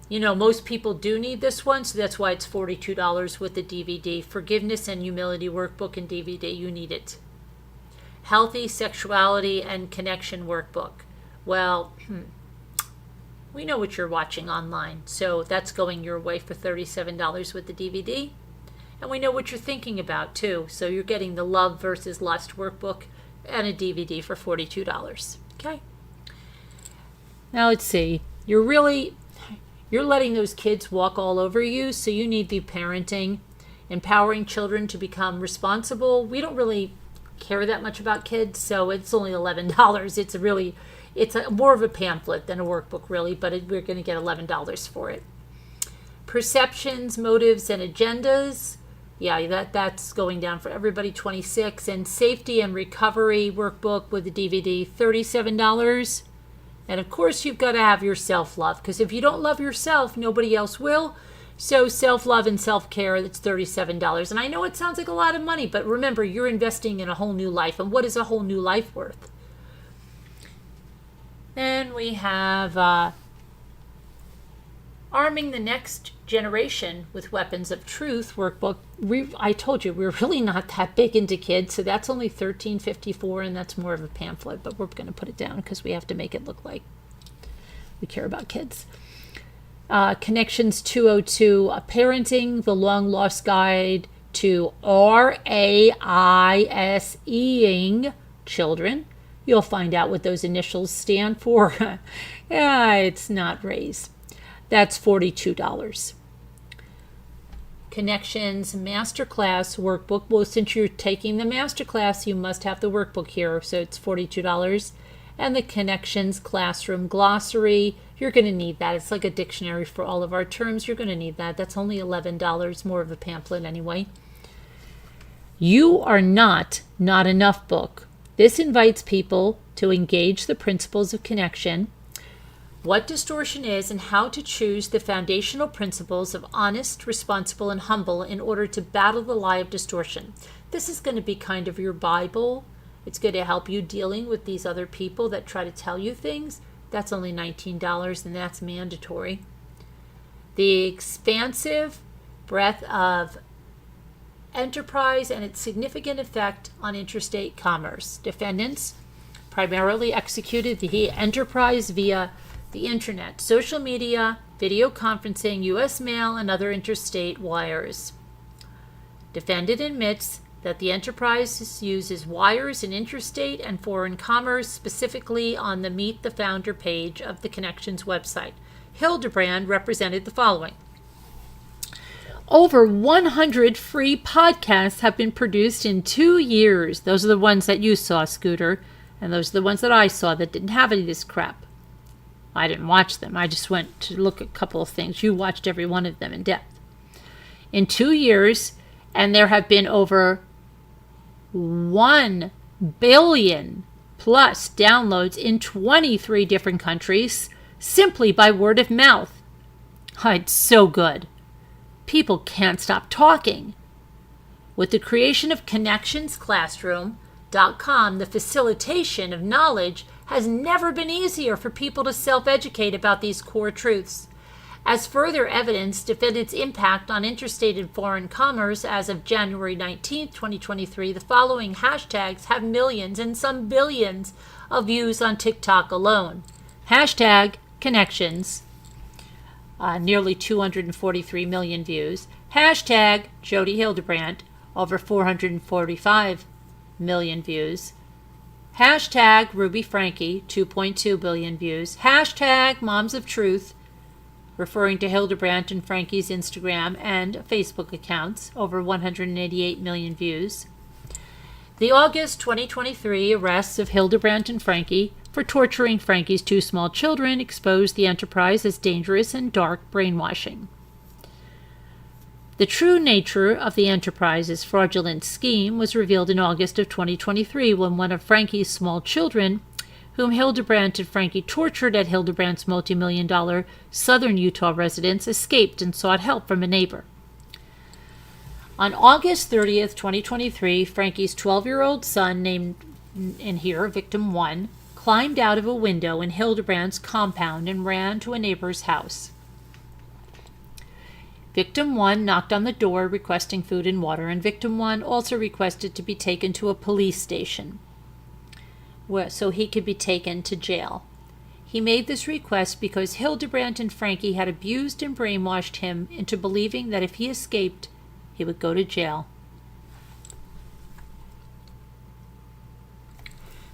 you know, most people do need this one, so that's why it's $42 with the DVD. Forgiveness and humility workbook and DVD, you need it. Healthy sexuality and connection workbook. Well, we know what you're watching online, so that's going your way for $37 with the DVD. And we know what you're thinking about too, so you're getting the love versus lust workbook and a DVD for $42. Okay. Now let's see. You're letting those kids walk all over you, so you need the parenting, empowering children to become responsible. We don't really care that much about kids, so it's only $11. It's more of a pamphlet than a workbook, really, but we're going to get $11 for it. Perceptions, motives, and agendas. Yeah, that's going down for everybody, $26. And safety and recovery workbook with the DVD, $37. And of course, you've got to have your self-love, because if you don't love yourself, nobody else will. So self-love and self-care, that's $37. And I know it sounds like a lot of money, but remember, you're investing in a whole new life. And what is a whole new life worth? Then we have Arming the Next Generation with Weapons of Truth workbook. I told you, we're really not that big into kids, so that's only $13.54, and that's more of a pamphlet, but we're going to put it down because we have to make it look like we care about kids. Connections 202, Parenting, the Long Lost Guide to RAISEing Children. You'll find out what those initials stand for. Yeah, it's not raise. That's $42. Connections Masterclass workbook. Well, since you're taking the Masterclass, you must have the workbook here, so it's $42. And the Connections Classroom Glossary, you're going to need that. It's like a dictionary for all of our terms. You're going to need that. That's only $11, more of a pamphlet anyway. You Are Not Enough book. This invites people to engage the principles of connection, what distortion is, and how to choose the foundational principles of honest, responsible, and humble in order to battle the lie of distortion. This is going to be kind of your Bible. It's going to help you dealing with these other people that try to tell you things. That's only $19, and that's mandatory. The expansive breadth of enterprise and its significant effect on interstate commerce. Defendants primarily executed the enterprise via the internet, social media, video conferencing, U.S. mail, and other interstate wires. Defendant admits that the enterprise uses wires in interstate and foreign commerce, specifically on the Meet the Founder page of the Connections website. Hildebrandt represented the following. Over 100 free podcasts have been produced in 2 years. Those are the ones that you saw, Scooter, and those are the ones that I saw that didn't have any of this crap. I didn't watch them. I just went to look at a couple of things. You watched every one of them in depth. In 2 years, and there have been over 1 billion plus downloads in 23 different countries, simply by word of mouth. It's so good. People can't stop talking. With the creation of connectionsclassroom.com, the facilitation of knowledge has never been easier for people to self-educate about these core truths. As further evidence to fit its impact on interstate and foreign commerce, as of January 19, 2023, the following hashtags have millions and some billions of views on TikTok alone. Hashtag connections, nearly 243 million views. Hashtag Jodi Hildebrandt, over 445 million views. Hashtag Ruby Franke, 2.2 billion views. Hashtag Moms of Truth, referring to Hildebrandt and Franke's Instagram and Facebook accounts, over 188 million views. The August 2023 arrests of Hildebrandt and Franke for torturing Franke's 2 small children exposed the enterprise as dangerous and dark brainwashing. The true nature of the enterprise's fraudulent scheme was revealed in August of 2023 when one of Franke's small children, whom Hildebrandt and Franke tortured at Hildebrandt's multi-million-dollar southern Utah residence, escaped and sought help from a neighbor. On August 30th, 2023, Franke's 12-year-old son, named in here Victim 1, climbed out of a window in Hildebrandt's compound and ran to a neighbor's house. Victim 1 knocked on the door requesting food and water, and Victim 1 also requested to be taken to a police station so he could be taken to jail. He made this request because Hildebrandt and Franke had abused and brainwashed him into believing that if he escaped, he would go to jail.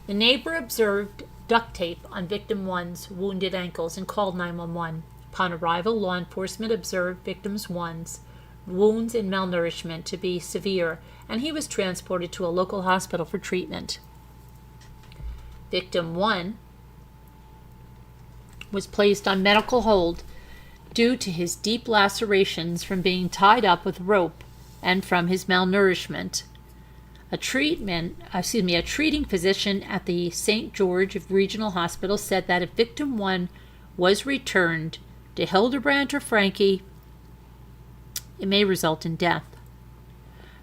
The neighbor observed duct tape on Victim 1's wounded ankles and called 911. Upon arrival, law enforcement observed Victim 1's wounds and malnourishment to be severe, and he was transported to a local hospital for treatment. Victim 1 was placed on medical hold due to his deep lacerations from being tied up with rope and from his malnourishment. A treating physician at the St. George Regional Hospital said that if Victim 1 was returned to Hildebrandt or Franke, it may result in death.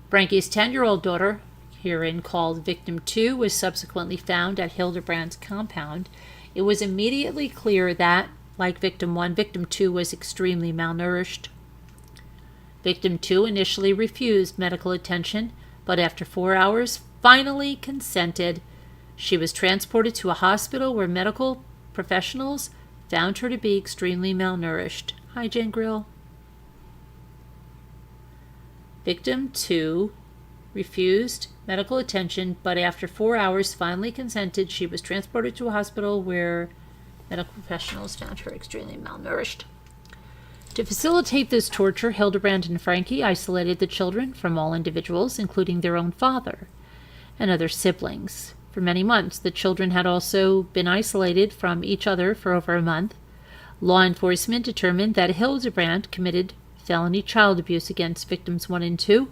Franke's 10-year-old daughter, herein called Victim 2, was subsequently found at Hildebrandt's compound. It was immediately clear that, like Victim 1, Victim 2 was extremely malnourished. Victim 2 initially refused medical attention, but after 4 hours finally consented. She was transported to a hospital where medical professionals found her to be extremely malnourished. Hi, Jen Grill. Victim 2 refused medical attention, but after 4 hours finally consented. She was transported to a hospital where medical professionals found her extremely malnourished. To facilitate this torture, Hildebrandt and Franke isolated the children from all individuals, including their own father and other siblings. For many months, the children had also been isolated from each other for over a month. Law enforcement determined that Hildebrandt committed felony child abuse against Victims 1 and 2.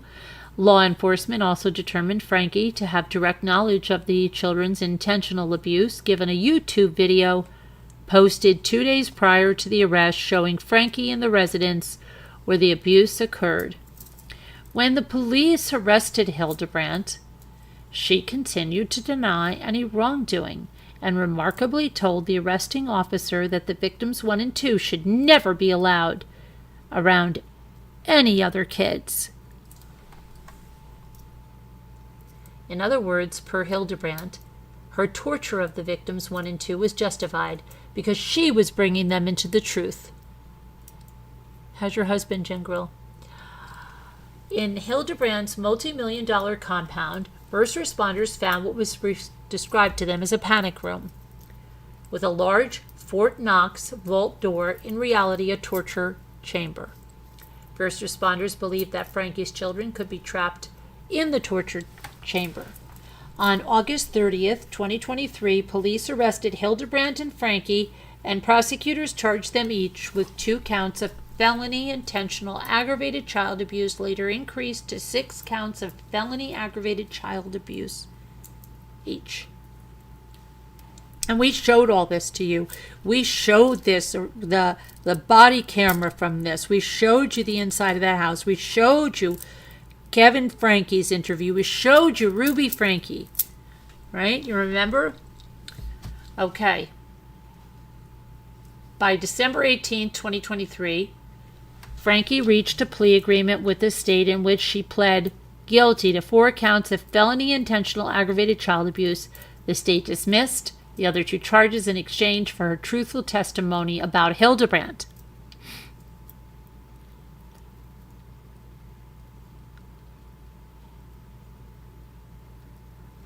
Law enforcement also determined Franke to have direct knowledge of the children's intentional abuse, given a YouTube video posted 2 days prior to the arrest showing Franke in the residence where the abuse occurred. When the police arrested Hildebrandt, she continued to deny any wrongdoing and remarkably told the arresting officer that the Victims 1 and 2 should never be allowed around any other kids. In other words, per Hildebrandt, her torture of the Victims 1 and 2 was justified because she was bringing them into the truth. How's your husband, Jen Grill? In Hildebrandt's multi-million-dollar compound, first responders found what was described to them as a panic room, with a large Fort Knox vault door, in reality a torture chamber. First responders believed that Franke's children could be trapped in the torture chamber. On August 30th, 2023, police arrested Hildebrandt and Franke, and prosecutors charged them each with 2 counts of felony intentional aggravated child abuse, later increased to 6 counts of felony aggravated child abuse each. And we showed all this to you. We showed this, the body camera from this. We showed you the inside of that house. We showed you Kevin Franke's interview. We showed you Ruby Franke. Right? You remember? Okay. By December 18, 2023, Franke reached a plea agreement with the state in which she pled guilty to 4 counts of felony intentional aggravated child abuse. The state dismissed the other 2 charges in exchange for her truthful testimony about Hildebrandt.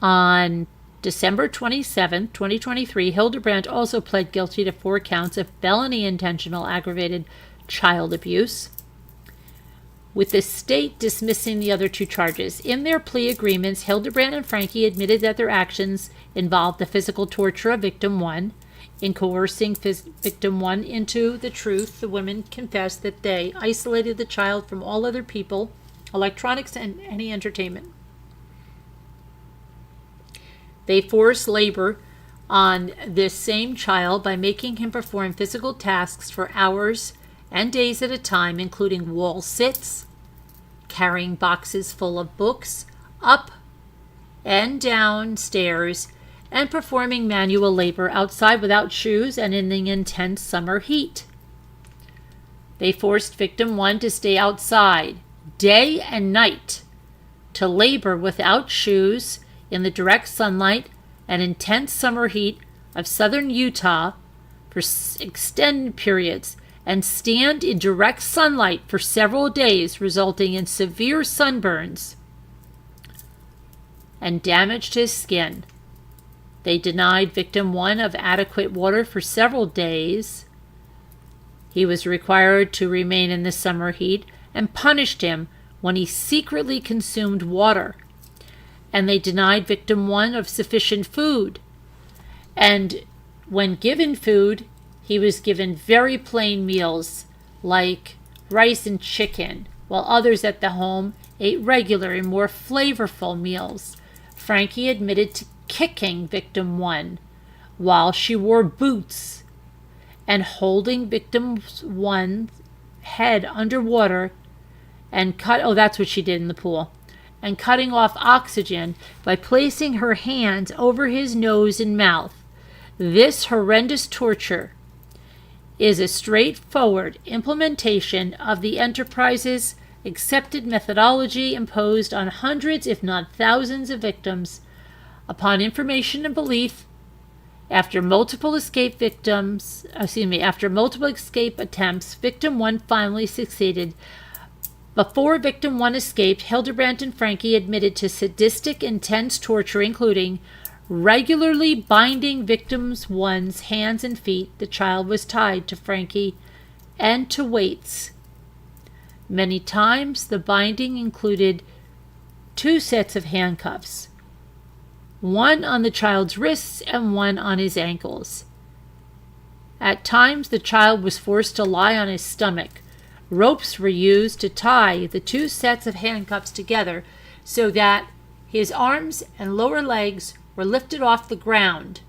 On December 27, 2023, Hildebrandt also pled guilty to 4 counts of felony intentional aggravated child abuse, with the state dismissing the other 2 charges. In their plea agreements, Hildebrandt and Franke admitted that their actions involved the physical torture of victim 1. In coercing victim 1 into the truth, the women confessed that they isolated the child from all other people, electronics, and any entertainment. They forced labor on this same child by making him perform physical tasks for hours and days at a time, including wall sits, carrying boxes full of books up and down stairs, and performing manual labor outside without shoes and in the intense summer heat. They forced victim 1 to stay outside day and night, to labor without shoes in the direct sunlight and intense summer heat of southern Utah for extended periods, and stand in direct sunlight for several days, resulting in severe sunburns and damage to his skin. They denied victim 1 of adequate water for several days. He was required to remain in the summer heat, and punished him when he secretly consumed water. And they denied victim 1 of sufficient food. And when given food, he was given very plain meals like rice and chicken, while others at the home ate regular and more flavorful meals. Franke admitted to kicking victim 1 while she wore boots and holding victim 1's head underwater and that's what she did in the pool, and cutting off oxygen by placing her hands over his nose and mouth. This horrendous torture is a straightforward implementation of the enterprise's accepted methodology imposed on hundreds, if not thousands, of victims. Upon information and belief, after multiple escape attempts, victim 1 finally succeeded. Before victim 1 escaped, Hildebrandt and Franke admitted to sadistic, intense torture, including regularly binding victim 1's hands and feet. The child was tied to Franke and to weights. Many times, the binding included 2 sets of handcuffs, one on the child's wrists and one on his ankles. At times, the child was forced to lie on his stomach. Ropes were used to tie the 2 sets of handcuffs together so that his arms and lower legs were lifted off the ground.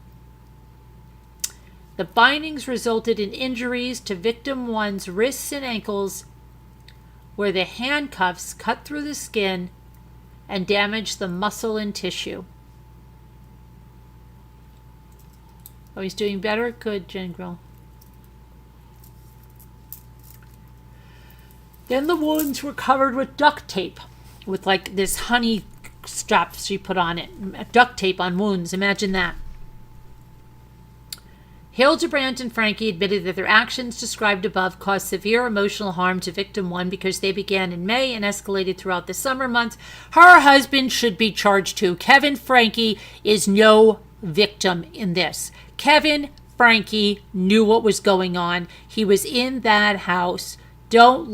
The bindings resulted in injuries to victim 1's wrists and ankles, where the handcuffs cut through the skin and damaged the muscle and tissue. Oh, he's doing better? Good, Jen Grill. Then the wounds were covered with duct tape, with like this honey strap she put on it. Duct tape on wounds, imagine that. Hildebrandt and Franke admitted that their actions described above caused severe emotional harm to victim 1 because they began in May and escalated throughout the summer months. Her husband should be charged too. Kevin Franke is no victim in this. Kevin Franke knew what was going on. He was in that house. Don't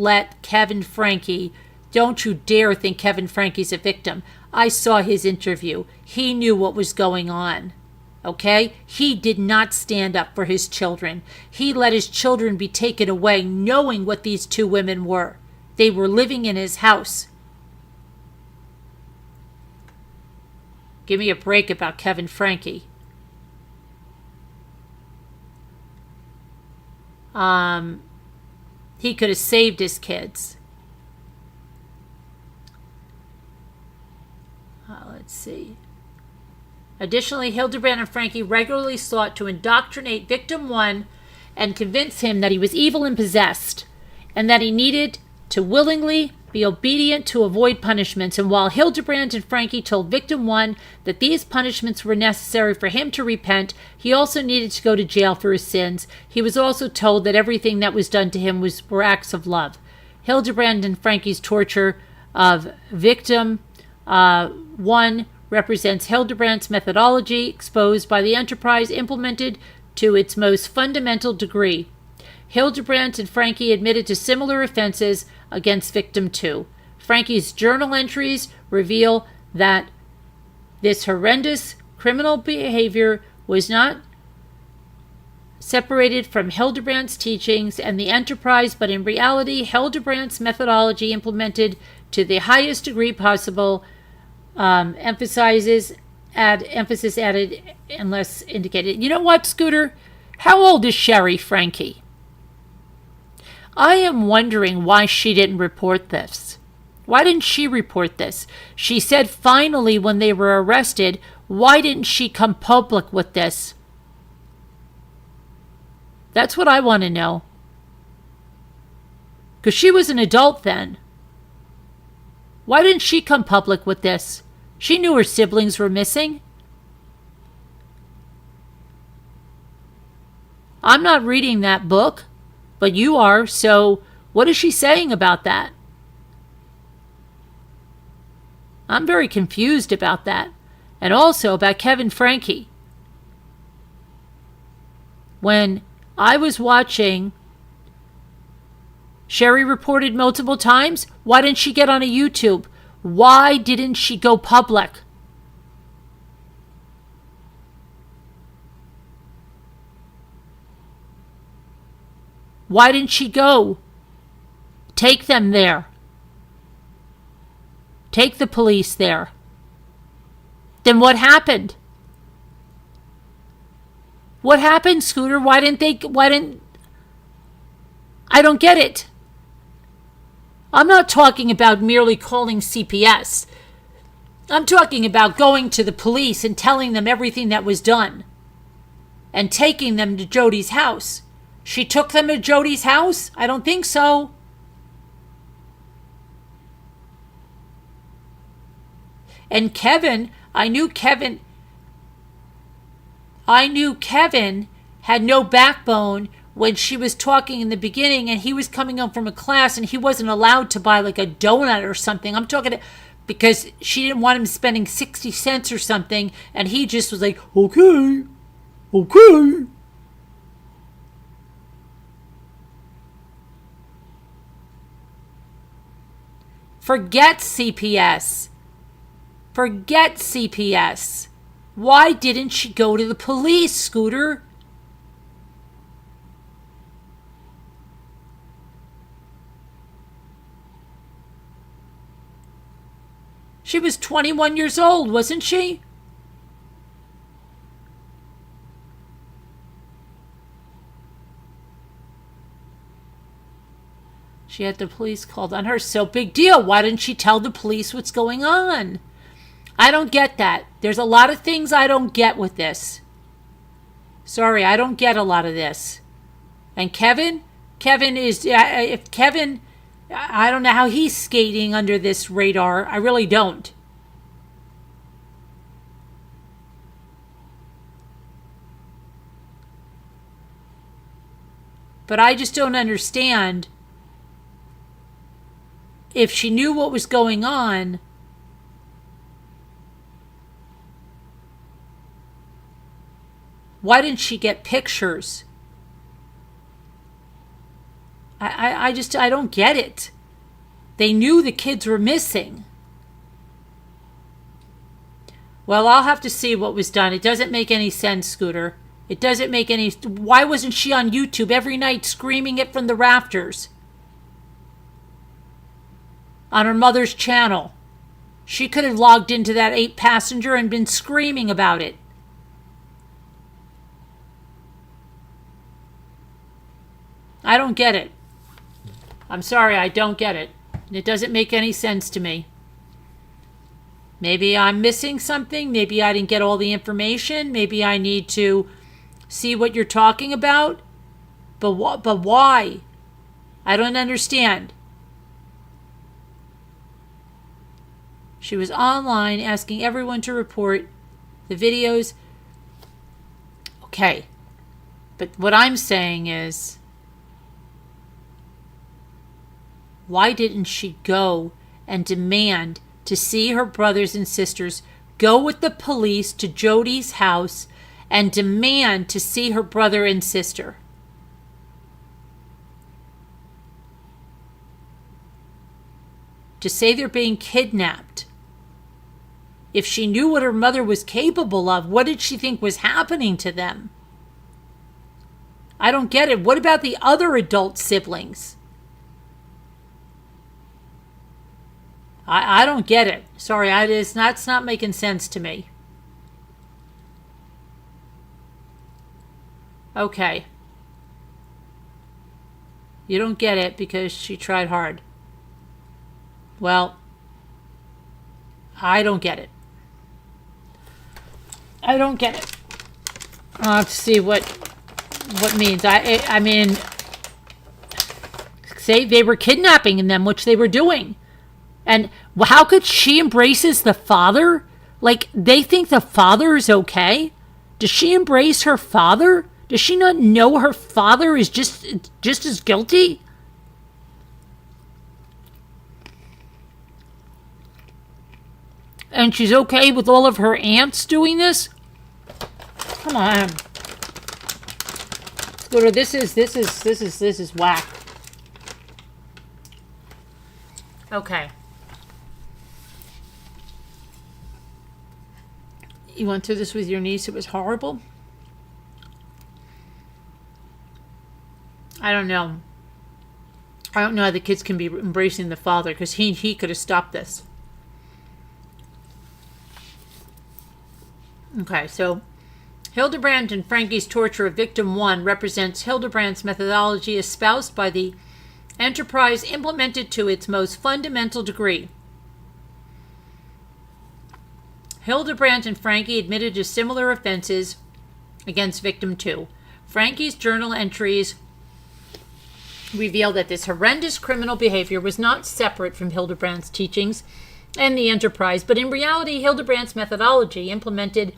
you dare think Kevin Franke's a victim. I saw his interview. He knew what was going on. Okay? He did not stand up for his children. He let his children be taken away knowing what these 2 women were. They were living in his house. Give me a break about Kevin Franke. he could have saved his kids. Let's see. Additionally, Hildebrandt and Franke regularly sought to indoctrinate victim 1 and convince him that he was evil and possessed, and that he needed to willingly be obedient to avoid punishments. And while Hildebrandt and Franke told victim 1 that these punishments were necessary for him to repent, he also needed to go to jail for his sins. He was also told that everything that was done to him were acts of love. Hildebrandt and Franke's torture of victim 1 represents Hildebrandt's methodology exposed by the enterprise, implemented to its most fundamental degree. Hildebrandt and Franke admitted to similar offenses against victim 2. Franke's journal entries reveal that this horrendous criminal behavior was not separated from Hildebrandt's teachings and the enterprise, but in reality, Hildebrandt's methodology implemented to the highest degree possible, emphasis added unless indicated. You know what, Scooter? How old is Sherry Franke? I am wondering why she didn't report this. Why didn't she report this? She said finally when they were arrested, why didn't she come public with this? That's what I want to know. Because she was an adult then. Why didn't she come public with this? She knew her siblings were missing. I'm not reading that book, but you are, so what is she saying about that? I'm very confused about that. And also about Kevin Franke. When I was watching, Sherry reported multiple times. Why didn't she get on a YouTube? Why didn't she go public? Why didn't she go? Take them there. Take the police there. Then what happened? What happened, Scooter? I don't get it. I'm not talking about merely calling CPS. I'm talking about going to the police and telling them everything that was done and taking them to Jodi's house. She took them to Jodi's house? I don't think so. And Kevin, I knew Kevin had no backbone when she was talking in the beginning, and he was coming home from a class and he wasn't allowed to buy like a donut or something. I'm talking because she didn't want him spending 60 cents or something, and he just was like, okay. Forget CPS. Why didn't she go to the police, Scooter? She was 21 years old, wasn't she? She had the police called on her. So big deal. Why didn't she tell the police what's going on? I don't get that. There's a lot of things I don't get with this. Sorry, I don't get a lot of this. And Kevin is, if Kevin, I don't know how he's skating under this radar. I really don't. But I just don't understand. If she knew what was going on, why didn't she get pictures? I don't get it. They knew the kids were missing. Well, I'll have to see what was done. It doesn't make any sense, Scooter. It doesn't make any... Why wasn't she on YouTube every night screaming it from the rafters? On her mother's channel. She could have logged into that 8-passenger and been screaming about it. I don't get it. I'm sorry, I don't get it. It doesn't make any sense to me. Maybe I'm missing something. Maybe I didn't get all the information. Maybe I need to see what you're talking about. But why? I don't understand. She was online asking everyone to report the videos. Okay. But what I'm saying is, why didn't she go and demand to see her brothers and sisters, go with the police to Jodi's house and demand to see her brother and sister? To say they're being kidnapped. If she knew what her mother was capable of, what did she think was happening to them? I don't get it. What about the other adult siblings? I don't get it. Sorry, it's not making sense to me. Okay. You don't get it because she tried hard. Well, I don't get it. I don't get it. I'll have to see what means. I mean, say they were kidnapping them, which they were doing. And how could she embraces the father? Like, they think the father is okay? Does she embrace her father? Does she not know her father is just as guilty? And she's okay with all of her aunts doing this? Come on. Let's go to this is whack. Okay. You went through this with your niece. It was horrible. I don't know. I don't know how the kids can be embracing the father, because he could have stopped this. Okay, so Hildebrandt and Franke's torture of victim 1 represents Hildebrandt's methodology espoused by the enterprise implemented to its most fundamental degree. Hildebrandt and Franke admitted to similar offenses against victim 2. Franke's journal entries reveal that this horrendous criminal behavior was not separate from Hildebrandt's teachings and the enterprise, but in reality, Hildebrandt's methodology, implemented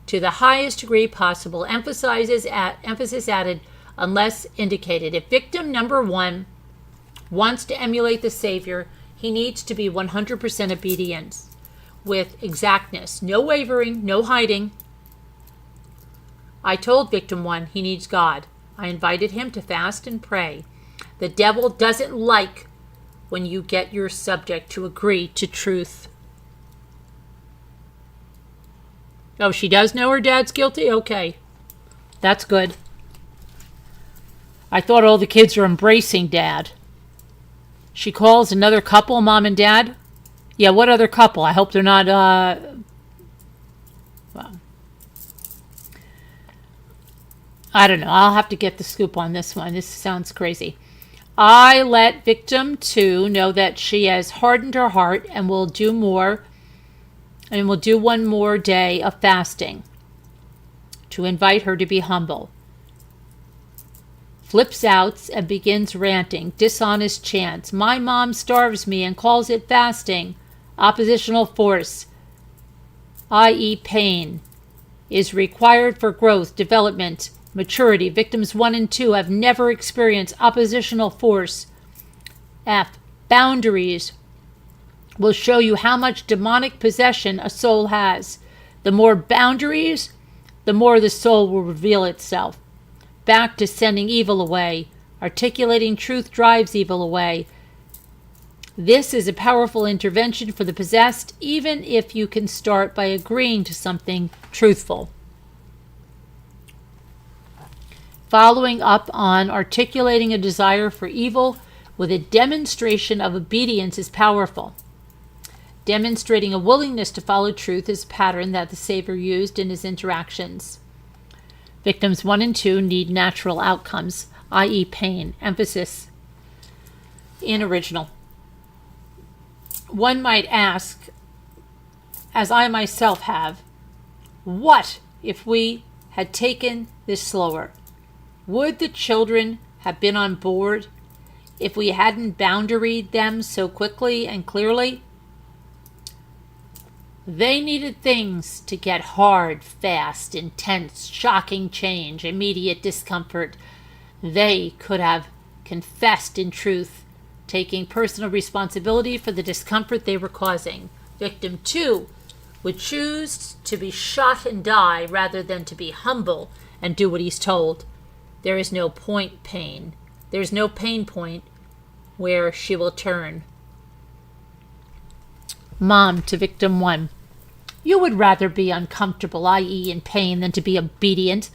to the highest degree possible, emphasis added unless indicated. If victim number 1 wants to emulate the Savior, he needs to be 100% obedient with exactness, no wavering, no hiding. I told victim 1 he needs God. I invited him to fast and pray. The devil doesn't like when you get your subject to agree to truth. Oh, she does know her dad's guilty? Okay. That's good. I thought all the kids are embracing dad. She calls another couple, mom and dad? Yeah, what other couple? I hope they're not, well, I don't know. I'll have to get the scoop on this one. This sounds crazy. I let victim 2 know that she has hardened her heart and will do more, and will do one more day of fasting to invite her to be humble. Flips out and begins ranting, dishonest chants. My mom starves me and calls it fasting. Oppositional force, i.e. pain, is required for growth, development, maturity. Victims 1 and 2 have never experienced oppositional force. F. Boundaries will show you how much demonic possession a soul has. The more boundaries, the more the soul will reveal itself. Back to sending evil away. Articulating truth drives evil away. This is a powerful intervention for the possessed, even if you can start by agreeing to something truthful. Following up on articulating a desire for evil with a demonstration of obedience is powerful. Demonstrating a willingness to follow truth is a pattern that the Savior used in his interactions. Victims 1 and 2 need natural outcomes. i.e. pain, emphasis in original. One might ask, as I myself have, what if we had taken this slower? Would the children have been on board if we hadn't boundaried them so quickly and clearly? They needed things to get hard, fast, intense, shocking change, immediate discomfort. They could have confessed in truth, taking personal responsibility for the discomfort they were causing. Victim 2 would choose to be shot and die rather than to be humble and do what he's told. There is no pain. There's no pain point where she will turn. Mom to victim 1. You would rather be uncomfortable, i.e. in pain, than to be obedient.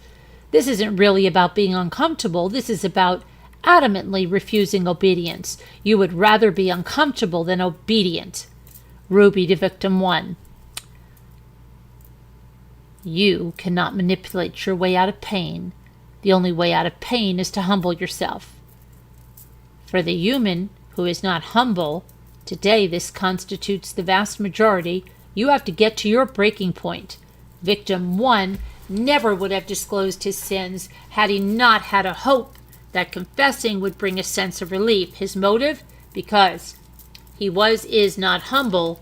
This isn't really about being uncomfortable. This is about adamantly refusing obedience. You would rather be uncomfortable than obedient. Ruby to victim 1. You cannot manipulate your way out of pain. The only way out of pain is to humble yourself. For the human who is not humble, today this constitutes the vast majority. You have to get to your breaking point. Victim 1 never would have disclosed his sins had he not had a hope that confessing would bring a sense of relief. His motive, because he is not humble,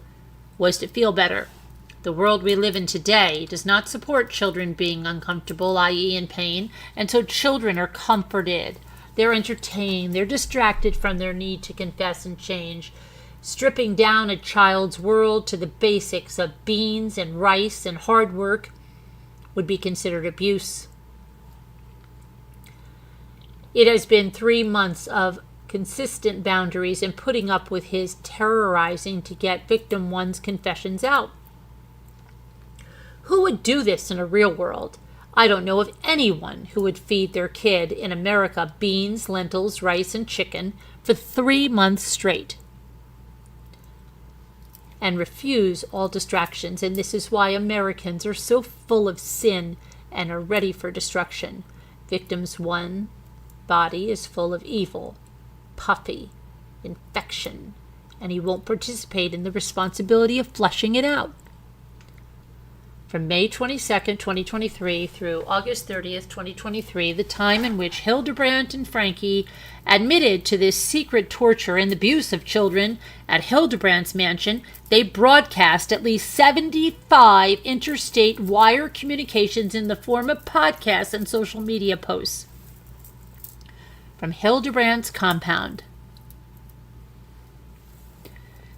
was to feel better. The world we live in today does not support children being uncomfortable, i.e. in pain, and so children are comforted. They're entertained. They're distracted from their need to confess and change. Stripping down a child's world to the basics of beans and rice and hard work would be considered abuse. It has been 3 months of consistent boundaries and putting up with his terrorizing to get victim 1's confessions out. Who would do this in a real world? I don't know of anyone who would feed their kid in America beans, lentils, rice, and chicken for 3 months straight and refuse all distractions. And this is why Americans are so full of sin and are ready for destruction. Victim's 1 body is full of evil, puffy, infection, and he won't participate in the responsibility of flushing it out. From May 22nd, 2023 through August 30th, 2023, the time in which Hildebrandt and Franke admitted to this secret torture and abuse of children at Hildebrandt's mansion, they broadcast at least 75 interstate wire communications in the form of podcasts and social media posts from Hildebrandt's compound.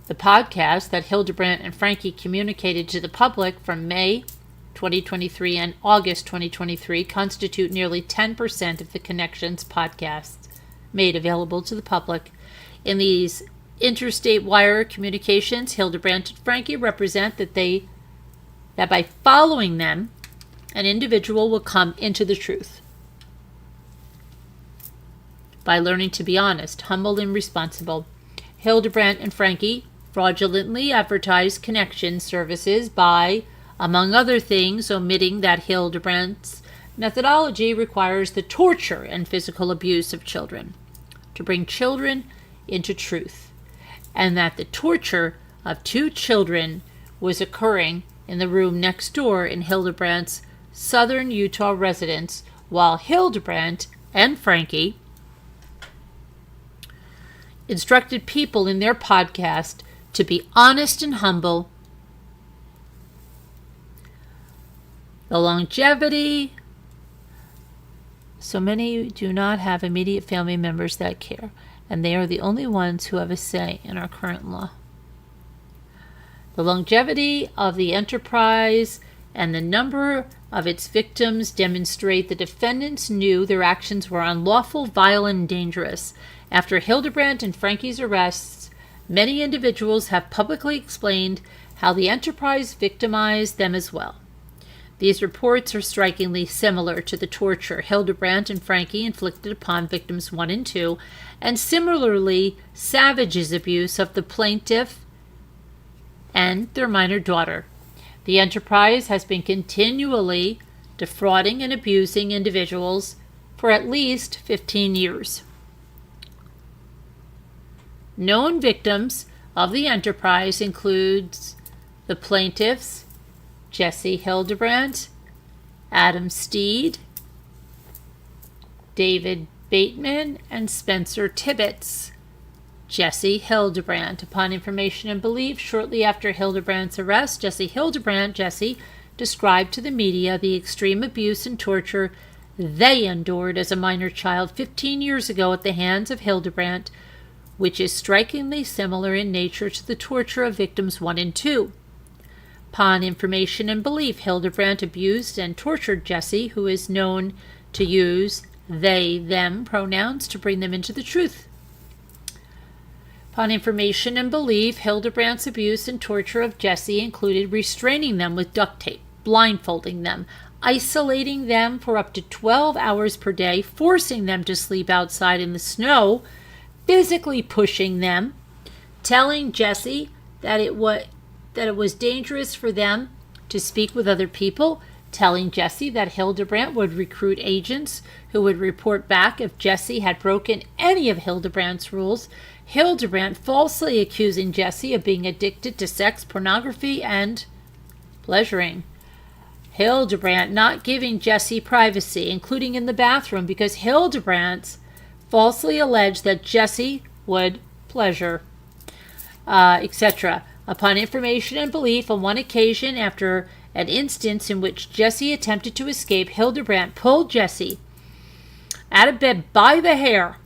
The podcasts that Hildebrandt and Franke communicated to the public from May 2023 and August 2023 constitute nearly 10% of the Connections podcasts made available to the public. In these interstate wire communications, Hildebrandt and Franke represent that by following them, an individual will come into the truth. By learning to be honest, humble, and responsible, Hildebrandt and Franke fraudulently advertised connection services by, among other things, omitting that Hildebrandt's methodology requires the torture and physical abuse of children to bring children into truth, and that the torture of 2 children was occurring in the room next door in Hildebrandt's southern Utah residence, while Hildebrandt and Franke instructed people in their podcast to be honest and humble. The longevity. So many do not have immediate family members that care, and they are the only ones who have a say in our current law. The longevity of the enterprise and the number of its victims demonstrate the defendants knew their actions were unlawful, violent, and dangerous. After Hildebrandt and Franke's arrests, many individuals have publicly explained how the enterprise victimized them as well. These reports are strikingly similar to the torture Hildebrandt and Franke inflicted upon victims 1 and 2, and similarly Savage's abuse of the plaintiff and their minor daughter. The enterprise has been continually defrauding and abusing individuals for at least 15 years. Known victims of the enterprise includes the plaintiffs Jodi Hildebrandt, Adam Steed, David Bateman, and Spencer Tibbetts. Jodi Hildebrandt. Upon information and belief, shortly after Hildebrandt's arrest, Jodi Hildebrandt, described to the media the extreme abuse and torture they endured as a minor child 15 years ago at the hands of Hildebrandt, which is strikingly similar in nature to the torture of victims 1 and 2. Upon information and belief, Hildebrandt abused and tortured Jodi, who is known to use they, them pronouns to bring them into the truth. Upon information and belief, Hildebrandt's abuse and torture of Jodi included restraining them with duct tape, blindfolding them, isolating them for up to 12 hours per day, forcing them to sleep outside in the snow, physically pushing them, telling Jodi that it was dangerous for them to speak with other people, telling Jodi that Hildebrandt would recruit agents who would report back if Jodi had broken any of Hildebrandt's rules, Hildebrandt falsely accusing Jodi of being addicted to sex, pornography, and pleasuring. Hildebrandt not giving Jodi privacy, including in the bathroom, because Hildebrandt falsely alleged that Jodi would pleasure, etc. Upon information and belief, on one occasion, after an instance in which Jodi attempted to escape, Hildebrandt pulled Jodi out of bed by the hair,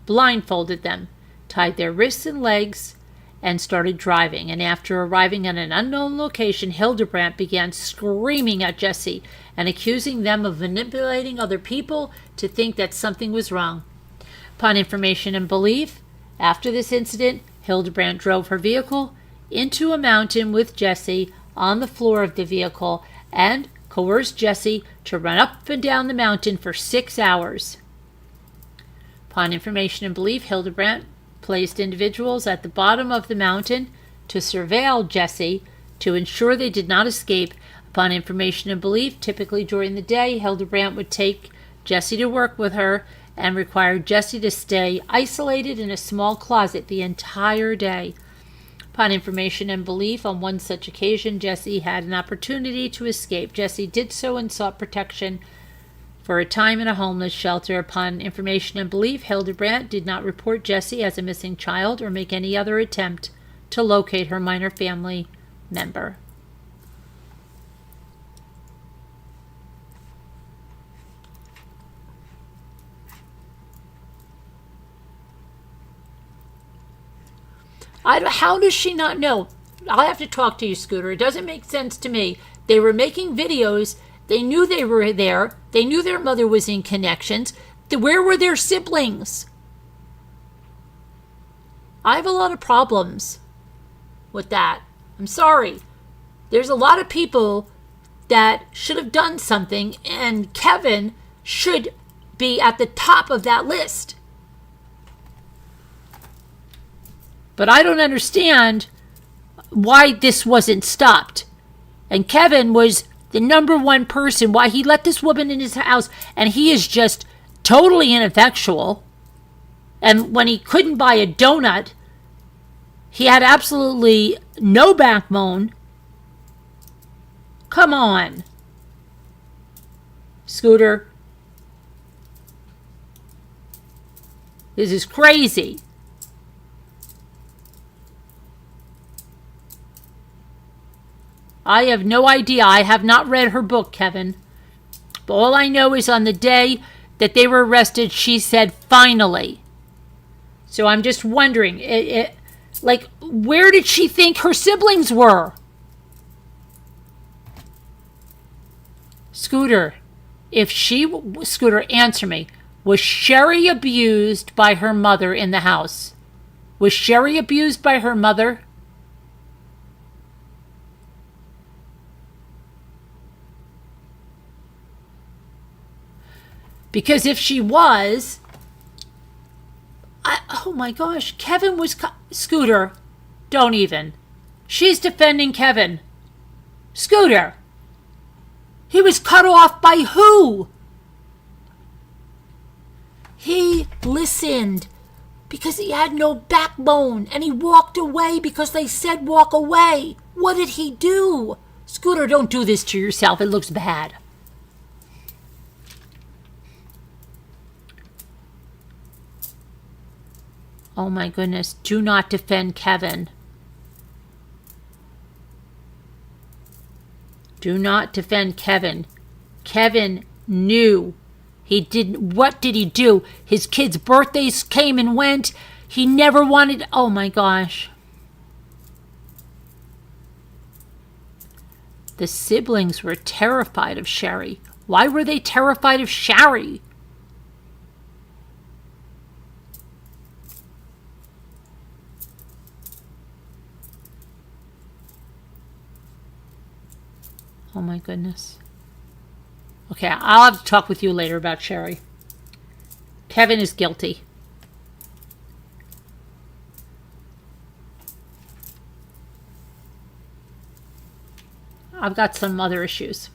blindfolded them, tied their wrists and legs, and started driving. And after arriving at an unknown location, Hildebrandt began screaming at Jodi and accusing them of manipulating other people to think that something was wrong. Upon information and belief, after this incident, Hildebrandt drove her vehicle into a mountain with Jodi on the floor of the vehicle and coerced Jodi to run up and down the mountain for 6 hours. Upon information and belief, Hildebrandt placed individuals at the bottom of the mountain to surveil Jodi to ensure they did not escape. Upon information and belief, typically during the day, Hildebrandt would take Jodi to work with her and required Jodi to stay isolated in a small closet the entire day. Upon information and belief, on one such occasion, Jodi had an opportunity to escape. Jodi did so and sought protection for a time in a homeless shelter. Upon information and belief, Hildebrandt did not report Jodi as a missing child or make any other attempt to locate her minor family member. How does she not know? I'll have to talk to you, Scooter. It doesn't make sense to me. They were making videos. They knew they were there. They knew their mother was in connections. Where were their siblings? I have a lot of problems with that. I'm sorry. There's a lot of people that should have done something, and Kevin should be at the top of that list. But I don't understand why this wasn't stopped. And Kevin was the number one person, why he let this woman in his house, and he is just totally ineffectual. And when he couldn't buy a donut, he had absolutely no backbone. Come on, Scooter. This is crazy. I have no idea. I have not read her book, Kevin. But all I know is on the day that they were arrested, she said, finally. So I'm just wondering, where did she think her siblings were? Scooter, Scooter, answer me. Was Sherry abused by her mother in the house? Was Sherry abused by her mother? Because if she was, oh my gosh, Kevin was, Scooter, don't even. She's defending Kevin. Scooter, he was cut off by who? He listened because he had no backbone, and he walked away because they said walk away. What did he do? Scooter, don't do this to yourself. It looks bad. Oh my goodness. Do not defend Kevin. Do not defend Kevin. Kevin knew. He didn't. What did he do? His kids' birthdays came and went. He never wanted. Oh my gosh. The siblings were terrified of Sherry. Why were they terrified of Sherry? Oh my goodness. Okay, I'll have to talk with you later about Sherry. Kevin is guilty. I've got some other issues.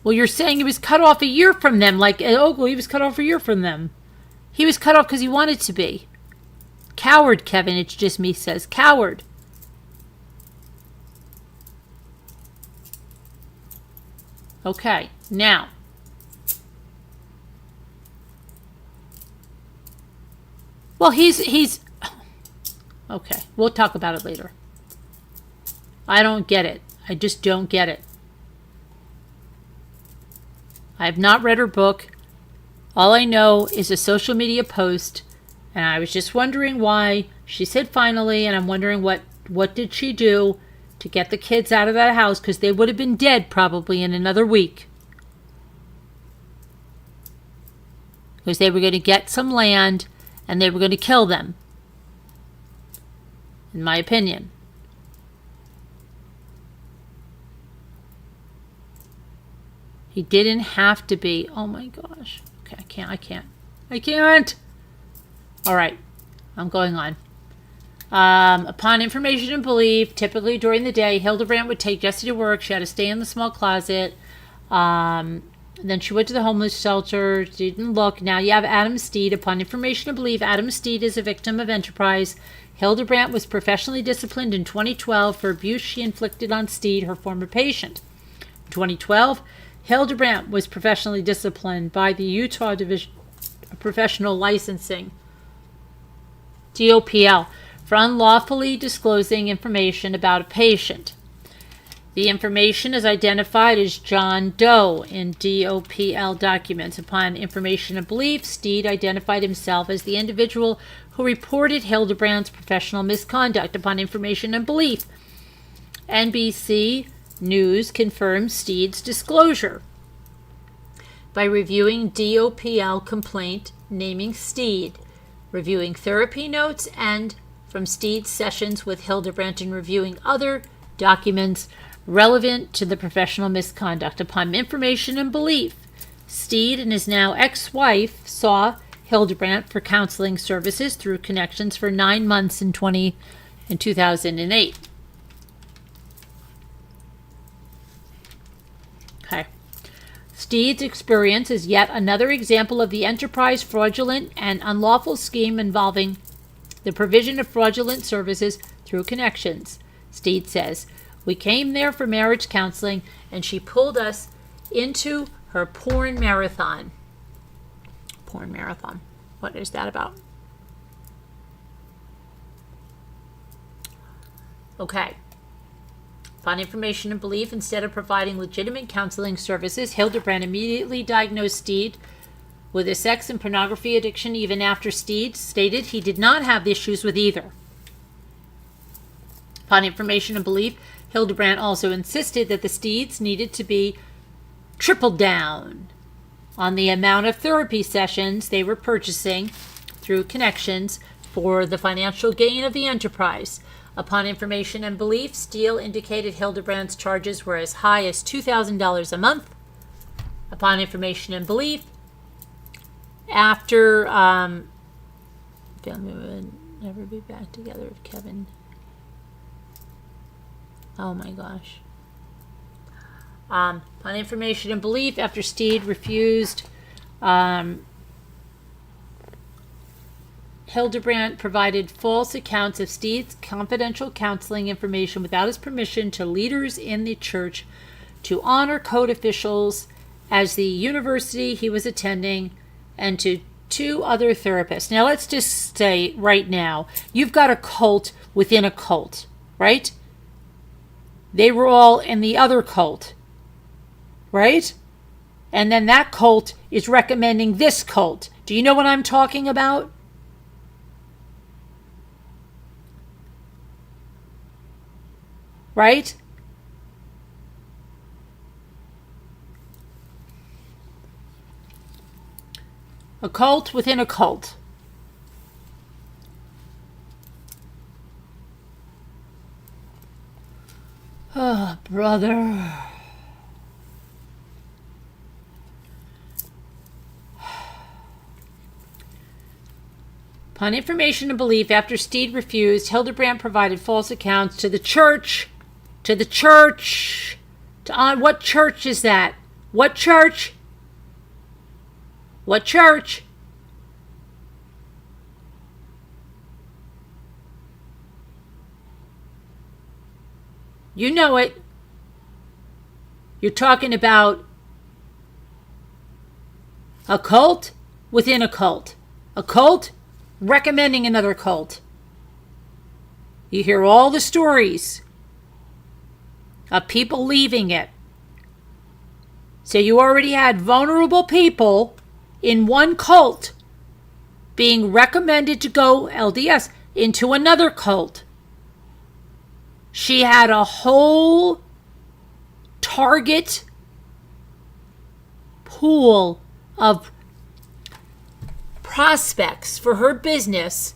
Well, you're saying he was cut off a year from them, like at Ogle, he was cut off a year from them. He was cut off because he wanted to be. Coward, Kevin, it's just me says. Coward. Okay, now. Well, he's... Okay, we'll talk about it later. I don't get it. I just don't get it. I have not read her book. All I know is a social media post, and I was just wondering why. She said finally, and I'm wondering what did she do to get the kids out of that house, because they would have been dead probably in another week. Because they were going to get some land, and they were going to kill them. In my opinion. He didn't have to be. Oh my gosh. Okay, I can't. All right. I'm going on. Upon information and belief, typically during the day, Hildebrandt would take Jessie to work. She had to stay in the small closet. Then she went to the homeless shelter. She didn't look. Now you have Adam Steed. Upon information and belief, Adam Steed is a victim of enterprise. Hildebrandt was professionally disciplined in 2012 for abuse she inflicted on Steed, her former patient. In 2012, Hildebrandt was professionally disciplined by the Utah Division of Professional Licensing, DOPL, for unlawfully disclosing information about a patient. The information is identified as John Doe in DOPL documents. Upon information and belief, Steed identified himself as the individual who reported Hildebrandt's professional misconduct. Upon information and belief, NBC News confirmed Steed's disclosure by reviewing DOPL complaint naming Steed, reviewing therapy notes, and from Steed's sessions with Hildebrandt and reviewing other documents relevant to the professional misconduct. Upon information and belief, Steed and his now ex-wife saw Hildebrandt for counseling services through Connections for 9 months in 2008. Okay. Steed's experience is yet another example of the enterprise, fraudulent, and unlawful scheme involving the provision of fraudulent services through Connections. Steed says, "We came there for marriage counseling, and she pulled us into her porn marathon." Porn marathon. What is that about? Okay. Upon information and belief, instead of providing legitimate counseling services, Hildebrandt immediately diagnosed Steed with a sex and pornography addiction, even after Steed stated he did not have issues with either. Upon information and belief, Hildebrandt also insisted that the Steeds needed to be tripled down on the amount of therapy sessions they were purchasing through Connections for the financial gain of the enterprise. Upon information and belief, Steele indicated Hildebrandt's charges were as high as $2,000 a month. Upon information and belief, after family would never be back together with Kevin. Oh my gosh. On information and belief, after Steed refused, Hildebrandt provided false accounts of Steed's confidential counseling information without his permission to leaders in the church, to honor code officials as the university he was attending, and to 2 other therapists. Now let's just say right now, you've got a cult within a cult, right? They were all in the other cult, right? And then that cult is recommending this cult. Do you know what I'm talking about? Right? A cult within a cult. Oh, brother. Upon information and belief, after Steed refused, Hildebrandt provided false accounts to the church. To the church. What church is that? What church? What church? You know it. You're talking about a cult within a cult. A cult recommending another cult. You hear all the stories of people leaving it. So you already had vulnerable people in one cult being recommended to go LDS into another cult. She had a whole target pool of prospects for her business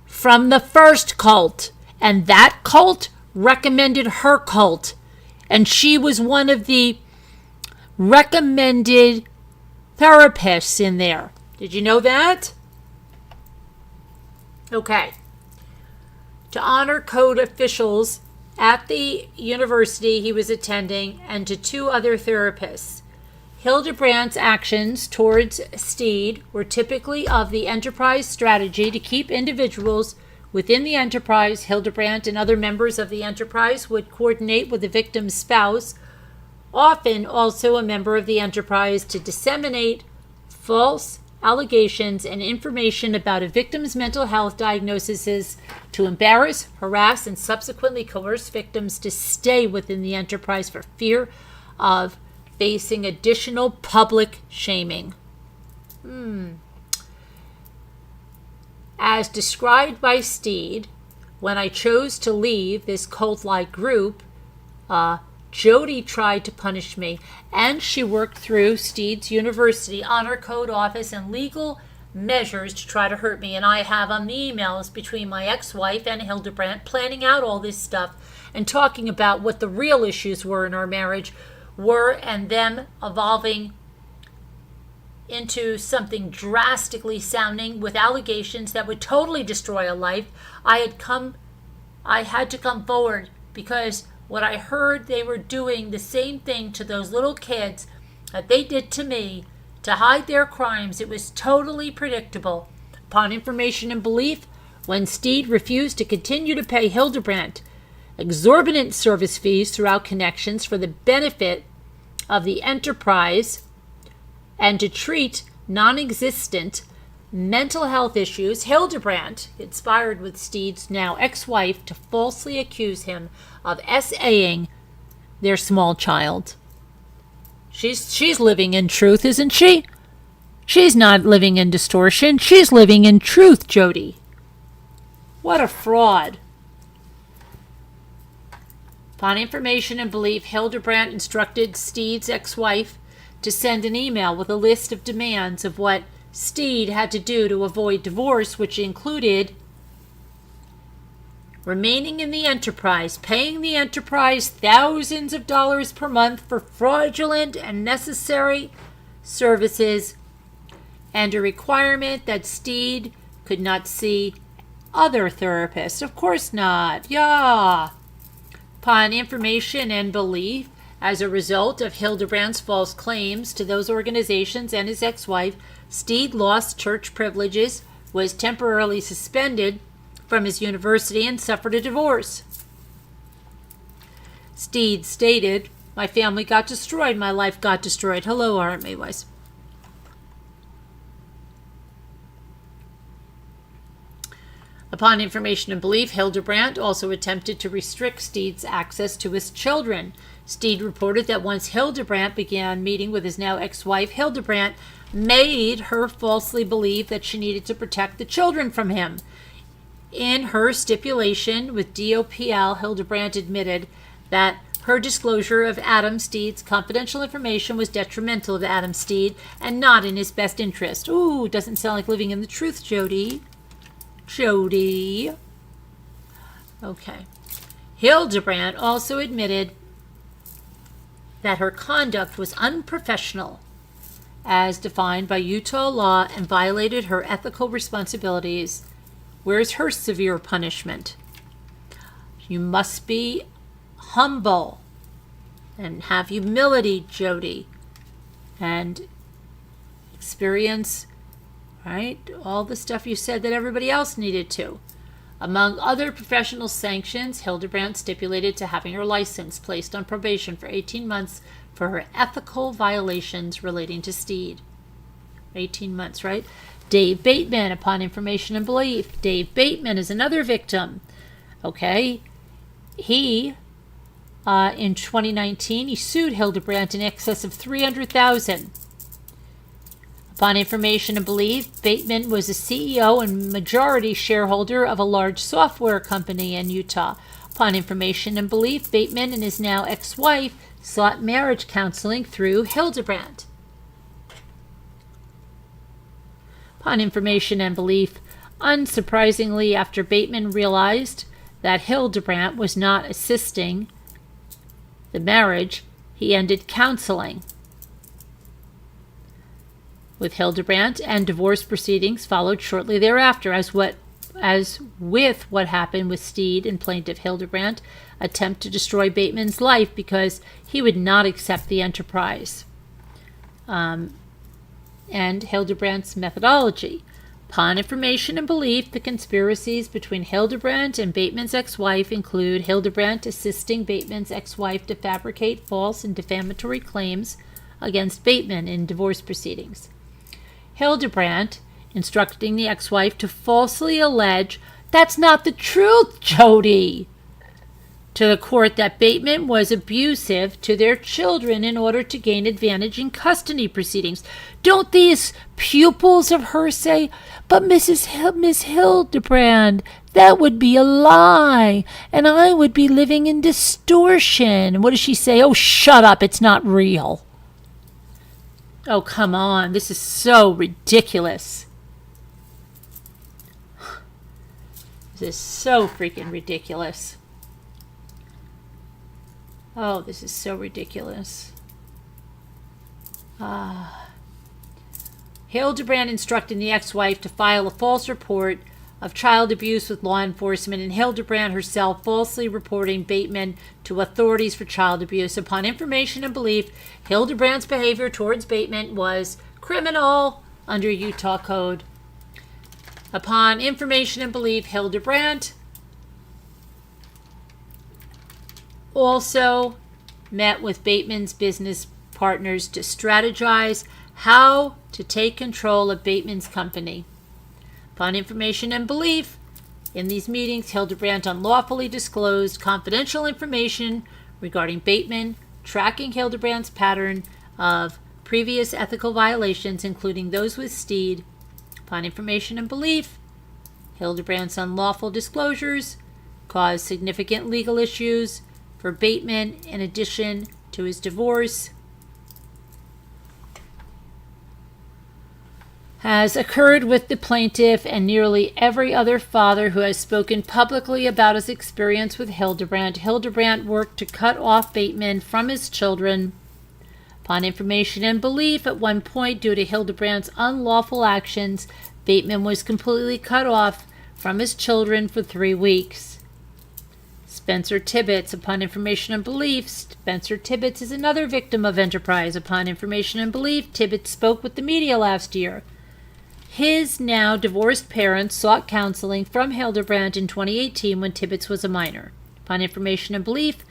from the first cult, and that cult recommended her cult, and she was one of the recommended therapists in there. Did you know that? Okay. To honor code officials at the university he was attending and to 2 other therapists. Hildebrandt's actions towards Steed were typically of the enterprise strategy to keep individuals within the enterprise. Hildebrandt and other members of the enterprise would coordinate with the victim's spouse, often also a member of the enterprise, to disseminate false allegations and information about a victim's mental health diagnoses, to embarrass, harass, and subsequently coerce victims to stay within the enterprise for fear of facing additional public shaming. As described by Steed, when I chose to leave this cult-like group, Jodi tried to punish me, and she worked through Steed's University Honor Code office and legal measures to try to hurt me. And I have on the emails between my ex-wife and Hildebrandt planning out all this stuff and talking about what the real issues were in our marriage were, and them evolving into something drastically sounding with allegations that would totally destroy a life. I had to come forward because what I heard, they were doing the same thing to those little kids that they did to me to hide their crimes. It was totally predictable. Upon information and belief, when Steed refused to continue to pay Hildebrandt exorbitant service fees throughout connections for the benefit of the enterprise and to treat non-existent mental health issues, Hildebrandt conspired with Steed's now ex-wife to falsely accuse him of SAing their small child. She's living in truth, isn't she? She's not living in distortion. She's living in truth, Jodi. What a fraud. Upon information and belief, Hildebrandt instructed Steed's ex-wife to send an email with a list of demands of what Steed had to do to avoid divorce, which included remaining in the enterprise, paying the enterprise thousands of dollars per month for fraudulent and necessary services, and a requirement that Steed could not see other therapists. Of course not. Yeah. Upon information and belief, As a result of Hildebrandt's false claims to those organizations and his ex-wife, Steed lost church privileges, was temporarily suspended from his university, and suffered a divorce. Steed stated, "My family got destroyed, my life got destroyed." Hello, Art Mayweis. Upon information and belief, Hildebrandt also attempted to restrict Steed's access to his children. Steed reported that once Hildebrandt began meeting with his now ex-wife, Hildebrandt made her falsely believe that she needed to protect the children from him. In her stipulation with DOPL, Hildebrandt admitted that her disclosure of Adam Steed's confidential information was detrimental to Adam Steed and not in his best interest. Ooh, doesn't sound like living in the truth, Jodi. Jodi. Okay. Hildebrandt also admitted that her conduct was unprofessional as defined by Utah law and violated her ethical responsibilities. Where's her severe punishment? You must be humble and have humility, Jodi, and experience, right, all the stuff you said that everybody else needed to. Among other professional sanctions, Hildebrandt stipulated to having her license placed on probation for 18 months for her ethical violations relating to Steed. 18 months, right? Dave Bateman, upon information and belief. Dave Bateman is another victim. Okay? He, in 2019, he sued Hildebrandt in excess of $300,000. Upon information and belief, Bateman was a CEO and majority shareholder of a large software company in Utah. Upon information and belief, Bateman and his now ex-wife sought marriage counseling through Hildebrandt. Upon information and belief, unsurprisingly, after Bateman realized that Hildebrandt was not assisting the marriage, he ended counseling with Hildebrandt, and divorce proceedings followed shortly thereafter. As with what happened with Steed and plaintiff Hildebrandt, attempt to destroy Bateman's life because he would not accept the enterprise. And Hildebrandt's methodology. Upon information and belief, the conspiracies between Hildebrandt and Bateman's ex-wife include Hildebrandt assisting Bateman's ex-wife to fabricate false and defamatory claims against Bateman in divorce proceedings. Hildebrandt instructing the ex-wife to falsely allege, "That's not the truth, Jodi," to the court that Bateman was abusive to their children in order to gain advantage in custody proceedings. Don't these pupils of hers say, "But Miss Hildebrandt, that would be a lie, and I would be living in distortion"? And what does she say? "Oh, shut up, it's not real." Oh, come on. This is so ridiculous. This is so freaking ridiculous. Oh, this is so ridiculous. Hildebrandt instructing the ex-wife to file a false report of child abuse with law enforcement, and Hildebrandt herself falsely reporting Bateman to authorities for child abuse. Upon information and belief, Hildebrandt's behavior towards Bateman was criminal under Utah code. Upon information and belief, Hildebrandt also met with Bateman's business partners to strategize how to take control of Bateman's company. Upon information and belief, in these meetings, Hildebrandt unlawfully disclosed confidential information regarding Bateman, tracking Hildebrandt's pattern of previous ethical violations, including those with Steed. Upon information and belief, Hildebrandt's unlawful disclosures caused significant legal issues for Bateman in addition to his divorce. Has occurred with the plaintiff and nearly every other father who has spoken publicly about his experience with Hildebrandt. Hildebrandt worked to cut off Bateman from his children. Upon information and belief, at one point, due to Hildebrandt's unlawful actions, Bateman was completely cut off from his children for 3 weeks. Spencer Tibbets, upon information and belief. Spencer Tibbets is another victim of enterprise. Upon information and belief, Tibbets spoke with the media last year. His now divorced parents sought counseling from Hildebrandt in 2018 when Tibbets was a minor. Upon information and belief,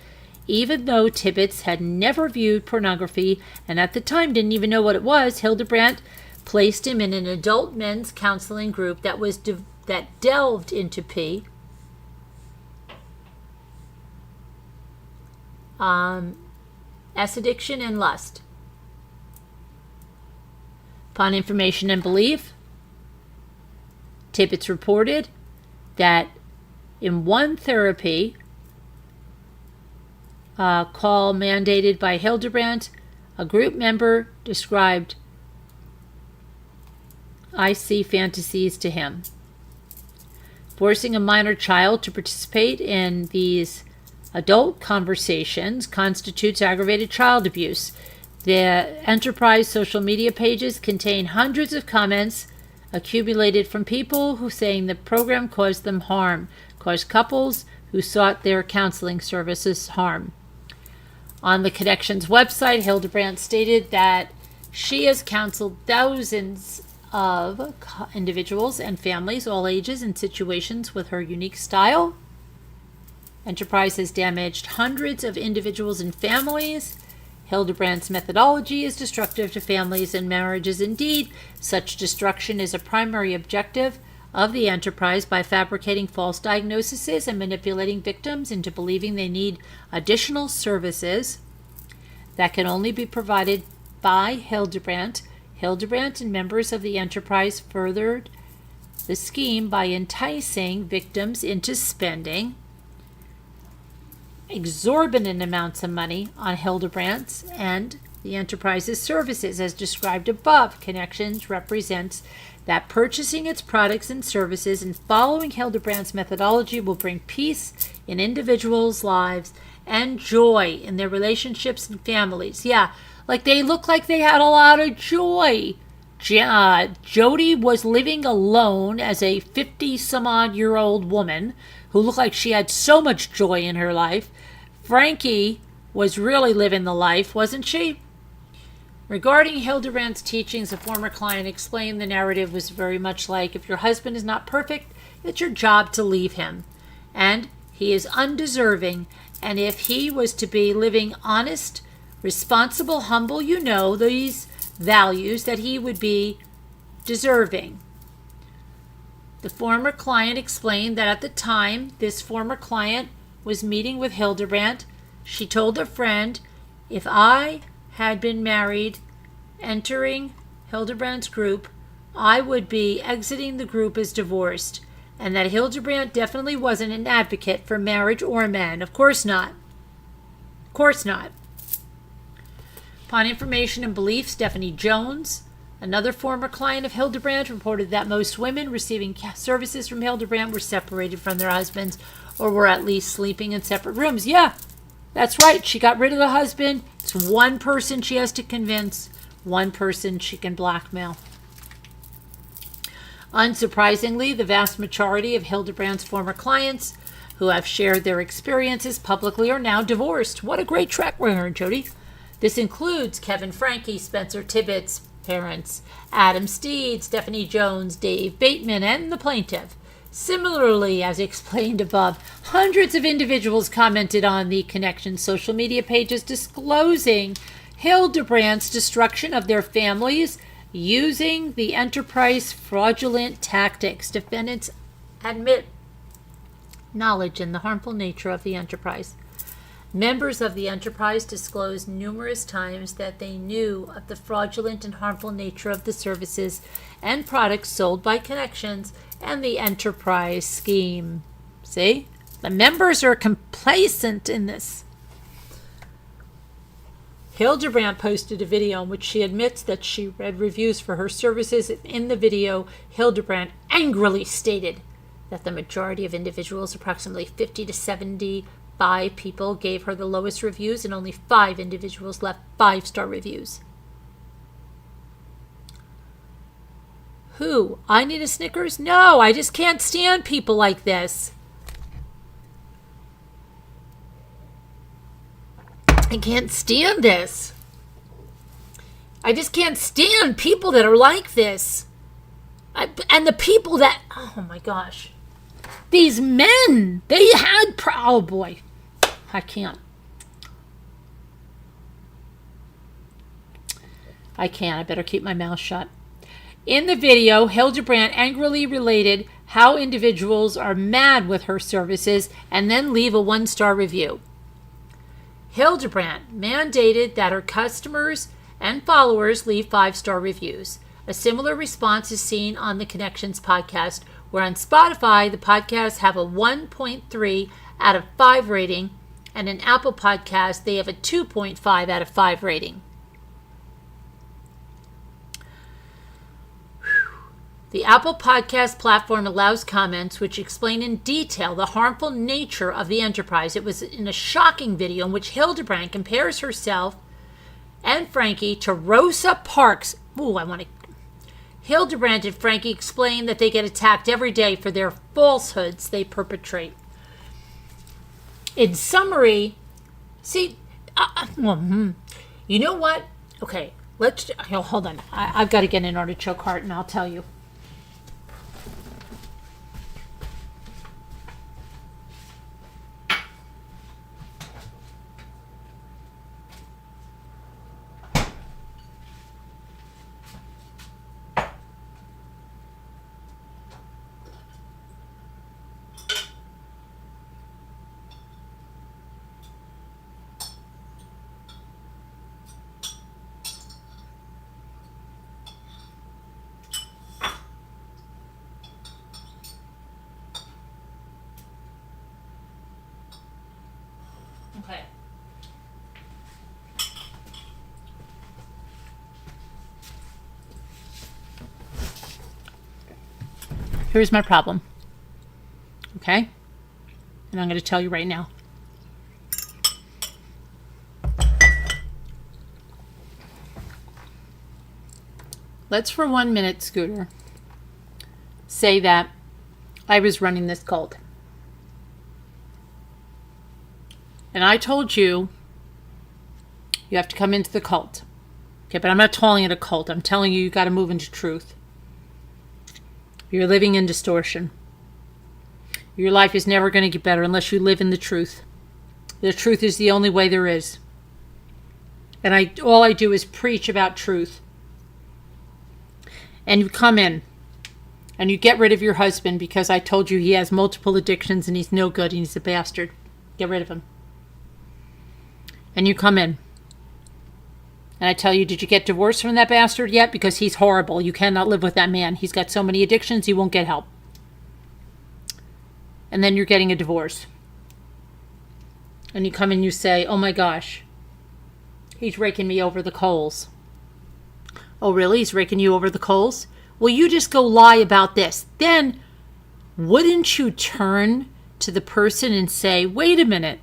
even though Tibbets had never viewed pornography and at the time didn't even know what it was, Hildebrandt placed him in an adult men's counseling group that delved into S addiction and lust. Upon information and belief, Tibbets reported that in one therapy call mandated by Hildebrandt, a group member described IC fantasies to him. Forcing a minor child to participate in these adult conversations constitutes aggravated child abuse. The enterprise social media pages contain hundreds of comments accumulated from people who saying the program caused them harm, caused couples who sought their counseling services harm. On the Connections website, Hildebrandt stated that she has counseled thousands of individuals and families, all ages and situations, with her unique style. Enterprise has damaged hundreds of individuals and families. Hildebrandt's methodology is destructive to families and marriages. Indeed, such destruction is a primary objective of the enterprise by fabricating false diagnoses and manipulating victims into believing they need additional services that can only be provided by Hildebrandt. Hildebrandt and members of the enterprise furthered the scheme by enticing victims into spending exorbitant amounts of money on Hildebrandt's and the enterprise's services. As described above, Connections represents that purchasing its products and services and following Hildebrandt's methodology will bring peace in individuals' lives and joy in their relationships and families. Yeah, like they look like they had a lot of joy. Jodi was living alone as a 50-some-odd-year-old woman who looked like she had so much joy in her life. Franke was really living the life, wasn't she? Regarding Hildebrandt's teachings, a former client explained the narrative was very much like, if your husband is not perfect, it's your job to leave him. And he is undeserving. And if he was to be living honest, responsible, humble, you know, these values, that he would be deserving. The former client explained that at the time this former client was meeting with Hildebrandt, she told a friend, if I had been married entering Hildebrandt's group, I would be exiting the group as divorced, and that Hildebrandt definitely wasn't an advocate for marriage or men. Of course not. Of course not. Upon information and belief, Stephanie Jones, another former client of Hildebrandt, reported that most women receiving services from Hildebrandt were separated from their husbands or were at least sleeping in separate rooms. Yeah, that's right. She got rid of the husband. It's one person she has to convince, one person she can blackmail. Unsurprisingly, the vast majority of Hildebrandt's former clients who have shared their experiences publicly are now divorced. What a great track record, Jodi. This includes Kevin Franke, Spencer Tibbets' parents, Adam Steed, Stephanie Jones, Dave Bateman, and the plaintiff. Similarly, as explained above, hundreds of individuals commented on the Connections social media pages disclosing Hildebrandt's destruction of their families using the enterprise fraudulent tactics. Defendants admit knowledge in the harmful nature of the enterprise. Members of the enterprise disclosed numerous times that they knew of the fraudulent and harmful nature of the services and products sold by Connections and the enterprise scheme. See? The members are complacent in this. Hildebrandt posted a video in which she admits that she read reviews for her services. In the video, Hildebrandt angrily stated that the majority of individuals, approximately 50 to 75 people, gave her the lowest reviews, and only 5 individuals left 5-star reviews. Who? I need a Snickers? No, I just can't stand people like this. I can't stand this. I just can't stand people that are like this. And the people that, oh my gosh. These men, they had, oh boy. I can't. I better keep my mouth shut. In the video, Hildebrandt angrily related how individuals are mad with her services and then leave a 1-star review. Hildebrandt mandated that her customers and followers leave 5-star reviews. A similar response is seen on the Connections podcast, where on Spotify, the podcasts have a 1.3 out of 5 rating, and in Apple Podcasts, they have a 2.5 out of 5 rating. The Apple Podcast platform allows comments which explain in detail the harmful nature of the enterprise. It was in a shocking video in which Hildebrandt compares herself and Franke to Rosa Parks. Hildebrandt and Franke explain that they get attacked every day for their falsehoods they perpetrate. In summary, you know what? Okay, hold on. I've got to get an artichoke heart and I'll tell you. Okay. Here's my problem. Okay? And I'm going to tell you right now. Let's for 1 minute, Scooter, say that I was running this cult. And I told you, you have to come into the cult. Okay, but I'm not calling it a cult. I'm telling you got to move into truth. You're living in distortion. Your life is never going to get better unless you live in the truth. The truth is the only way there is. And all I do is preach about truth. And you come in and you get rid of your husband because I told you he has multiple addictions and he's no good and he's a bastard. Get rid of him. And you come in. And I tell you, did you get divorced from that bastard yet? Because he's horrible. You cannot live with that man. He's got so many addictions, he won't get help. And then you're getting a divorce. And you come and you say, oh my gosh, he's raking me over the coals. Oh really? He's raking you over the coals? Well, you just go lie about this. Then, wouldn't you turn to the person and say, wait a minute.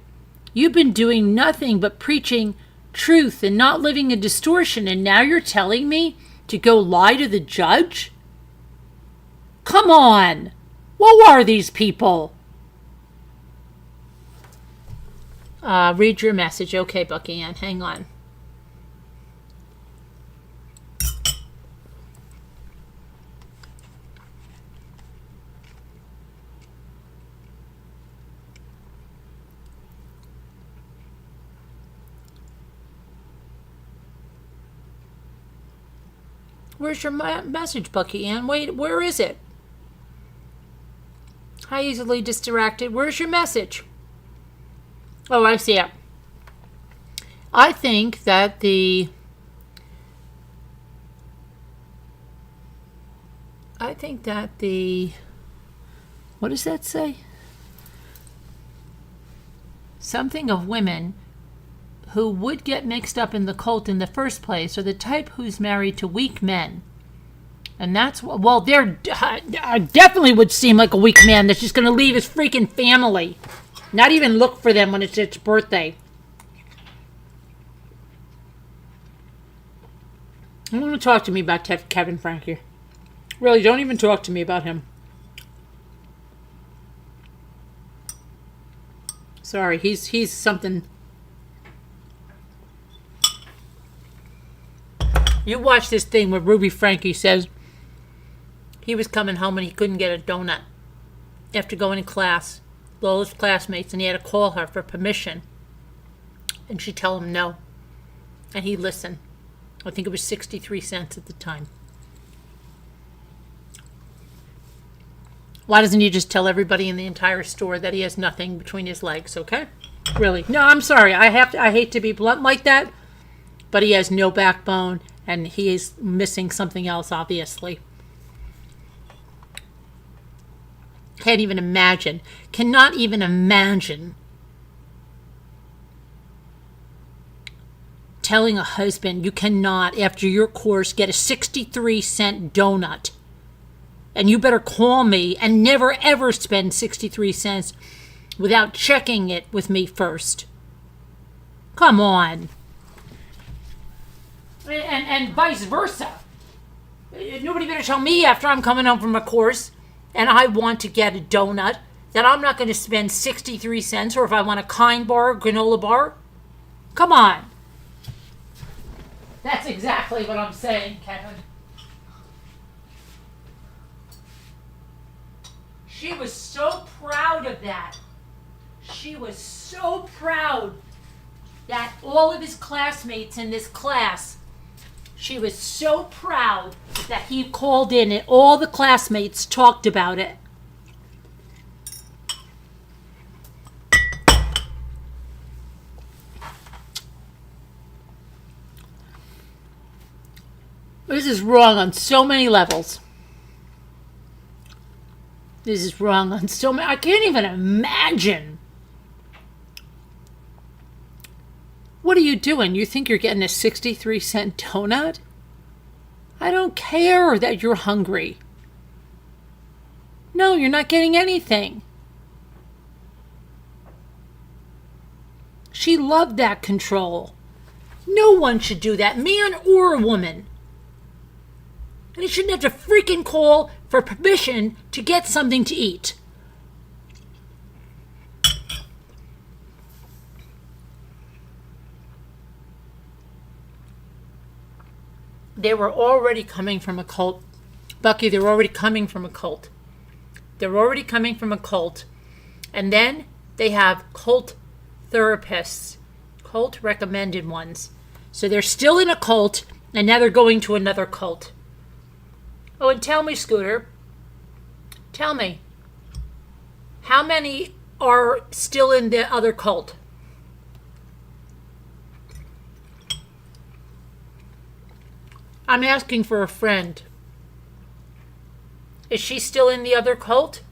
You've been doing nothing but preaching truth and not living in distortion, and now you're telling me to go lie to the judge? Come on! What are these people? Read your message. Okay, Bucky Ann, hang on. Where's your message, Bucky Ann? Wait, where is it? How easily distracted. Where's your message? Oh, I see it. I think that what does that say? Something of women who would get mixed up in the cult in the first place are the type who's married to weak men. And that's, well, I definitely would seem like a weak man that's just going to leave his freaking family. Not even look for them when it's its birthday. Don't want to talk to me about Kevin Franke. Really, don't even talk to me about him. Sorry, he's something. You watch this thing where Ruby Franke says he was coming home and he couldn't get a donut after going to class, Lola's classmates, and he had to call her for permission. And she tell him no. And he listened. I think it was 63 cents at the time. Why doesn't he just tell everybody in the entire store that he has nothing between his legs, okay? Really. No, I'm sorry. I hate to be blunt like that, but he has no backbone and he is missing something else, obviously. Can't even imagine. Cannot even imagine telling a husband you cannot, after your course, get a 63-cent donut. And you better call me and never ever spend 63 cents without checking it with me first. Come on. And vice versa. Nobody better tell me after I'm coming home from a course and I want to get a donut that I'm not going to spend 63 cents, or if I want a Kind bar or granola bar. Come on. That's exactly what I'm saying, Kevin. She was so proud of that. She was so proud that all of his classmates in this class, she was so proud that he called in and all the classmates talked about it. This is wrong on so many levels. This is wrong on so many. I can't even imagine. What are you doing? You think you're getting a 63-cent donut? I don't care that you're hungry. No, you're not getting anything. She loved that control. No one should do that, man or woman. And he shouldn't have to freaking call for permission to get something to eat. They were already coming from a cult. Bucky, they were already coming from a cult. They're already coming from a cult. And then they have cult therapists, cult recommended ones. So they're still in a cult, and now they're going to another cult. Oh, and tell me, Scooter, tell me, how many are still in the other cult? I'm asking for a friend. Is she still in the other cult?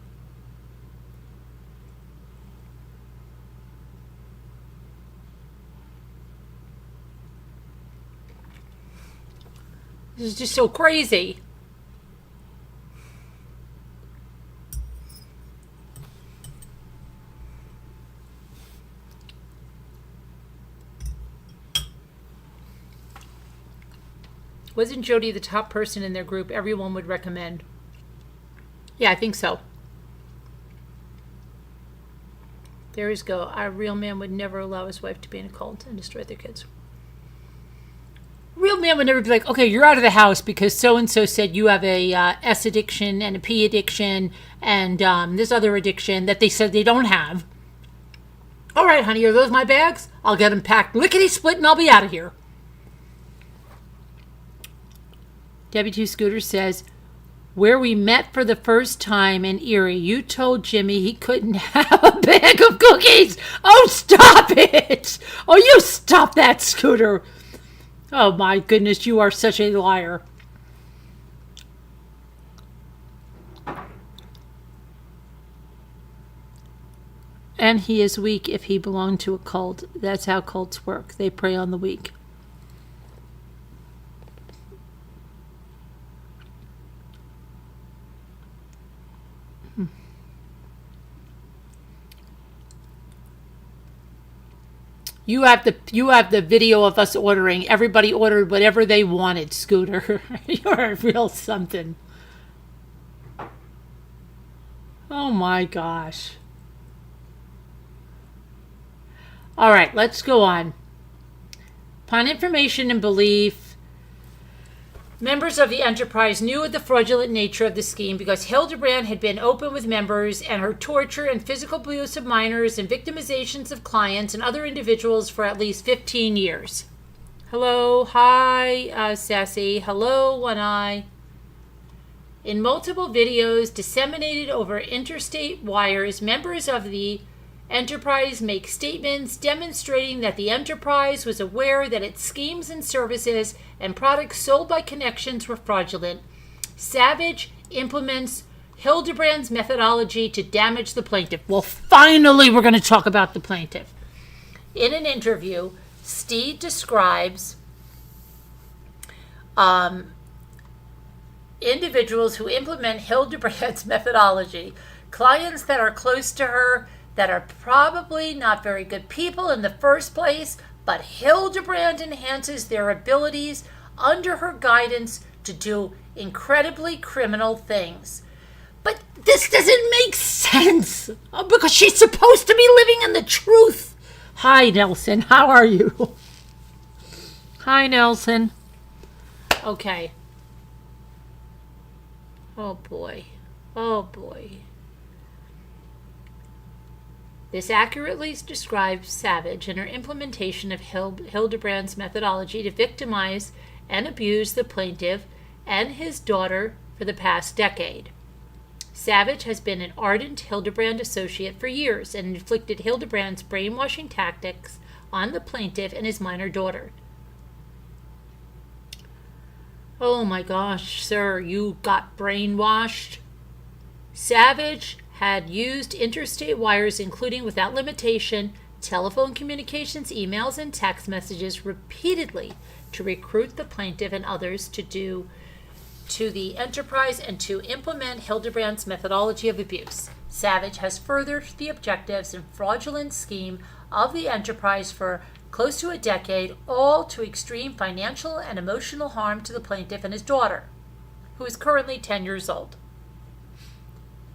This is just so crazy. Wasn't Jodi the top person in their group everyone would recommend? Yeah, I think so. There is go. A real man would never allow his wife to be in a cult and destroy their kids. A real man would never be like, okay, you're out of the house because so-and-so said you have a S addiction and a P addiction and this other addiction that they said they don't have. All right, honey, are those my bags? I'll get them packed lickety-split and I'll be out of here. W2 Scooter says, where we met for the first time in Erie, you told Jimmy he couldn't have a bag of cookies. Oh, stop it. Oh, you stop that, Scooter. Oh, my goodness, you are such a liar. And he is weak if he belonged to a cult. That's how cults work. They prey on the weak. You have the video of us ordering. Everybody ordered whatever they wanted, Scooter. You're a real something. Oh my gosh. All right, let's go on. Upon information and belief, Members of the enterprise knew of the fraudulent nature of the scheme because Hildebrandt had been open with members and her torture and physical abuse of minors and victimizations of clients and other individuals for at least 15 years. Hello, hi, Sassy. Hello, One Eye. In multiple videos disseminated over interstate wires, members of the enterprise make statements demonstrating that the enterprise was aware that its schemes and services and products sold by connections were fraudulent. Savage implements Hildebrandt's methodology to damage the plaintiff. Well, finally, we're going to talk about the plaintiff. In an interview, Steed describes individuals who implement Hildebrandt's methodology, clients that are close to her, that are probably not very good people in the first place, but Hildebrandt enhances their abilities under her guidance to do incredibly criminal things. But this doesn't make sense because she's supposed to be living in the truth. Hi, Nelson. How are you? Hi, Nelson. Okay. Oh, boy. Oh, boy. This accurately describes Savage and her implementation of Hildebrandt's methodology to victimize and abuse the plaintiff and his daughter for the past decade. Savage has been an ardent Hildebrandt associate for years and inflicted Hildebrandt's brainwashing tactics on the plaintiff and his minor daughter. Oh my gosh, sir, you got brainwashed? Savage had used interstate wires, including without limitation, telephone communications, emails, and text messages repeatedly to recruit the plaintiff and others to the enterprise and to implement Hildebrandt's methodology of abuse. Savage has furthered the objectives and fraudulent scheme of the enterprise for close to a decade, all to extreme financial and emotional harm to the plaintiff and his daughter, who is currently 10 years old.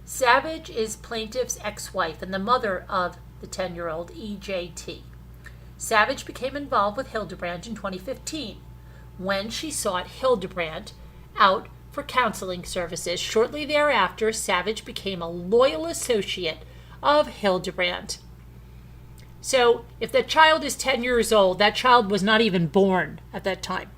Savage is plaintiff's ex-wife and the mother of the 10-year-old EJT. Savage became involved with Hildebrandt in 2015 when she sought Hildebrandt out for counseling services. Shortly thereafter, Savage became a loyal associate of Hildebrandt. So, if the child is 10 years old, that child was not even born at that time.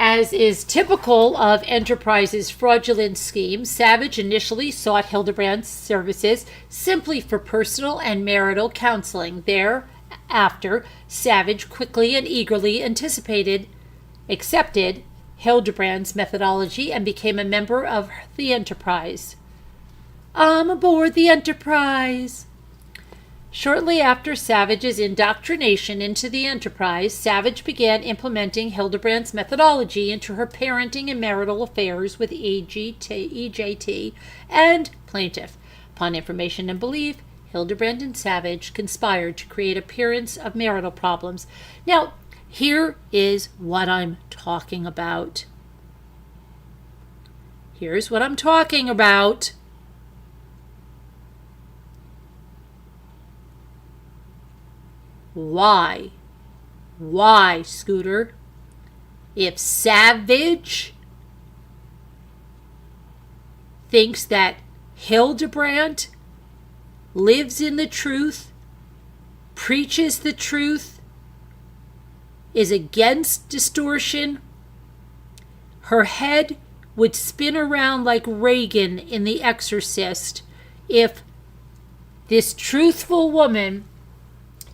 As is typical of Enterprise's fraudulent scheme, Savage initially sought Hildebrandt's services simply for personal and marital counseling. Thereafter, Savage quickly and eagerly accepted Hildebrandt's methodology and became a member of the Enterprise. I'm aboard the Enterprise. Shortly after Savage's indoctrination into the Enterprise, Savage began implementing Hildebrandt's methodology into her parenting and marital affairs with EJT and plaintiff. Upon information and belief, Hildebrandt and Savage conspired to create appearance of marital problems. Now, here is what I'm talking about. Here's what I'm talking about. Why? Why, Scooter? If Savage thinks that Hildebrandt lives in the truth, preaches the truth, is against distortion, her head would spin around like Reagan in The Exorcist if this truthful woman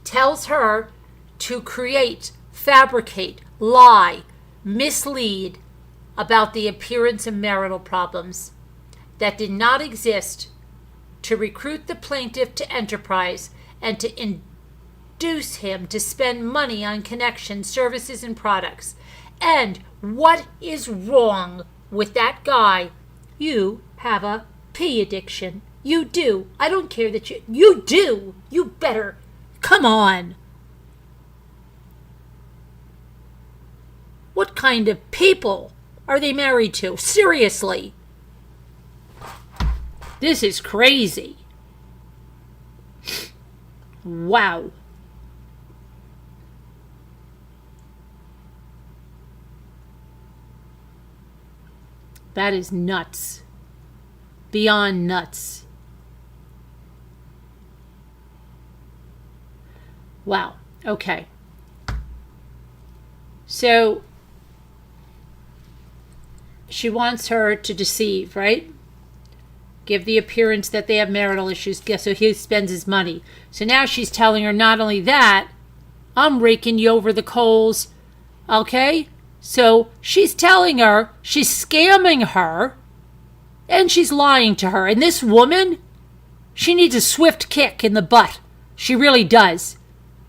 tells her to create, fabricate, lie, mislead about the appearance of marital problems that did not exist to recruit the plaintiff to Enterprise and to induce him to spend money on connections, services, and products. And what is wrong with that guy? You have a pee addiction. You do. I don't care that you do. You better. Come on. What kind of people are they married to? Seriously. This is crazy. Wow. That is nuts. Beyond nuts. Wow. Okay. So she wants her to deceive, right? Give the appearance that they have marital issues, so he spends his money. So now she's telling her not only that, I'm raking you over the coals, okay? So she's telling her, she's scamming her, and she's lying to her. And this woman, she needs a swift kick in the butt. She really does.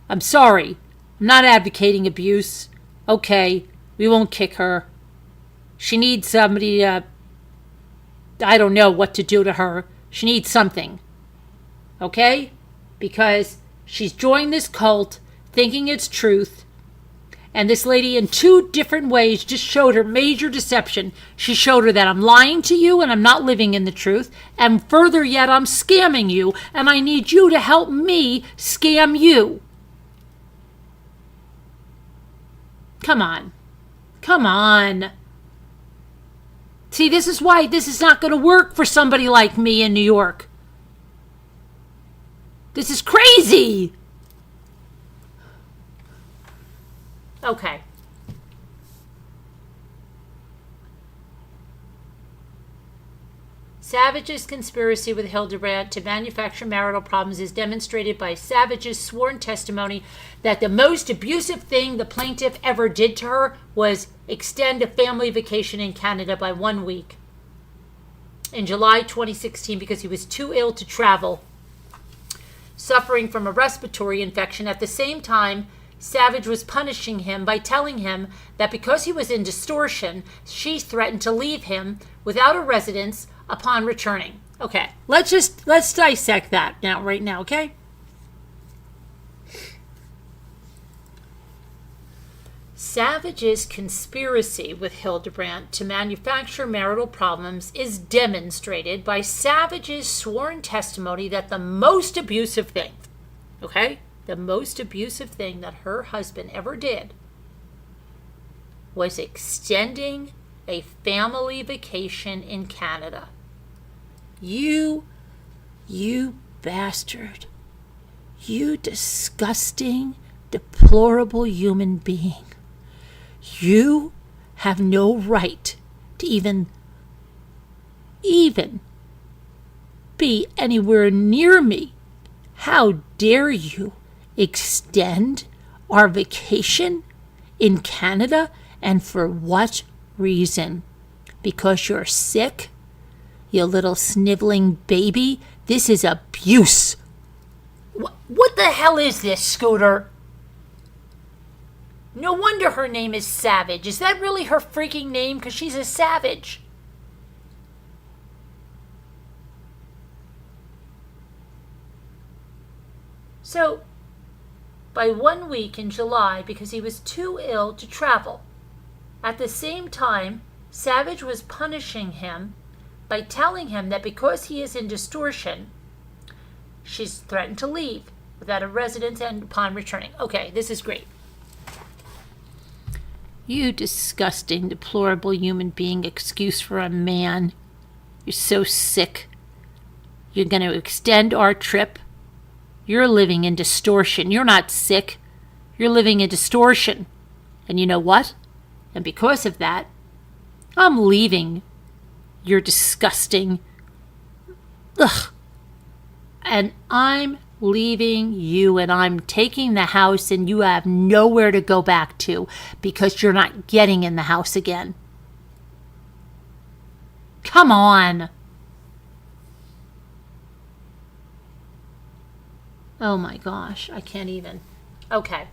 I'm sorry. I'm not advocating abuse. Okay, we won't kick her. She needs somebody to, I don't know what to do to her. She needs something. Okay? Because she's joined this cult thinking it's truth. And this lady in 2 different ways just showed her major deception. She showed her that I'm lying to you and I'm not living in the truth. And further yet, I'm scamming you. And I need you to help me scam you. Come on. Come on. See, this is why this is not going to work for somebody like me in New York. This is crazy. Okay. Savage's conspiracy with Hildebrandt to manufacture marital problems is demonstrated by Savage's sworn testimony that the most abusive thing the plaintiff ever did to her was extend a family vacation in Canada by 1 week in July 2016 because he was too ill to travel, suffering from a respiratory infection. At the same time, Savage was punishing him by telling him that because he was in distortion, she threatened to leave him without a residence upon returning. Okay, let's dissect that right now, okay? Savage's conspiracy with Hildebrandt to manufacture marital problems is demonstrated by Savage's sworn testimony that the most abusive thing, okay, the most abusive thing that her husband ever did was extending a family vacation in Canada. You bastard. You disgusting, deplorable human being. You have no right to even be anywhere near me. How dare you extend our vacation in Canada, and for what reason? Because you're sick? You little sniveling baby? This is abuse. What the hell is this, Scooter? No wonder her name is Savage. Is that really her freaking name? Because she's a savage. So, by 1 week in July, because he was too ill to travel. At the same time, Savage was punishing him by telling him that because he is in distortion, she's threatened to leave without a residence and upon returning. Okay, this is great. You disgusting, deplorable human being, excuse for a man. You're so sick. You're going to extend our trip. You're living in distortion. You're not sick. You're living in distortion. And you know what? And because of that, I'm leaving. You're disgusting. Ugh. And I'm leaving you, and I'm taking the house, and you have nowhere to go back to because you're not getting in the house again. Come on. Oh my gosh, I can't even. Okay.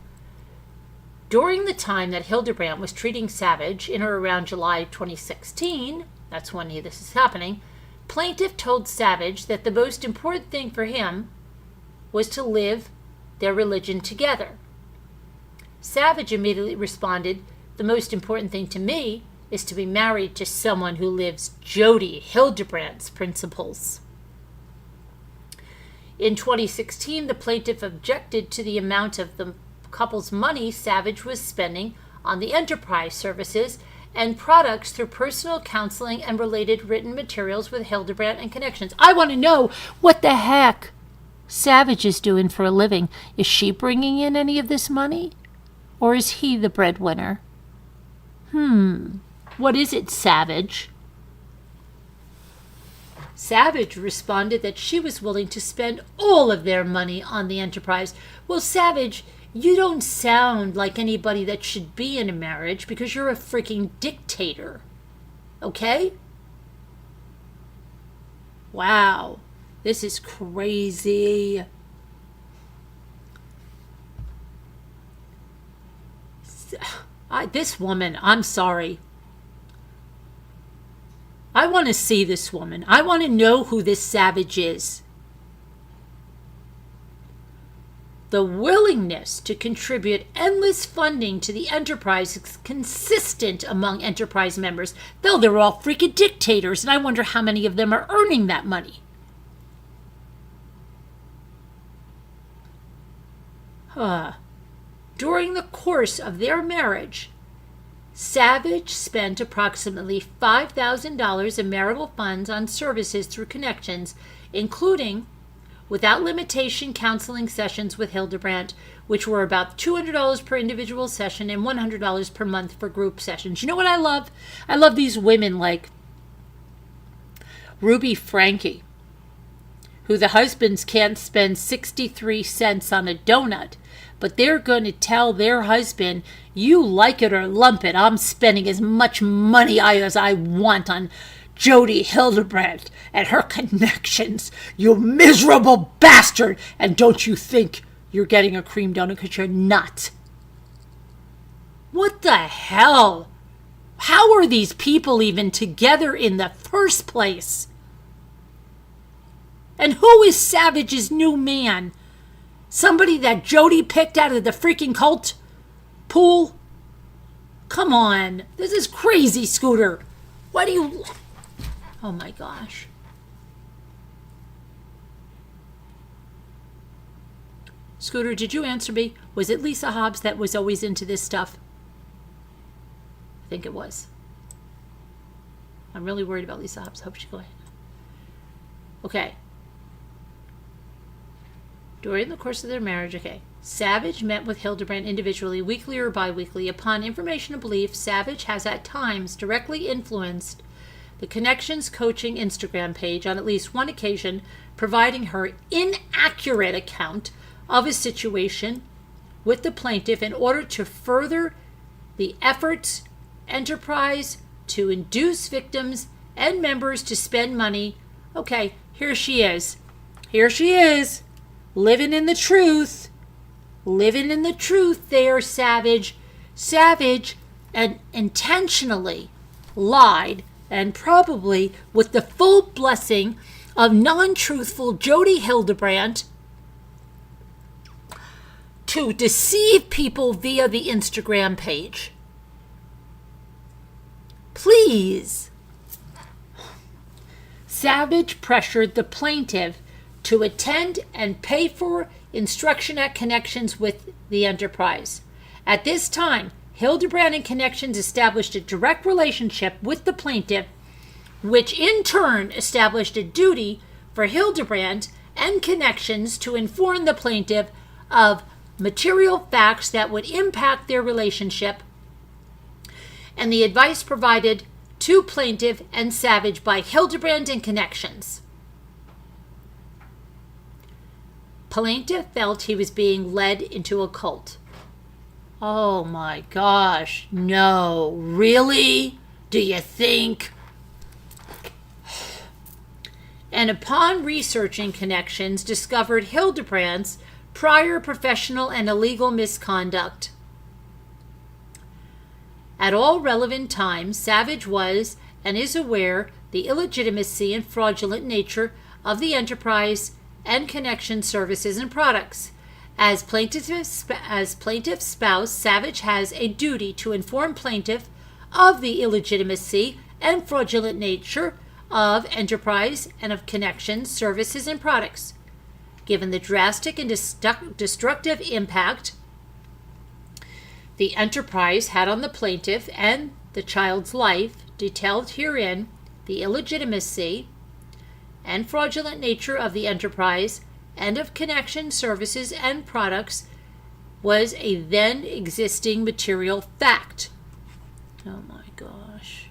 During the time that Hildebrandt was treating Savage in or around July 2016, that's when this is happening, plaintiff told Savage that the most important thing for him was to live their religion together. Savage immediately responded, the most important thing to me is to be married to someone who lives Jodi Hildebrandt's principles. In 2016, the plaintiff objected to the amount of the couple's money Savage was spending on the enterprise services and products through personal counseling and related written materials with Hildebrandt and connections. I want to know what the heck Savage is doing for a living. Is she bringing in any of this money? Or is he the breadwinner? What is it, Savage? Savage responded that she was willing to spend all of their money on the enterprise. Well, Savage, you don't sound like anybody that should be in a marriage because you're a freaking dictator. Okay? Wow. This is crazy. This woman, I'm sorry. I want to see this woman. I want to know who this Savage is. The willingness to contribute endless funding to the enterprise is consistent among enterprise members, though they're all freaking dictators, and I wonder how many of them are earning that money. During the course of their marriage, Savage spent approximately $5,000 in marital funds on services through connections, including, without limitation, counseling sessions with Hildebrandt, which were about $200 per individual session and $100 per month for group sessions. You know what I love? I love these women like Franke, who the husbands can't spend 63 cents on a donut, but they're going to tell their husband, you like it or lump it, I'm spending as much money as I want on Jodi Hildebrandt and her connections, you miserable bastard, and don't you think you're getting a cream donut because you're not. What the hell? How are these people even together in the first place? And who is Savage's new man? Somebody that Jodi picked out of the freaking cult pool? Come on. This is crazy, Scooter. Why do you... Oh my gosh. Scooter, did you answer me? Was it Lisa Hobbs that was always into this stuff? I think it was. I'm really worried about Lisa Hobbs. Hope she go ahead. Okay. During the course of their marriage, Savage met with Hildebrandt individually, weekly or bi-weekly. Upon information and belief, Savage has at times directly influenced the Connections Coaching Instagram page on at least one occasion, providing her inaccurate account of a situation with the plaintiff in order to further the efforts enterprise to induce victims and members to spend money. Okay, here she is. Here she is. Living in the truth. Living in the truth there, Savage. Savage and intentionally lied, and probably with the full blessing of non-truthful Jodi Hildebrandt, to deceive people via the Instagram page. Please. Savage pressured the plaintiff to attend and pay for instruction at Connections with the enterprise. At this time, Hildebrandt and Connections established a direct relationship with the plaintiff, which in turn established a duty for Hildebrandt and Connections to inform the plaintiff of material facts that would impact their relationship, and the advice provided to plaintiff and Savage by Hildebrandt and Connections. Plaintiff felt he was being led into a cult. Oh my gosh, no, really? Do you think? And upon researching Connections, discovered Hildebrandt's prior professional and illegal misconduct. At all relevant times, Savage was and is aware the illegitimacy and fraudulent nature of the enterprise and Connection services and products. As plaintiff's spouse, Savage has a duty to inform plaintiff of the illegitimacy and fraudulent nature of enterprise and of Connection services and products. Given the drastic and destructive impact the enterprise had on the plaintiff and the child's life, detailed herein the illegitimacy and fraudulent nature of the enterprise and of connection, services, and products, was a then existing material fact. Oh my gosh.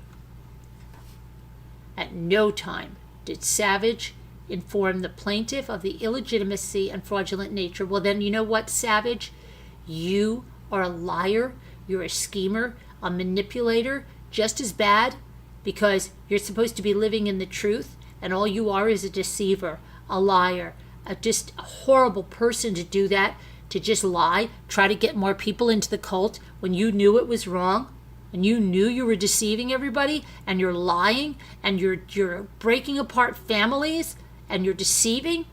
At no time did Savage inform the plaintiff of the illegitimacy and fraudulent nature. Well, then, you know what, Savage? You are a liar. You're a schemer, a manipulator, just as bad, because you're supposed to be living in the truth, and all you are is a deceiver, a liar, just a horrible person to do that, to just lie, try to get more people into the cult when you knew it was wrong, and you knew you were deceiving everybody, and you're lying, and you're breaking apart families, and you're deceiving.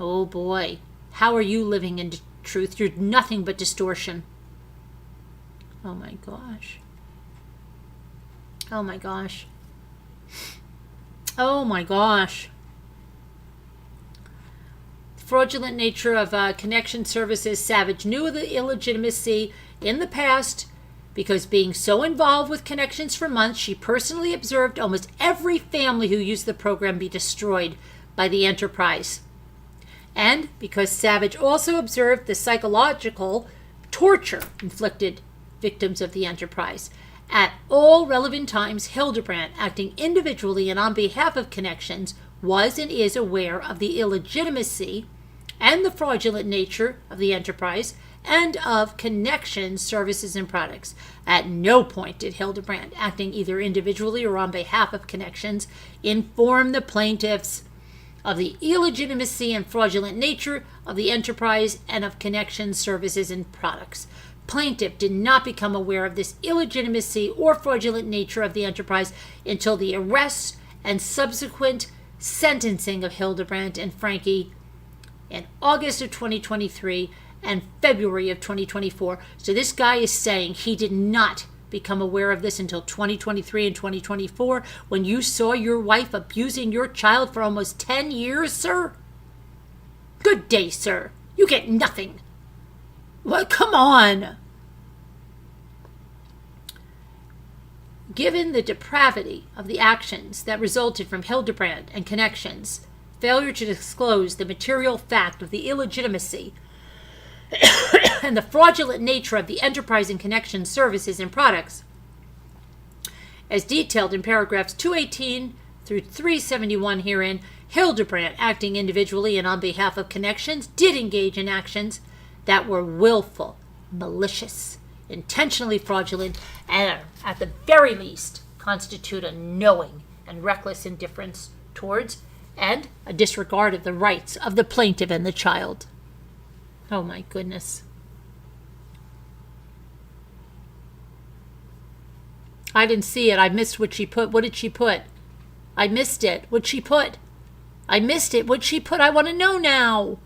Oh boy, how are you living in truth? You're nothing but distortion. Oh my gosh. Oh my gosh. Oh my gosh. Fraudulent nature of connection services. Savage knew of the illegitimacy in the past because, being so involved with connections for months, she personally observed almost every family who used the program be destroyed by the enterprise. And because Savage also observed the psychological torture inflicted victims of the enterprise. At all relevant times, Hildebrandt, acting individually and on behalf of connections, was and is aware of the illegitimacy and the fraudulent nature of the enterprise and of connections, services, and products. At no point did Hildebrandt, acting either individually or on behalf of connections, inform the plaintiffs of the illegitimacy and fraudulent nature of the enterprise and of connections, services, and products. Plaintiff did not become aware of this illegitimacy or fraudulent nature of the enterprise until the arrest and subsequent sentencing of Hildebrandt and Franke in August of 2023 and February of 2024. So this guy is saying he did not become aware of this until 2023 and 2024, when you saw your wife abusing your child for almost 10 years, sir? Good day, sir. You get nothing. Well, come on. Given the depravity of the actions that resulted from Hildebrandt and connections, failure to disclose the material fact of the illegitimacy and the fraudulent nature of the enterprise and connection, services, and products, as detailed in paragraphs 218 through 371 herein, Hildebrandt, acting individually and on behalf of connections, did engage in actions that were willful, malicious, intentionally fraudulent, and at the very least constitute a knowing and reckless indifference towards and a disregard of the rights of the plaintiff and the child. Oh my goodness. I didn't see it. I missed what she put. What did she put? I missed it. What'd she put? I missed it. What'd she put? I want to know now.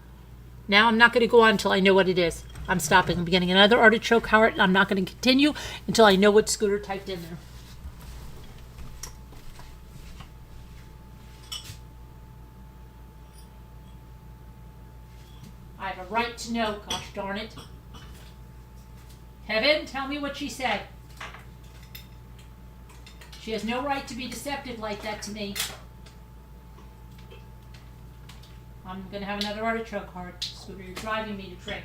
Now I'm not going to go on until I know what it is. I'm stopping. I'm getting another artichoke heart, and I'm not going to continue until I know what Scooter typed in there. I have a right to know, gosh darn it. Heaven, tell me what she said. She has no right to be deceptive like that to me. I'm going to have another artichoke heart. Scooter, you're driving me to trick.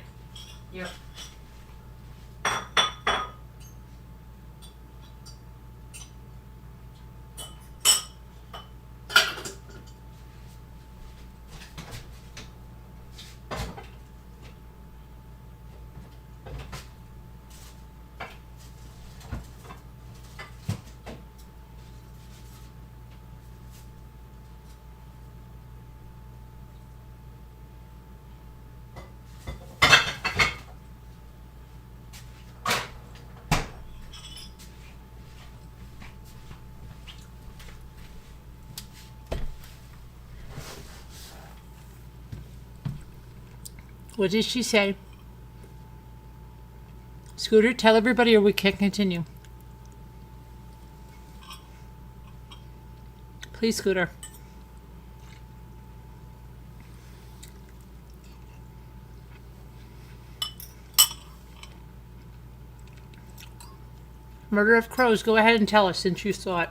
Here. What did she say? Scooter, tell everybody or we can't continue. Please, Scooter. Murder of Crows, go ahead and tell us since you saw it.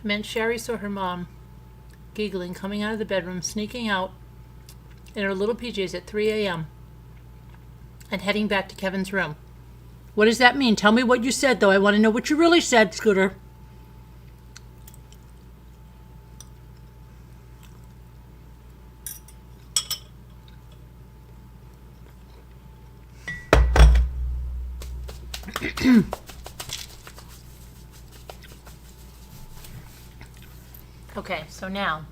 Meant Sherry saw her mom giggling, coming out of the bedroom, sneaking out in her little PJs at 3 a.m. and heading back to Kevin's room. What does that mean? Tell me what you said, though. I want to know what you really said, Scooter. Okay, so now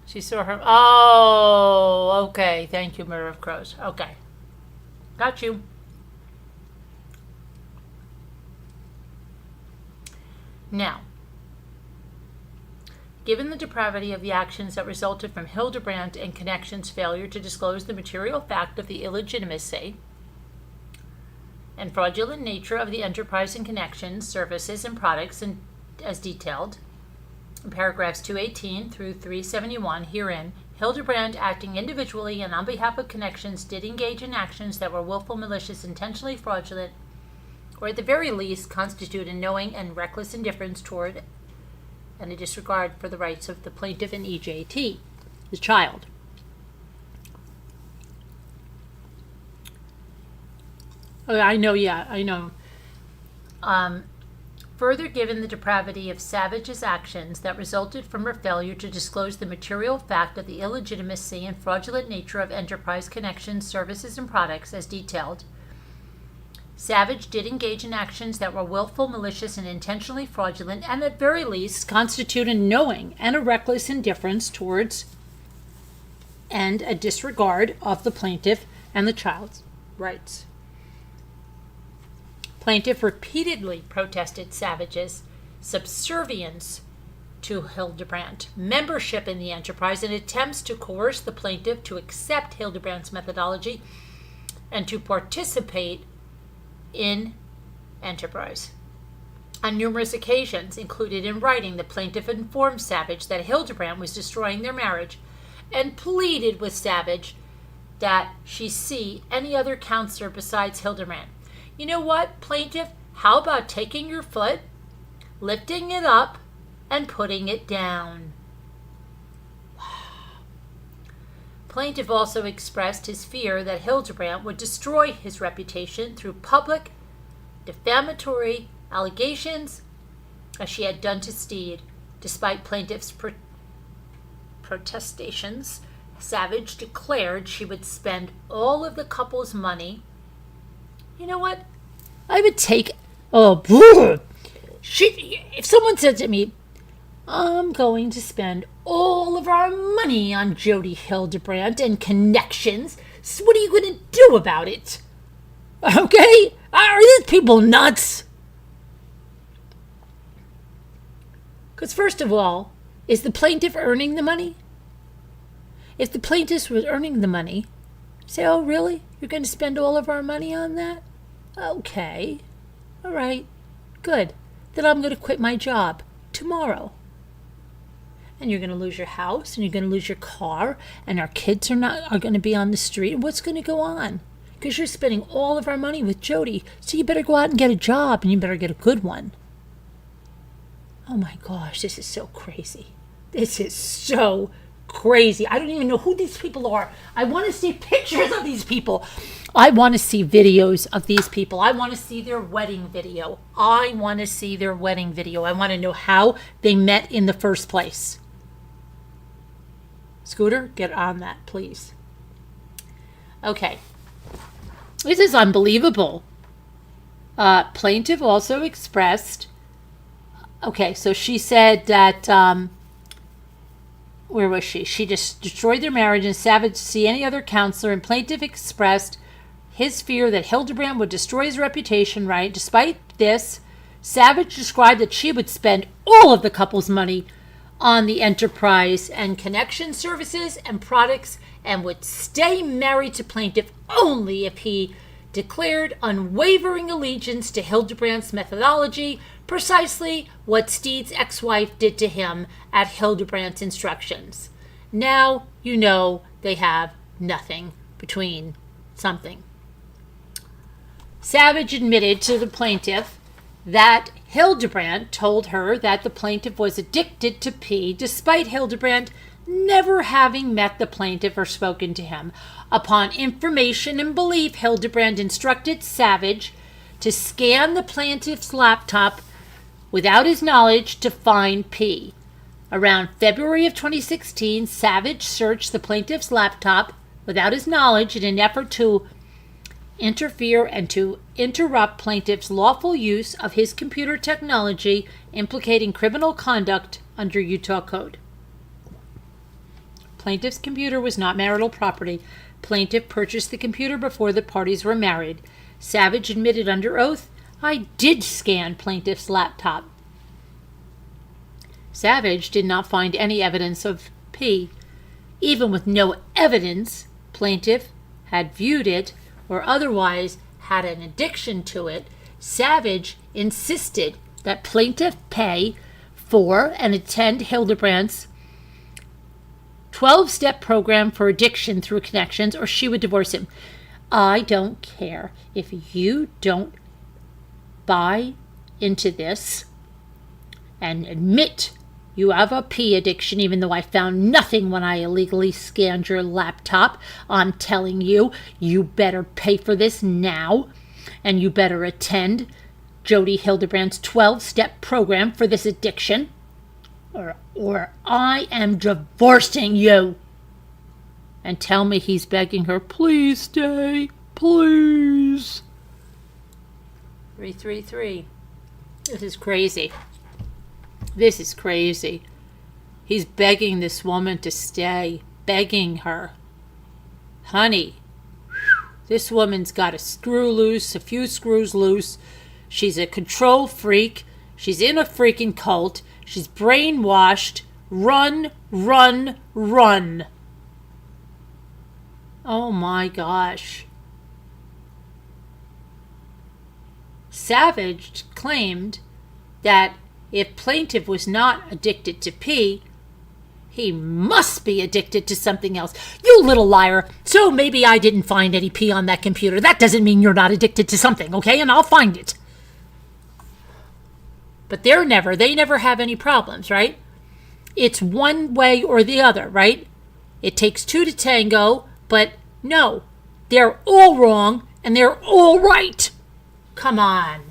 she saw her. Oh, okay. Thank you, Murder of Crows. Okay, got you. Now, given the depravity of the actions that resulted from Hildebrandt and Connections' failure to disclose the material fact of the illegitimacy and fraudulent nature of the enterprise and Connections, services, and products as detailed in paragraphs 218 through 371 herein, Hildebrandt, acting individually and on behalf of Connections, did engage in actions that were willful, malicious, intentionally fraudulent, or at the very least constitute a knowing and reckless indifference toward and a disregard for the rights of the plaintiff and EJT, the child. Oh, I know. Further, given the depravity of Savage's actions that resulted from her failure to disclose the material fact of the illegitimacy and fraudulent nature of enterprise, Connections, services, and products as detailed, Savage did engage in actions that were willful, malicious, and intentionally fraudulent, and at very least constitute a knowing and a reckless indifference towards and a disregard of the plaintiff and the child's rights. Plaintiff repeatedly protested Savage's subservience to Hildebrandt, membership in the enterprise, and attempts to coerce the plaintiff to accept Hildebrandt's methodology and to participate in enterprise. On numerous occasions, included in writing, the plaintiff informed Savage that Hildebrandt was destroying their marriage and pleaded with Savage that she see any other counselor besides Hildebrandt. You know what, plaintiff? How about taking your foot, lifting it up, and putting it down? Plaintiff also expressed his fear that Hildebrandt would destroy his reputation through public defamatory allegations, as she had done to Steed. Despite plaintiff's protestations, Savage declared she would spend all of the couple's money. You know what? I would take. If someone said to me, I'm going to spend all of our money on Jodi Hildebrandt and Connections, so what are you going to do about it? Okay? Are these people nuts? Because first of all, is the plaintiff earning the money? If the plaintiff was earning the money, say, oh, really? You're going to spend all of our money on that? Okay. All right. Good. Then I'm going to quit my job tomorrow. And you're going to lose your house, and you're going to lose your car, and our kids are going to be on the street. What's going to go on? Because you're spending all of our money with Jodi, so you better go out and get a job, and you better get a good one. Oh my gosh, this is so crazy. This is so crazy. I don't even know who these people are. I want to see pictures of these people. I want to see videos of these people. I want to see their wedding video. I want to see their wedding video. I want to know how they met in the first place. Scooter, get on that, please. Okay. This is unbelievable. Plaintiff also expressed, okay, so she said that, where was she? She just destroyed their marriage and Savage to see any other counselor, and plaintiff expressed his fear that Hildebrandt would destroy his reputation, right? Despite this, Savage described that she would spend all of the couple's money on the enterprise and connection services and products and would stay married to plaintiff only if he declared unwavering allegiance to Hildebrandt's methodology, precisely what Steed's ex-wife did to him at Hildebrandt's instructions. Now you know they have nothing between something. Savage admitted to the plaintiff that Hildebrandt told her that the plaintiff was addicted to P, despite Hildebrandt never having met the plaintiff or spoken to him. Upon information and belief, Hildebrandt instructed Savage to scan the plaintiff's laptop without his knowledge to find P. Around February of 2016, Savage searched the plaintiff's laptop without his knowledge in an effort to interfere and to interrupt plaintiff's lawful use of his computer technology implicating criminal conduct under Utah Code. Plaintiff's computer was not marital property. Plaintiff purchased the computer before the parties were married. Savage admitted under oath, "I did scan plaintiff's laptop." Savage did not find any evidence of P. Even with no evidence, plaintiff had viewed it or otherwise had an addiction to it. Savage insisted that plaintiff pay for and attend Hildebrandt's 12-step program for addiction through connections, or she would divorce him. I don't care if you don't buy into this and admit you have a P addiction, even though I found nothing when I illegally scanned your laptop. I'm telling you, you better pay for this now, and you better attend Jodi Hildebrandt's 12-step program for this addiction, or I am divorcing you. And tell me he's begging her, please stay, please. 333. This is crazy. This is crazy. He's begging this woman to stay, begging her. Honey, this woman's got a screw loose, a few screws loose. She's a control freak. She's in a freaking cult. She's brainwashed. Run, run, run. Oh my gosh. Savage claimed that if plaintiff was not addicted to P, he must be addicted to something else. You little liar. So maybe I didn't find any P on that computer. That doesn't mean you're not addicted to something, okay? And I'll find it. But they never have any problems, right? It's one way or the other, right? It takes two to tango, but no, they're all wrong and they're all right. Come on.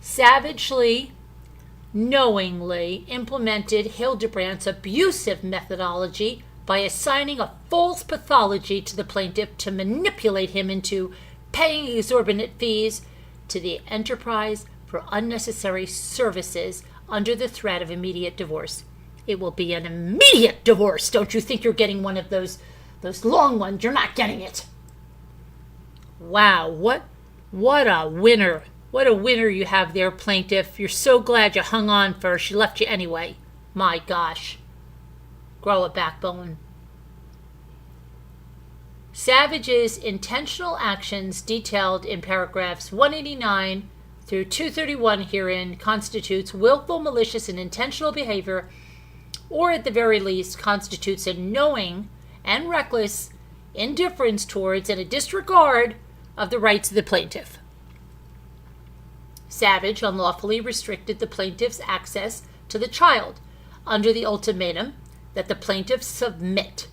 Savagely, knowingly implemented Hildebrandt's abusive methodology by assigning a false pathology to the plaintiff to manipulate him into paying exorbitant fees to the enterprise for unnecessary services under the threat of immediate divorce. It will be an immediate divorce. Don't you think you're getting one of those long ones? You're not getting it. Wow, what a winner. What a winner you have there, plaintiff. You're so glad you hung on for her. She left you anyway. My gosh. Grow a backbone. Savage's intentional actions detailed in paragraphs 189 through 231 herein constitutes willful, malicious, and intentional behavior, or at the very least constitutes a knowing and reckless indifference towards and a disregard of the rights of the plaintiff. Savage unlawfully restricted the plaintiff's access to the child under the ultimatum that the plaintiff submit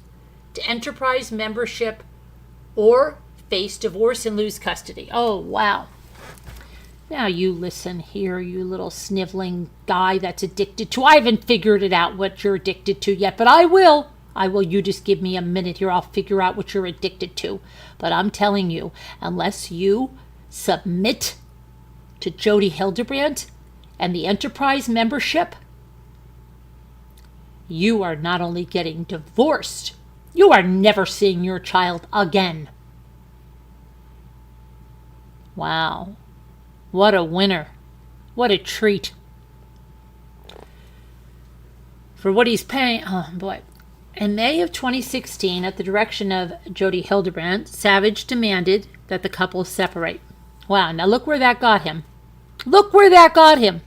to enterprise membership or face divorce and lose custody. Oh, wow. Now you listen here, you little sniveling guy that's addicted to. I haven't figured it out what you're addicted to yet, but I will. You just give me a minute here. I'll figure out what you're addicted to. But I'm telling you, unless you submit to Jodi Hildebrandt and the enterprise membership, you are not only getting divorced, you are never seeing your child again. Wow. What a winner. What a treat. For what he's paying, oh boy. In May of 2016, at the direction of Jodi Hildebrandt, Savage demanded that the couple separate. Wow, now look where that got him. Look where that got him.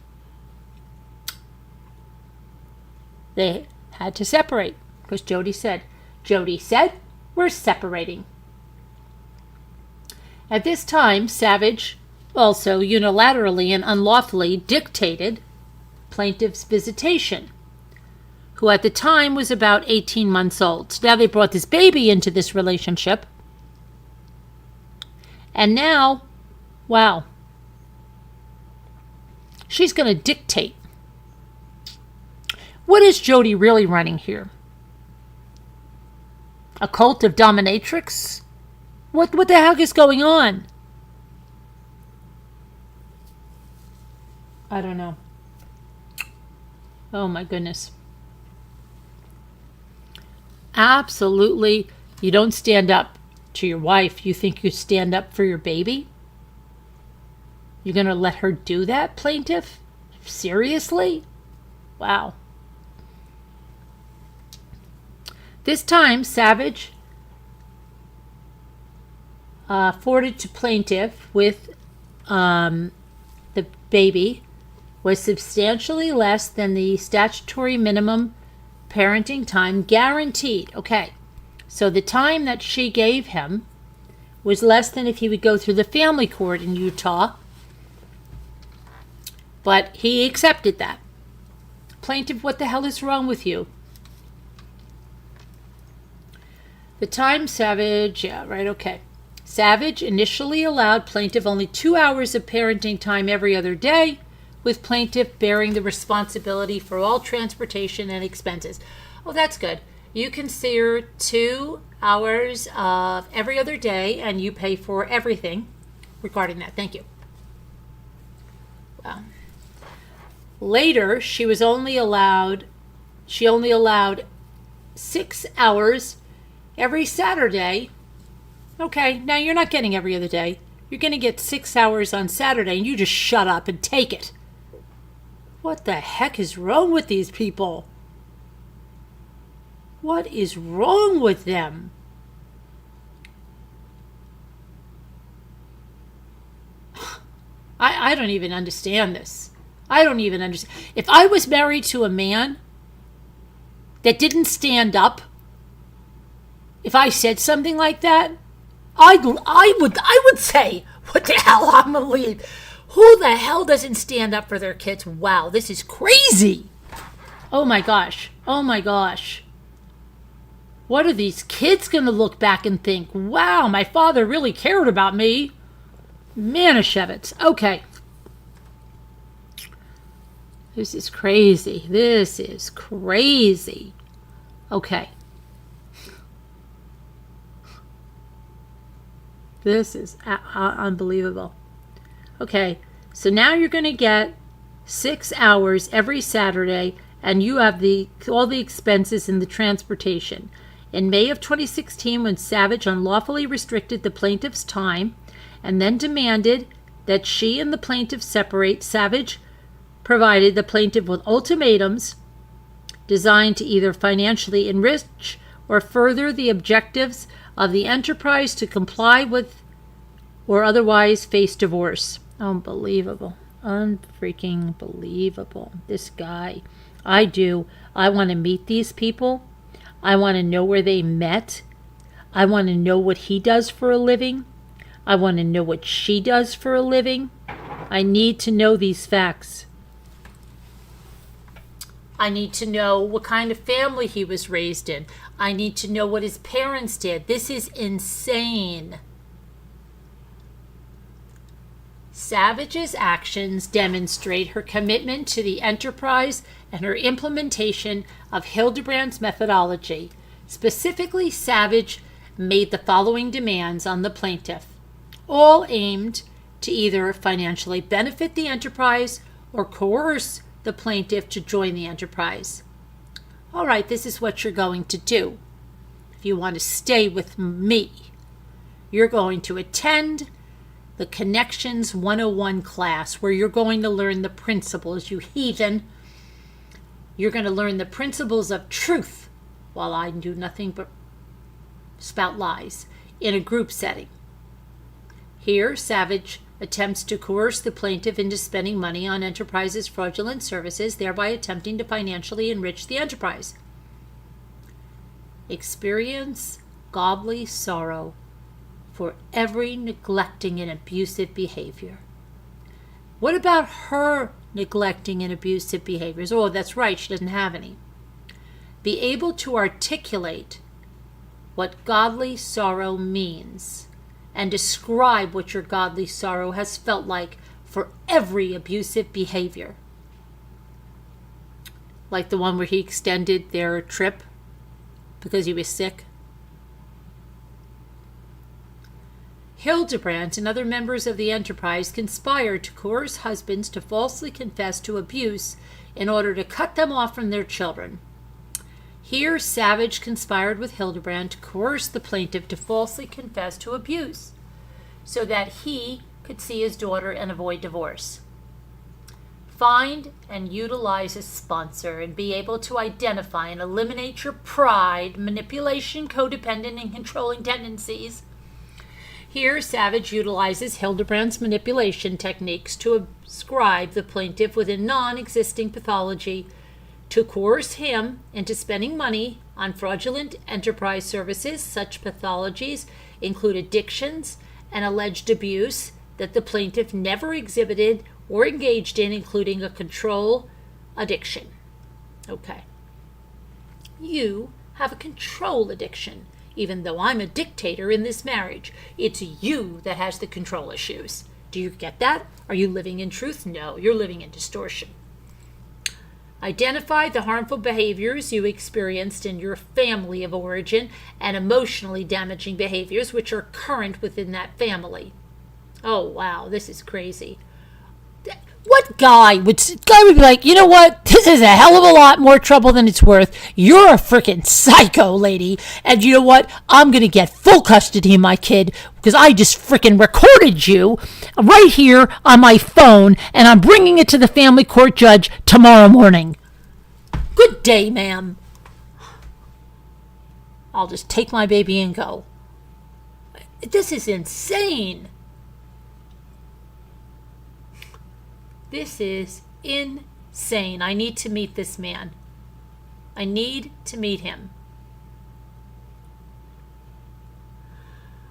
They had to separate because Jodi said, we're separating. At this time, Savage also unilaterally and unlawfully dictated plaintiff's visitation, who at the time was about 18 months old. So now they brought this baby into this relationship. And now, wow, she's going to dictate. What is Jodi really running here? A cult of dominatrix? What the heck is going on? I don't know. Oh my goodness. Absolutely. You don't stand up to your wife. You think you stand up for your baby? You're going to let her do that, plaintiff? Seriously? Wow. This time, Savage afforded to plaintiff with the baby was substantially less than the statutory minimum parenting time guaranteed. Okay, so the time that she gave him was less than if he would go through the family court in Utah, but he accepted that. Plaintiff, what the hell is wrong with you? The time Savage, yeah, right, okay. Savage initially allowed plaintiff only 2 hours of parenting time every other day, with plaintiff bearing the responsibility for all transportation and expenses. Oh, that's good. You consider 2 hours of every other day, and you pay for everything regarding that. Thank you. Wow. Later, she only allowed 6 hours every Saturday. Okay, now you're not getting every other day. You're going to get 6 hours on Saturday, and you just shut up and take it. What the heck is wrong with these people? What is wrong with them? I don't even understand this. I don't even understand. If I was married to a man that didn't stand up, if I said something like that, I would say, what the hell, I'm going to leave. Who the hell doesn't stand up for their kids? Wow, this is crazy. Oh my gosh. Oh my gosh. What are these kids going to look back and think? Wow, my father really cared about me. Manischewitz. Okay. This is crazy. This is crazy. Okay. This is unbelievable. Okay, so now you're going to get 6 hours every Saturday, and you have all the expenses in the transportation. In May of 2016, when Savage unlawfully restricted the plaintiff's time and then demanded that she and the plaintiff separate, Savage provided the plaintiff with ultimatums designed to either financially enrich or further the objectives of the enterprise to comply with or otherwise face divorce. Unbelievable. Unfreaking believable. This guy. I want to meet these people. I want to know where they met. I want to know what he does for a living. I want to know what she does for a living. I need to know these facts. I need to know what kind of family he was raised in. I need to know what his parents did. This is insane. Savage's actions demonstrate her commitment to the enterprise and her implementation of Hildebrandt's methodology. Specifically, Savage made the following demands on the plaintiff, all aimed to either financially benefit the enterprise or coerce the plaintiff to join the enterprise. All right, this is what you're going to do. If you want to stay with me, you're going to attend the Connections 101 class, where you're going to learn the principles, you heathen. You're going to learn the principles of truth, while I do nothing but spout lies, in a group setting. Here, Savage attempts to coerce the plaintiff into spending money on enterprise's fraudulent services, thereby attempting to financially enrich the enterprise. Experience godly sorrow for every neglecting and abusive behavior. What about her neglecting and abusive behaviors? Oh, that's right, she doesn't have any. Be able to articulate what godly sorrow means and describe what your godly sorrow has felt like for every abusive behavior. Like the one where he extended their trip because he was sick. Hildebrandt and other members of the enterprise conspired to coerce husbands to falsely confess to abuse in order to cut them off from their children. Here, Savage conspired with Hildebrandt to coerce the plaintiff to falsely confess to abuse so that he could see his daughter and avoid divorce. Find and utilize a sponsor and be able to identify and eliminate your pride, manipulation, codependent, and controlling tendencies. Here, Savage utilizes Hildebrandt's manipulation techniques to ascribe the plaintiff with a non-existing pathology to coerce him into spending money on fraudulent enterprise services. Such pathologies include addictions and alleged abuse that the plaintiff never exhibited or engaged in, including a control addiction. Okay. You have a control addiction. Even though I'm a dictator in this marriage, it's you that has the control issues. Do you get that? Are you living in truth? No, you're living in distortion. Identify the harmful behaviors you experienced in your family of origin and emotionally damaging behaviors which are current within that family. Oh, wow, this is crazy. What guy would be like, you know what? This is a hell of a lot more trouble than it's worth. You're a freaking psycho, lady. And you know what? I'm going to get full custody of my kid because I just freaking recorded you right here on my phone and I'm bringing it to the family court judge tomorrow morning. Good day, ma'am. I'll just take my baby and go. This is insane. This is insane. I need to meet this man. I need to meet him.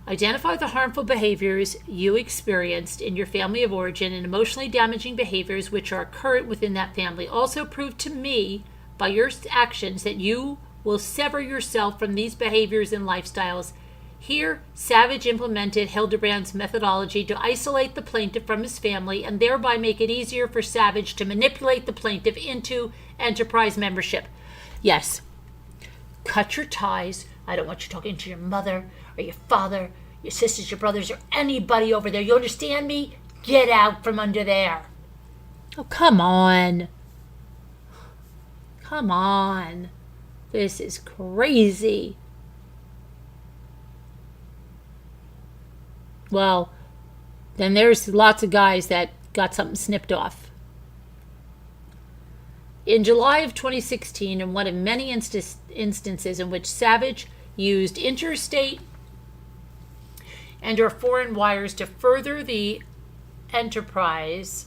Identify the harmful behaviors you experienced in your family of origin and emotionally damaging behaviors which are current within that family. Also prove to me by your actions that you will sever yourself from these behaviors and lifestyles. Here, Savage implemented Hildebrandt's methodology to isolate the plaintiff from his family and thereby make it easier for Savage to manipulate the plaintiff into enterprise membership. Yes, cut your ties. I don't want you talking to your mother or your father, your sisters, your brothers, or anybody over there. You understand me? Get out from under there. Oh, come on. Come on. This is crazy. Well, then there's lots of guys that got something snipped off. In July of 2016, in one of many instances in which Savage used interstate and or foreign wires to further the enterprise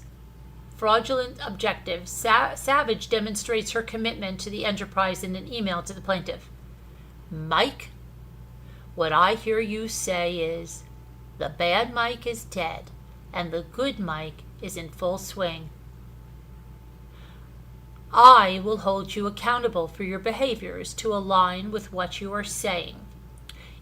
fraudulent objectives, Savage demonstrates her commitment to the enterprise in an email to the plaintiff. Mike, what I hear you say is, the bad Mike is dead, and the good Mike is in full swing. I will hold you accountable for your behaviors to align with what you are saying.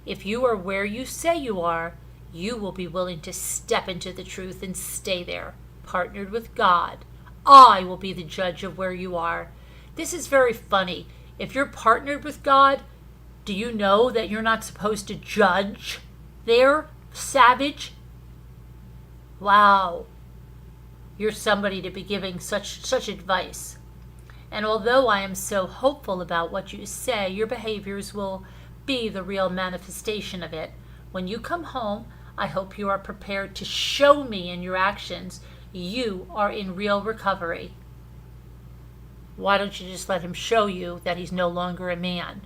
If you are where you say you are, you will be willing to step into the truth and stay there, partnered with God. I will be the judge of where you are. This is very funny. If you're partnered with God, do you know that you're not supposed to judge there? Savage? Wow. You're somebody to be giving such advice. And although I am so hopeful about what you say, your behaviors will be the real manifestation of it. When you come home, I hope you are prepared to show me in your actions you are in real recovery. Why don't you just let him show you that he's no longer a man?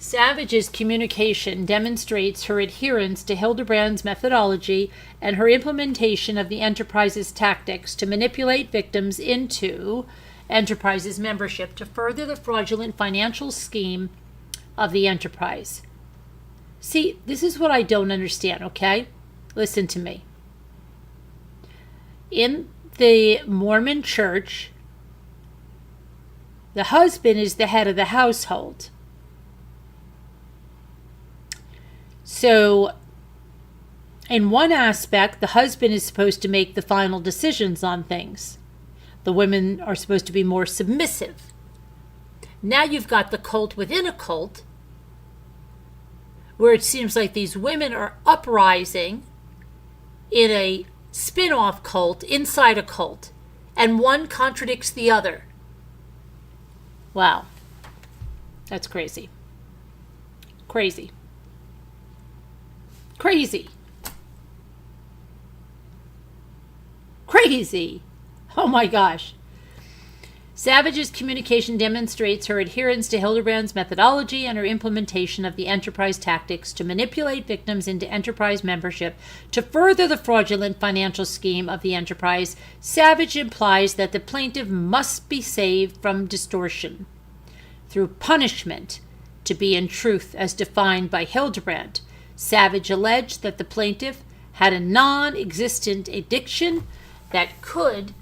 Savage's communication demonstrates her adherence to Hildebrandt's methodology and her implementation of the enterprise's tactics to manipulate victims into enterprise's membership to further the fraudulent financial scheme of the enterprise. See, this is what I don't understand, okay? Listen to me. In the Mormon church, the husband is the head of the household. So, in one aspect, the husband is supposed to make the final decisions on things. The women are supposed to be more submissive. Now you've got the cult within a cult, where it seems like these women are uprising in a spin-off cult inside a cult, and one contradicts the other. Wow. That's crazy. Crazy. Crazy. Crazy. Oh my gosh. Savage's communication demonstrates her adherence to Hildebrandt's methodology and her implementation of the enterprise tactics to manipulate victims into enterprise membership to further the fraudulent financial scheme of the enterprise. Savage implies that the plaintiff must be saved from distortion through punishment to be in truth as defined by Hildebrandt. Savage alleged that the plaintiff had a non-existent addiction that could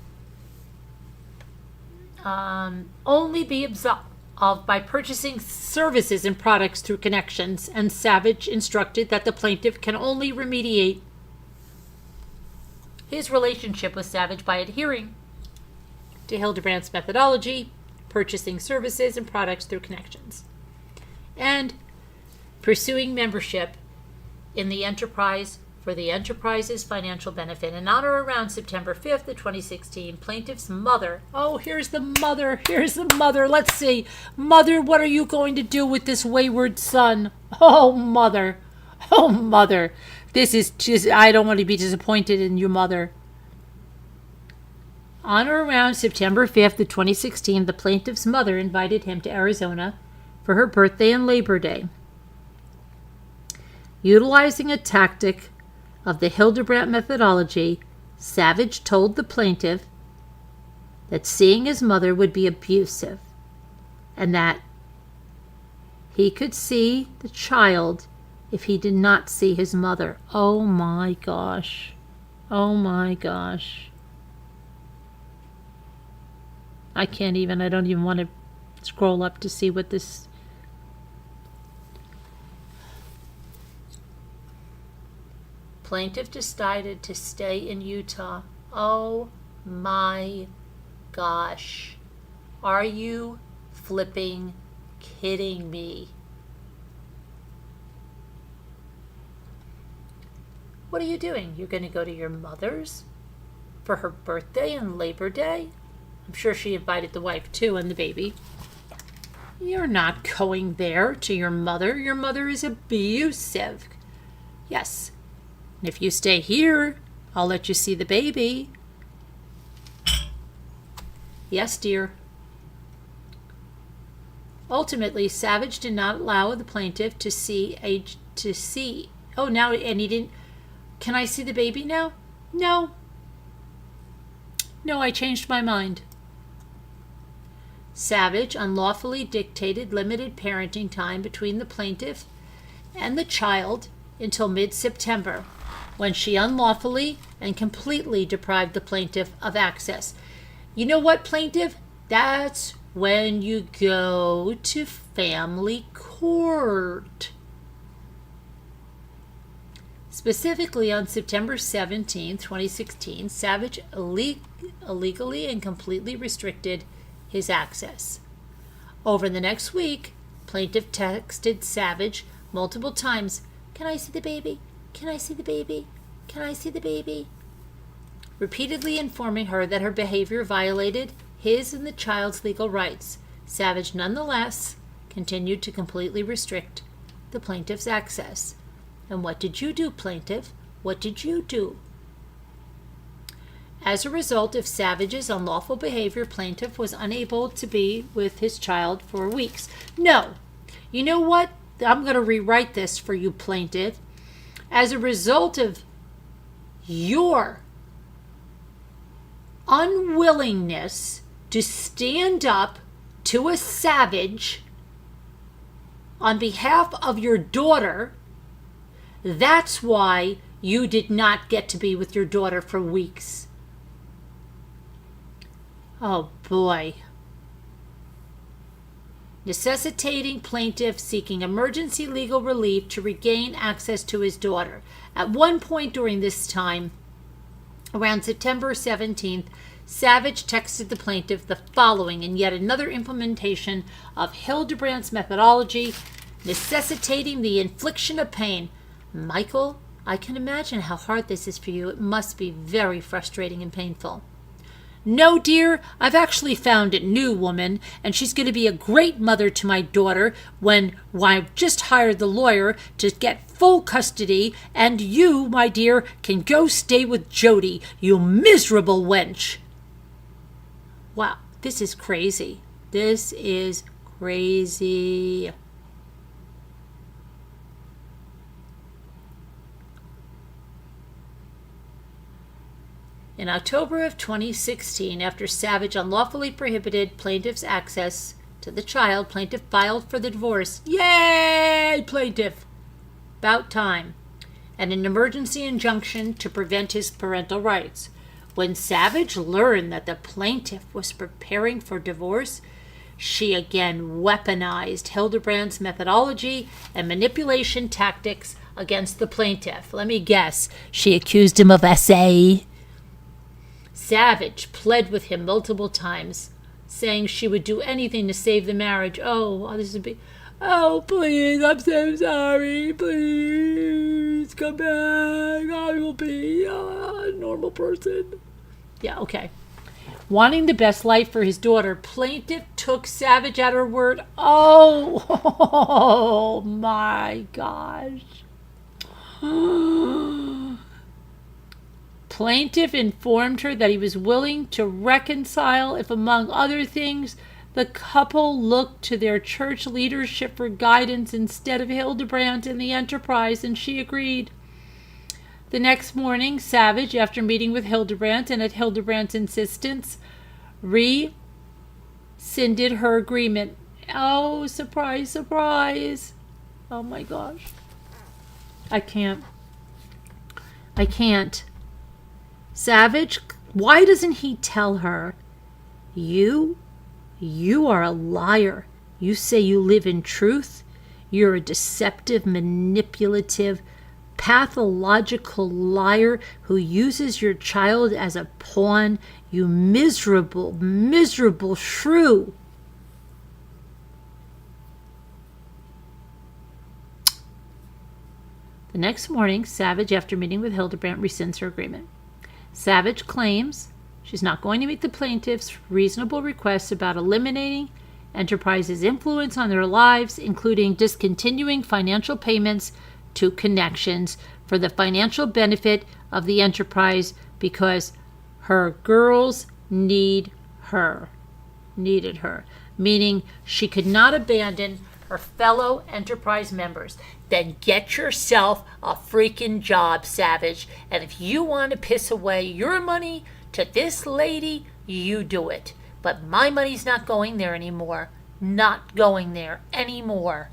only be absolved by purchasing services and products through connections, and Savage instructed that the plaintiff can only remediate his relationship with Savage by adhering to Hildebrandt's methodology, purchasing services and products through connections, and pursuing membership in the enterprise for the enterprise's financial benefit. And on or around September 5th of 2016, plaintiff's mother, here's the mother, let's see. Mother, what are you going to do with this wayward son? Oh, mother, this is just, I don't want to be disappointed in you, mother. On or around September 5th of 2016, the plaintiff's mother invited him to Arizona for her birthday and Labor Day. Utilizing a tactic of the Hildebrandt methodology, Savage told the plaintiff that seeing his mother would be abusive and that he could see the child if he did not see his mother. Oh my gosh. Oh my gosh. I don't even want to scroll up to see what this. Plaintiff decided to stay in Utah. Oh my gosh. Are you flipping kidding me? What are you doing? You're going to go to your mother's for her birthday and Labor Day? I'm sure she invited the wife too and the baby. You're not going there to your mother. Your mother is abusive. Yes. And if you stay here, I'll let you see the baby. Yes, dear. Ultimately, Savage did not allow the plaintiff to see. Oh, now, and he didn't. Can I see the baby now? No. No, I changed my mind. Savage unlawfully dictated limited parenting time between the plaintiff and the child until mid-September, when she unlawfully and completely deprived the plaintiff of access. You know what, plaintiff? That's when you go to family court. Specifically, on September 17, 2016, Savage illegally and completely restricted his access. Over the next week, plaintiff texted Savage multiple times, "Can I see the baby? Can I see the baby? Can I see the baby?" Repeatedly informing her that her behavior violated his and the child's legal rights. Savage nonetheless continued to completely restrict the plaintiff's access. And what did you do, plaintiff? What did you do? As a result of Savage's unlawful behavior, plaintiff was unable to be with his child for weeks. No. You know what? I'm going to rewrite this for you, plaintiff. As a result of your unwillingness to stand up to a savage on behalf of your daughter, that's why you did not get to be with your daughter for weeks. Oh boy. Necessitating plaintiff seeking emergency legal relief to regain access to his daughter. At one point during this time, around September 17th, Savage texted the plaintiff the following in yet another implementation of Hildebrandt's methodology, necessitating the infliction of pain. Michael, I can imagine how hard this is for you. It must be very frustrating and painful. No, dear, I've actually found a new woman, and she's going to be a great mother to my daughter when I've just hired the lawyer to get full custody, and you, my dear, can go stay with Jodi, you miserable wench. Wow, this is crazy. This is crazy. In October of 2016, after Savage unlawfully prohibited plaintiff's access to the child, plaintiff filed for the divorce. Yay, plaintiff! About time. And an emergency injunction to prevent his parental rights. When Savage learned that the plaintiff was preparing for divorce, she again weaponized Hildebrandt's methodology and manipulation tactics against the plaintiff. Let me guess. She accused him of SA. Savage pled with him multiple times, saying she would do anything to save the marriage. Oh, this is big. Oh, please, I'm so sorry. Please come back. I will be a normal person. Yeah, okay. Wanting the best life for his daughter, plaintiff took Savage at her word. Oh my gosh. Plaintiff informed her that he was willing to reconcile if, among other things, the couple looked to their church leadership for guidance instead of Hildebrandt and the enterprise, and she agreed. The next morning, Savage, after meeting with Hildebrandt and at Hildebrandt's insistence, rescinded her agreement. Oh, surprise, surprise. Oh my gosh. I can't. Savage, why doesn't he tell her, you are a liar. You say you live in truth. You're a deceptive, manipulative, pathological liar who uses your child as a pawn. You miserable, miserable shrew. The next morning, Savage, after meeting with Hildebrandt, rescinds her agreement. Savage claims she's not going to meet the plaintiff's reasonable requests about eliminating Enterprise's influence on their lives, including discontinuing financial payments to connections for the financial benefit of the Enterprise because her girls needed her, meaning she could not abandon her fellow Enterprise members. Then get yourself a freaking job, Savage. And if you want to piss away your money to this lady, you do it. But my money's not going there anymore. Not going there anymore.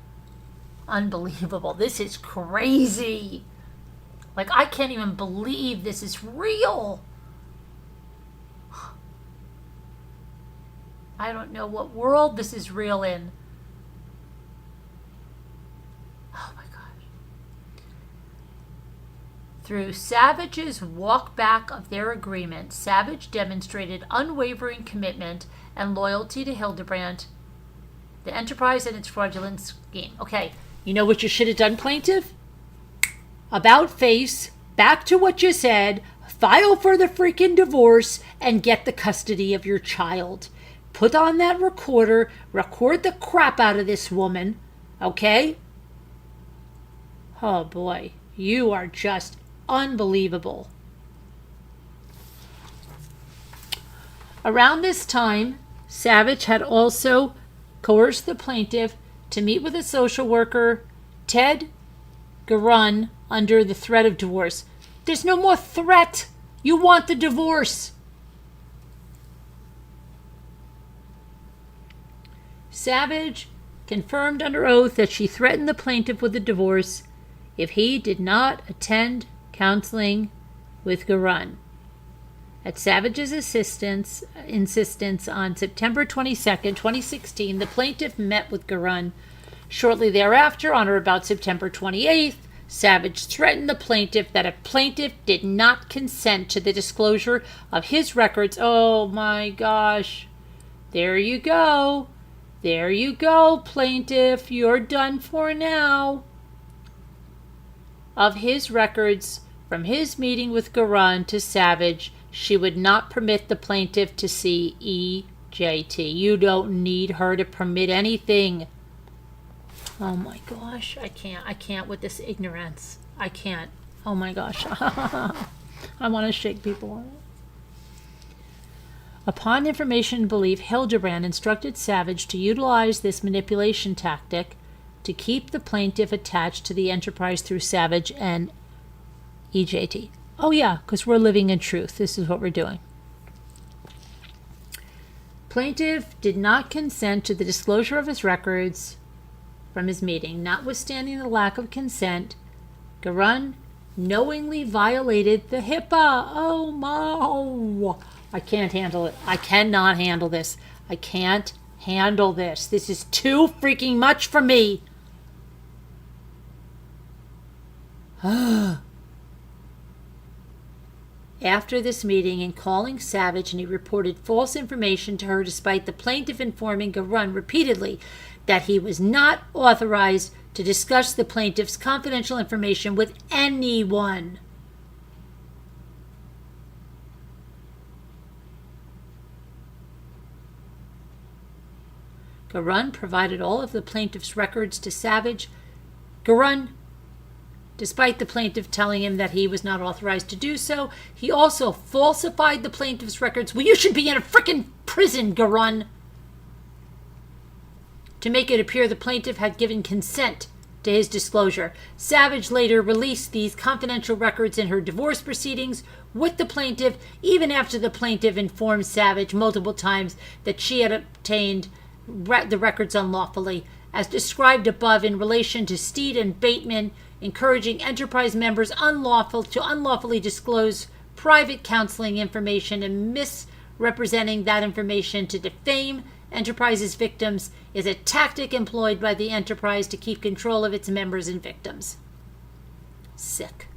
Unbelievable. This is crazy. Like, I can't even believe this is real. I don't know what world this is real in. Oh my gosh. Through Savage's walk back of their agreement, Savage demonstrated unwavering commitment and loyalty to Hildebrandt, the Enterprise, and its fraudulent scheme. Okay, you know what you should have done, plaintiff? About face, back to what you said, file for the freaking divorce, and get the custody of your child. Put on that recorder, record the crap out of this woman, okay? Oh boy, you are just unbelievable. Around this time, Savage had also coerced the plaintiff to meet with a social worker Ted Garun under the threat of divorce. There's no more threat. You want the divorce. Savage confirmed under oath that she threatened the plaintiff with a divorce if he did not attend counseling with Garun. At Savage's insistence on September 22nd, 2016, the plaintiff met with Garun. Shortly thereafter, on or about September 28th, Savage threatened the plaintiff that if plaintiff did not consent to the disclosure of his records, oh my gosh, there you go. There you go, plaintiff. You're done for now. Of his records from his meeting with Garun to Savage, she would not permit the plaintiff to see EJT. You don't need her to permit anything. Oh my gosh, I can't with this ignorance. I can't. Oh my gosh. I want to shake people on it. Upon information and belief, Hildebrandt instructed Savage to utilize this manipulation tactic to keep the plaintiff attached to the enterprise through Savage and EJT. Oh yeah, because we're living in truth. This is what we're doing. Plaintiff did not consent to the disclosure of his records from his meeting. Notwithstanding the lack of consent, Garun knowingly violated the HIPAA. Oh my. I can't handle it. I cannot handle this. I can't handle this. This is too freaking much for me. After this meeting and calling Savage, and he reported false information to her despite the plaintiff informing Garun repeatedly that he was not authorized to discuss the plaintiff's confidential information with anyone. Garun provided all of the plaintiff's records to Savage. Garun, despite the plaintiff telling him that he was not authorized to do so, he also falsified the plaintiff's records. Well, you should be in a frickin' prison, Garun, to make it appear the plaintiff had given consent to his disclosure. Savage later released these confidential records in her divorce proceedings with the plaintiff, even after the plaintiff informed Savage multiple times that she had obtained the records unlawfully, as described above in relation to Steed and Bateman, encouraging enterprise members unlawfully disclose private counseling information and misrepresenting that information to defame enterprise's victims is a tactic employed by the enterprise to keep control of its members and victims. Sick.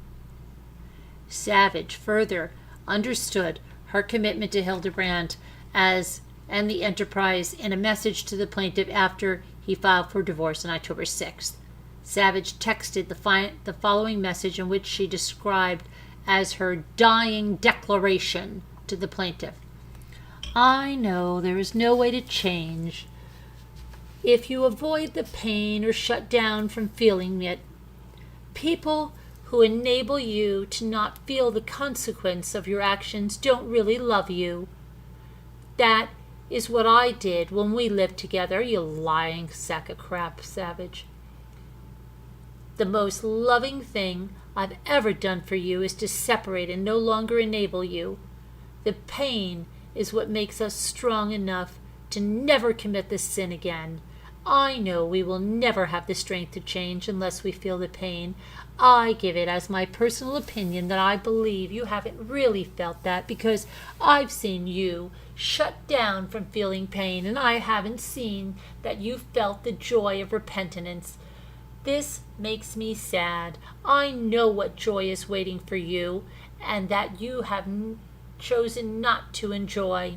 Savage further understood her commitment to Hildebrandt and the enterprise in a message to the plaintiff after he filed for divorce on October 6th. Savage texted the following message, in which she described as her dying declaration to the plaintiff. I know there is no way to change. If you avoid the pain or shut down from feeling it, people who enable you to not feel the consequence of your actions don't really love you. That is what I did when we lived together, you lying sack of crap, Savage. The most loving thing I've ever done for you is to separate and no longer enable you. The pain is what makes us strong enough to never commit this sin again. I know we will never have the strength to change unless we feel the pain. I give it as my personal opinion that I believe you haven't really felt that, because I've seen you shut down from feeling pain, and I haven't seen that you felt the joy of repentance. This makes me sad. I know what joy is waiting for you, and that you have chosen not to enjoy.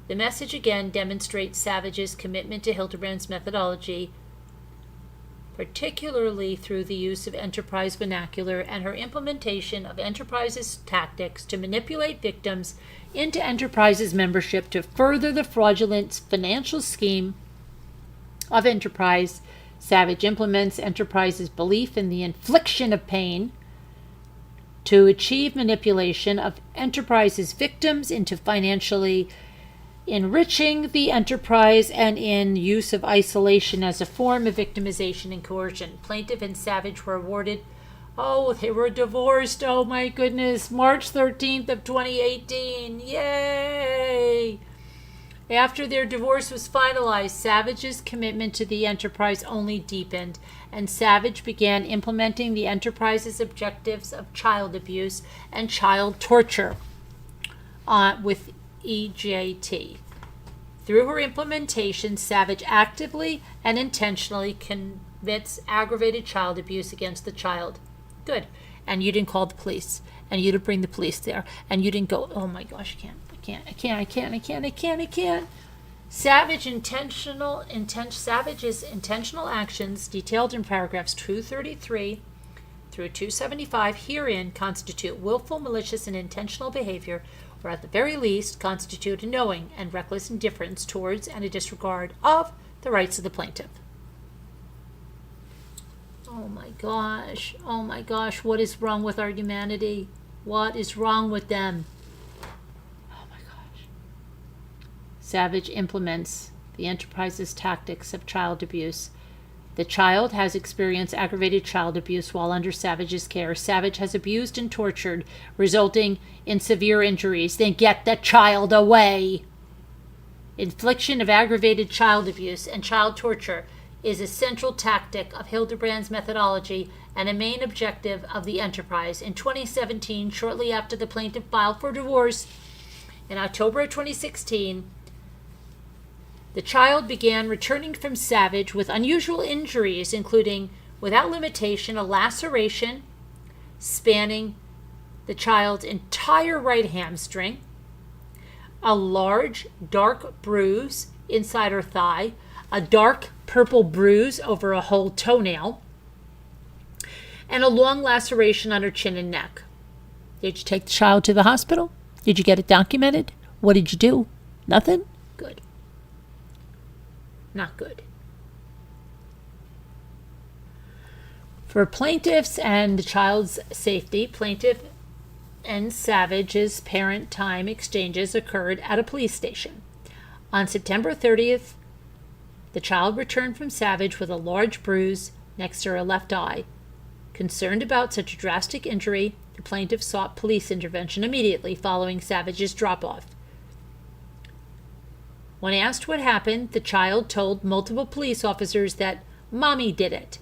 The message again demonstrates Savage's commitment to Hildebrandt's methodology, particularly through the use of enterprise vernacular and her implementation of enterprise's tactics to manipulate victims into enterprise's membership to further the fraudulent financial scheme of enterprise. Savage implements enterprise's belief in the infliction of pain to achieve manipulation of enterprise's victims into financially enriching the enterprise, and in use of isolation as a form of victimization and coercion. Plaintiff and Savage were awarded, they were divorced, oh my goodness, March 13th of 2018, yay! After their divorce was finalized, Savage's commitment to the enterprise only deepened, and Savage began implementing the enterprise's objectives of child abuse and child torture with EJT. Through her implementation, Savage actively and intentionally commits aggravated child abuse against the child. Good. And you didn't call the police, and you didn't bring the police there, and you didn't go, oh my gosh, I can't. Savage's intentional actions, detailed in paragraphs 233 through 275, herein constitute willful, malicious, and intentional behavior, or at the very least constitute a knowing and reckless indifference towards and a disregard of the rights of the plaintiff. Oh my gosh, what is wrong with our humanity? What is wrong with them? Oh my gosh. Savage implements the enterprise's tactics of child abuse. The child has experienced aggravated child abuse while under Savage's care. Savage has abused and tortured, resulting in severe injuries. Then get the child away. Infliction of aggravated child abuse and child torture is a central tactic of Hildebrandt's methodology and a main objective of the enterprise. In 2017, shortly after the plaintiff filed for divorce, in October of 2016, the child began returning from Savage with unusual injuries, including, without limitation, a laceration spanning the child's entire right hamstring, a large, dark bruise inside her thigh, a dark purple bruise over a whole toenail, and a long laceration on her chin and neck. Did you take the child to the hospital? Did you get it documented? What did you do? Nothing? Good. Not good. For plaintiffs and the child's safety, plaintiff and Savage's parent time exchanges occurred at a police station. On September 30th, the child returned from Savage with a large bruise next to her left eye. Concerned about such a drastic injury, the plaintiff sought police intervention immediately following Savage's drop-off. When asked what happened, the child told multiple police officers that Mommy did it.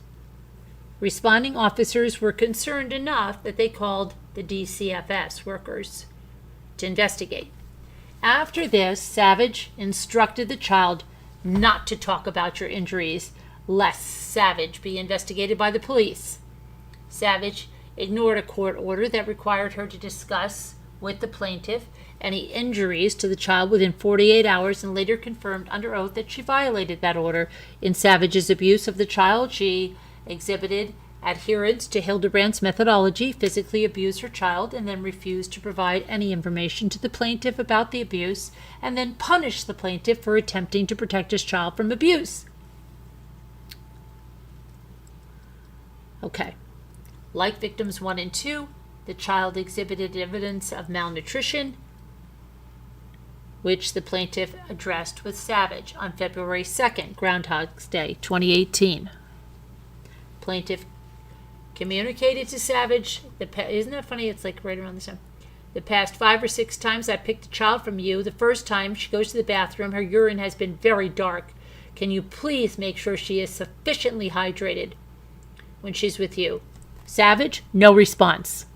Responding officers were concerned enough that they called the DCFS workers to investigate. After this, Savage instructed the child not to talk about your injuries, lest Savage be investigated by the police. Savage ignored a court order that required her to discuss with the plaintiff any injuries to the child within 48 hours and later confirmed under oath that she violated that order. In Savage's abuse of the child, she exhibited adherence to Hildebrandt's methodology, physically abused her child, and then refused to provide any information to the plaintiff about the abuse, and then punished the plaintiff for attempting to protect his child from abuse. Okay. Like victims 1 and 2, the child exhibited evidence of malnutrition, which the plaintiff addressed with Savage on February 2nd, Groundhog's Day, 2018. Plaintiff communicated to Savage, isn't that funny? It's like right around this time. The past 5 or 6 times I picked a child from you. The first time she goes to the bathroom, her urine has been very dark. Can you please make sure she is sufficiently hydrated when she's with you? Savage, no response.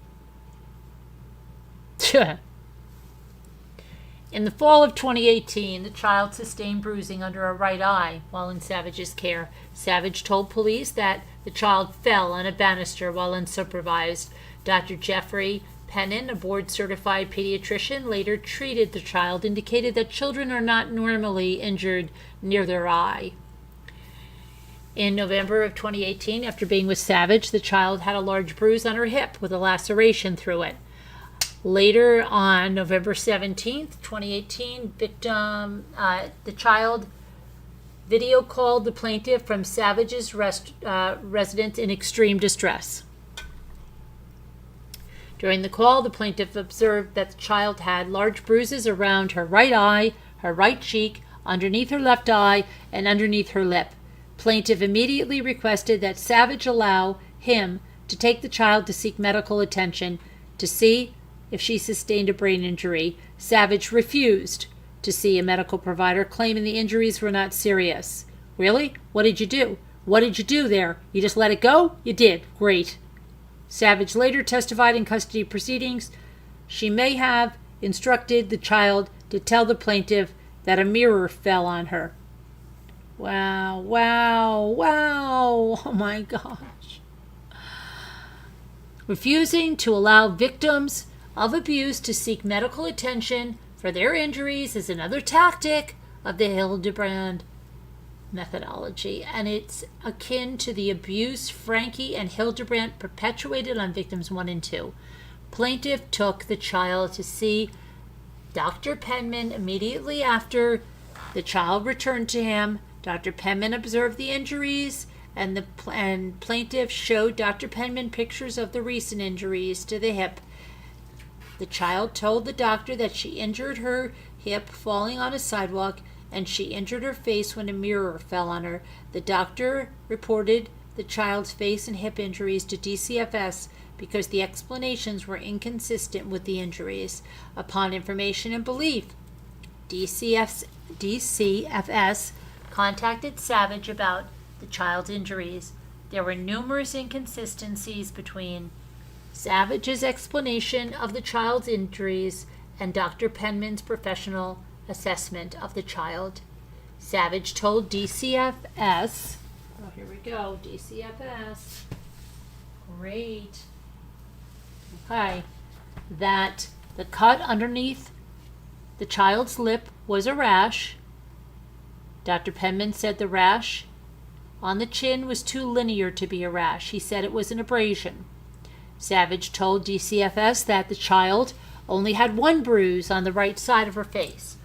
In the fall of 2018, the child sustained bruising under her right eye while in Savage's care. Savage told police that the child fell on a banister while unsupervised. Dr. Jeffrey Pennon, a board-certified pediatrician, later treated the child, indicated that children are not normally injured near their eye. In November of 2018, after being with Savage, the child had a large bruise on her hip with a laceration through it. Later on November 17th, 2018, the child video called the plaintiff from Savage's residence in extreme distress. During the call, the plaintiff observed that the child had large bruises around her right eye, her right cheek, underneath her left eye, and underneath her lip. Plaintiff immediately requested that Savage allow him to take the child to seek medical attention to see if she sustained a brain injury. Savage refused to see a medical provider, claiming the injuries were not serious. Really? What did you do? What did you do there? You just let it go? You did. Great. Savage later testified in custody proceedings. She may have instructed the child to tell the plaintiff that a mirror fell on her. Wow, wow, wow. Oh my gosh. Refusing to allow victims of abuse to seek medical attention for their injuries is another tactic of the Hildebrandt methodology, and it's akin to the abuse Franke and Hildebrandt perpetuated on victims 1 and 2. Plaintiff took the child to see Dr. Penman immediately after the child returned to him. Dr. Penman observed the injuries, and plaintiff showed Dr. Penman pictures of the recent injuries to the hip. The child told the doctor that she injured her hip falling on a sidewalk, and she injured her face when a mirror fell on her. The doctor reported the child's face and hip injuries to DCFS because the explanations were inconsistent with the injuries. Upon information and belief, DCFS contacted Savage about the child's injuries. There were numerous inconsistencies between Savage's explanation of the child's injuries and Dr. Penman's professional assessment of the child. Savage told DCFS, oh, here we go, DCFS, great, okay, that the cut underneath the child's lip was a rash. Dr. Penman said the rash on the chin was too linear to be a rash. He said it was an abrasion. Savage told DCFS that the child only had one bruise on the right side of her face.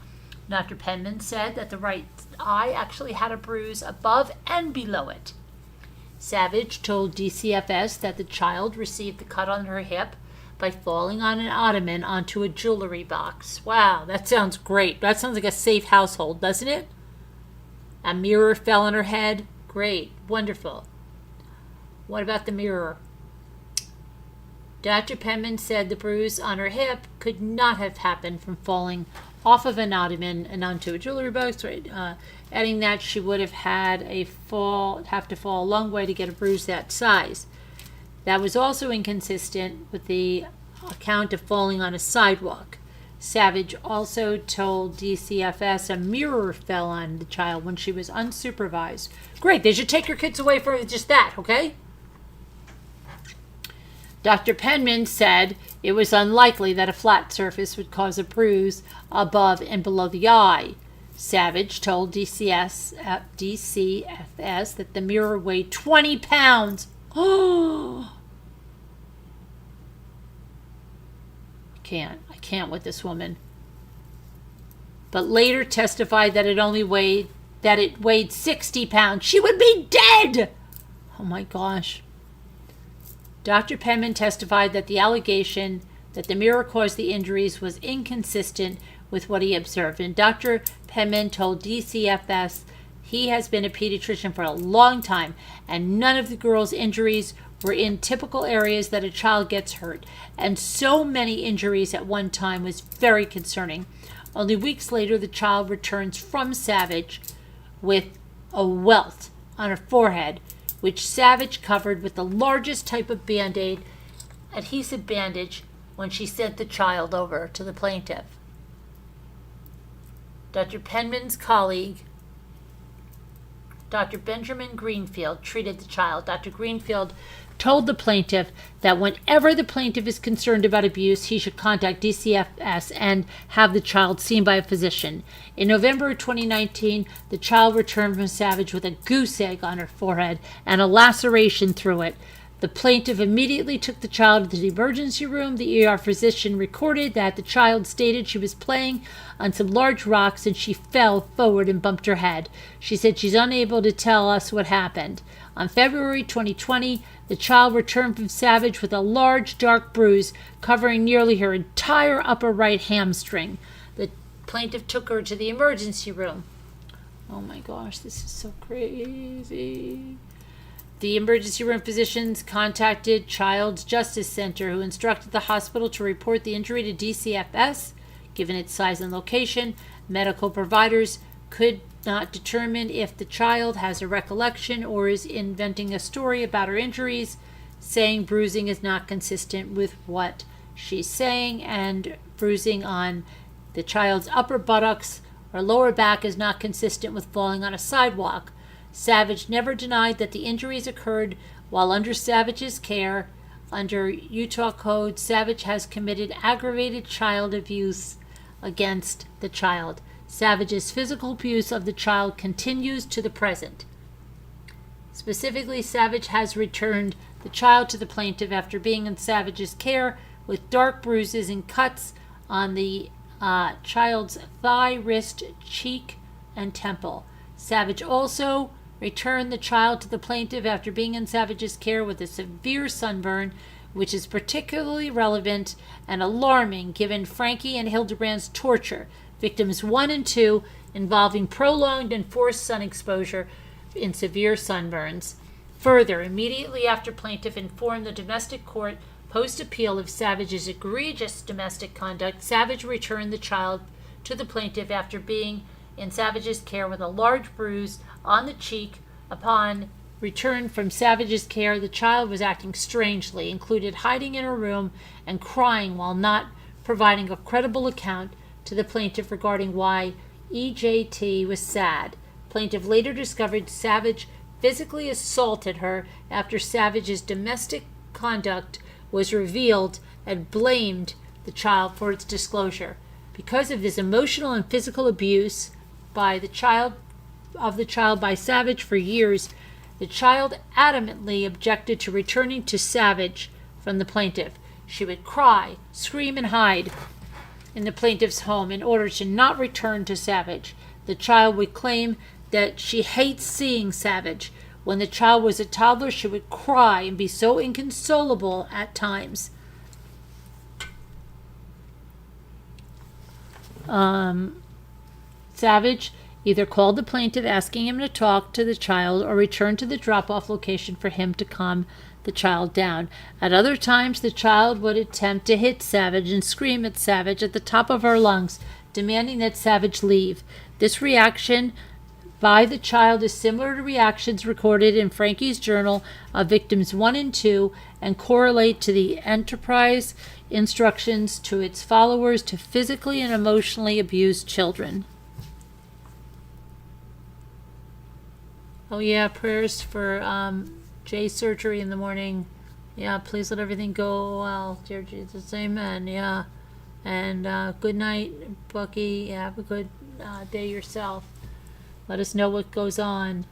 Dr. Penman said that the right eye actually had a bruise above and below it. Savage told DCFS that the child received the cut on her hip by falling on an ottoman onto a jewelry box. Wow, that sounds great. That sounds like a safe household, doesn't it? A mirror fell on her head. Great, wonderful. What about the mirror? Dr. Penman said the bruise on her hip could not have happened from falling off of an ottoman and onto a jewelry box. Right? Adding that she would have had have to fall a long way to get a bruise that size. That was also inconsistent with the account of falling on a sidewalk. Savage also told DCFS a mirror fell on the child when she was unsupervised. Great, they should take your kids away for just that, okay? Dr. Penman said it was unlikely that a flat surface would cause a bruise above and below the eye. Savage told DCFS that the mirror weighed 20 pounds. Oh! I can't with this woman. But later testified that it weighed 60 pounds. She would be dead! Oh my gosh. Dr. Penman testified that the allegation that the mirror caused the injuries was inconsistent with what he observed. And Dr. Penman told DCFS he has been a pediatrician for a long time, and none of the girl's injuries were in typical areas that a child gets hurt. And so many injuries at one time was very concerning. Only weeks later, the child returns from Savage with a welt on her forehead, which Savage covered with the largest type of Band-Aid, adhesive bandage, when she sent the child over to the plaintiff. Dr. Penman's colleague, Dr. Benjamin Greenfield, treated the child. Dr. Greenfield told the plaintiff that whenever the plaintiff is concerned about abuse, he should contact DCFS and have the child seen by a physician. In November of 2019, the child returned from Savage with a goose egg on her forehead and a laceration through it. The plaintiff immediately took the child to the emergency room. The ER physician recorded that the child stated she was playing on some large rocks and she fell forward and bumped her head. She said she's unable to tell us what happened. On February 2020, the child returned from Savage with a large dark bruise covering nearly her entire upper right hamstring. The plaintiff took her to the emergency room. Oh my gosh, this is so crazy. The emergency room physicians contacted Child's Justice Center, who instructed the hospital to report the injury to DCFS. Given its size and location, medical providers could not determine if the child has a recollection or is inventing a story about her injuries, saying bruising is not consistent with what she's saying, and bruising on the child's upper buttocks or lower back is not consistent with falling on a sidewalk. Savage never denied that the injuries occurred while under Savage's care. Under Utah Code, Savage has committed aggravated child abuse against the child. Savage's physical abuse of the child continues to the present. Specifically, Savage has returned the child to the plaintiff after being in Savage's care with dark bruises and cuts on the child's thigh, wrist, cheek, and temple. Savage also returned the child to the plaintiff after being in Savage's care with a severe sunburn, which is particularly relevant and alarming given Franke and Hildebrandt's torture, victims 1 and 2, involving prolonged and forced sun exposure in severe sunburns. Further, immediately after plaintiff informed the domestic court post-appeal of Savage's egregious domestic conduct, Savage returned the child to the plaintiff after being in Savage's care with a large bruise on the cheek. Upon return from Savage's care, the child was acting strangely, included hiding in her room and crying while not providing a credible account to the plaintiff regarding why EJT was sad. Plaintiff later discovered Savage physically assaulted her after Savage's domestic conduct was revealed and blamed the child for its disclosure. Because of this emotional and physical abuse by the child by Savage for years, the child adamantly objected to returning to Savage from the plaintiff. She would cry, scream, and hide in the plaintiff's home in order to not return to Savage. The child would claim that she hates seeing Savage. When the child was a toddler, she would cry and be so inconsolable at times. Savage either called the plaintiff asking him to talk to the child or returned to the drop-off location for him to calm the child down. At other times, the child would attempt to hit Savage and scream at Savage at the top of her lungs, demanding that Savage leave. This reaction by the child is similar to reactions recorded in Franke's journal of victims 1 and 2 and correlate to the enterprise instructions to its followers to physically and emotionally abuse children. Oh yeah, prayers for Jay's surgery in the morning. Yeah, please let everything go well, dear Jesus. Amen. Yeah. And good night, Bucky. Yeah, have a good day yourself. Let us know what goes on.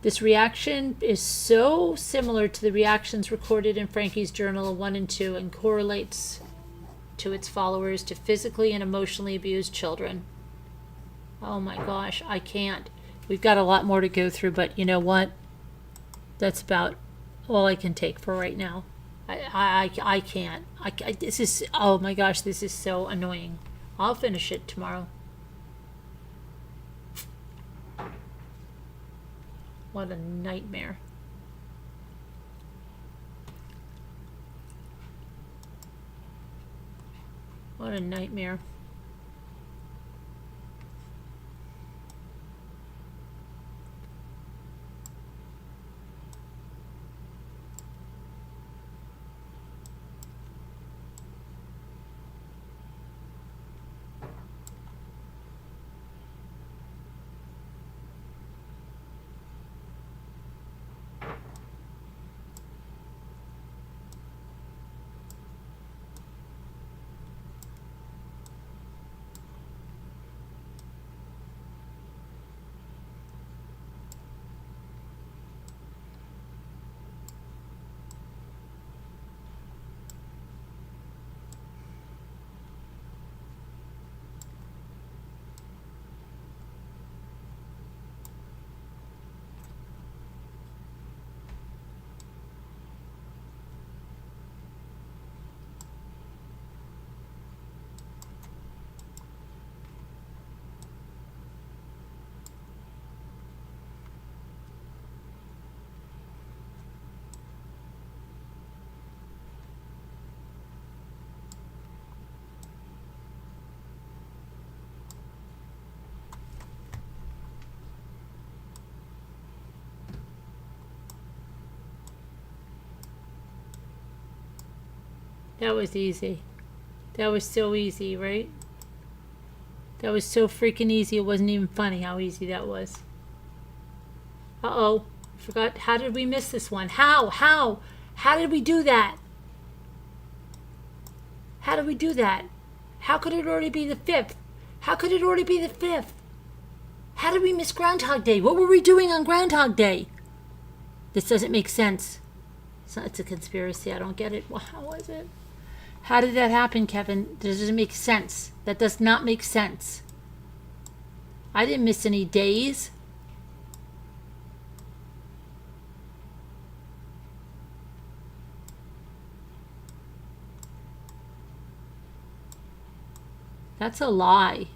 This reaction is so similar to the reactions recorded in Franke's journal 1 and 2 and correlates to its followers to physically and emotionally abuse children. Oh my gosh, I can't. We've got a lot more to go through, but you know what? That's about all I can take for right now. I can't. This is, oh my gosh, this is so annoying. I'll finish it tomorrow. What a nightmare. What a nightmare. That was easy. That was so easy, right? That was so freaking easy. It wasn't even funny how easy that was. Uh-oh. I forgot. How did we miss this one? How? How did we do that? How did we do that? How could it already be the 5th? How could it already be the 5th? How did we miss Groundhog Day? What were we doing on Groundhog Day? This doesn't make sense. It's a conspiracy. I don't get it. Well, how was it? How did that happen, Kevin? This doesn't make sense. That does not make sense. I didn't miss any days. That's a lie.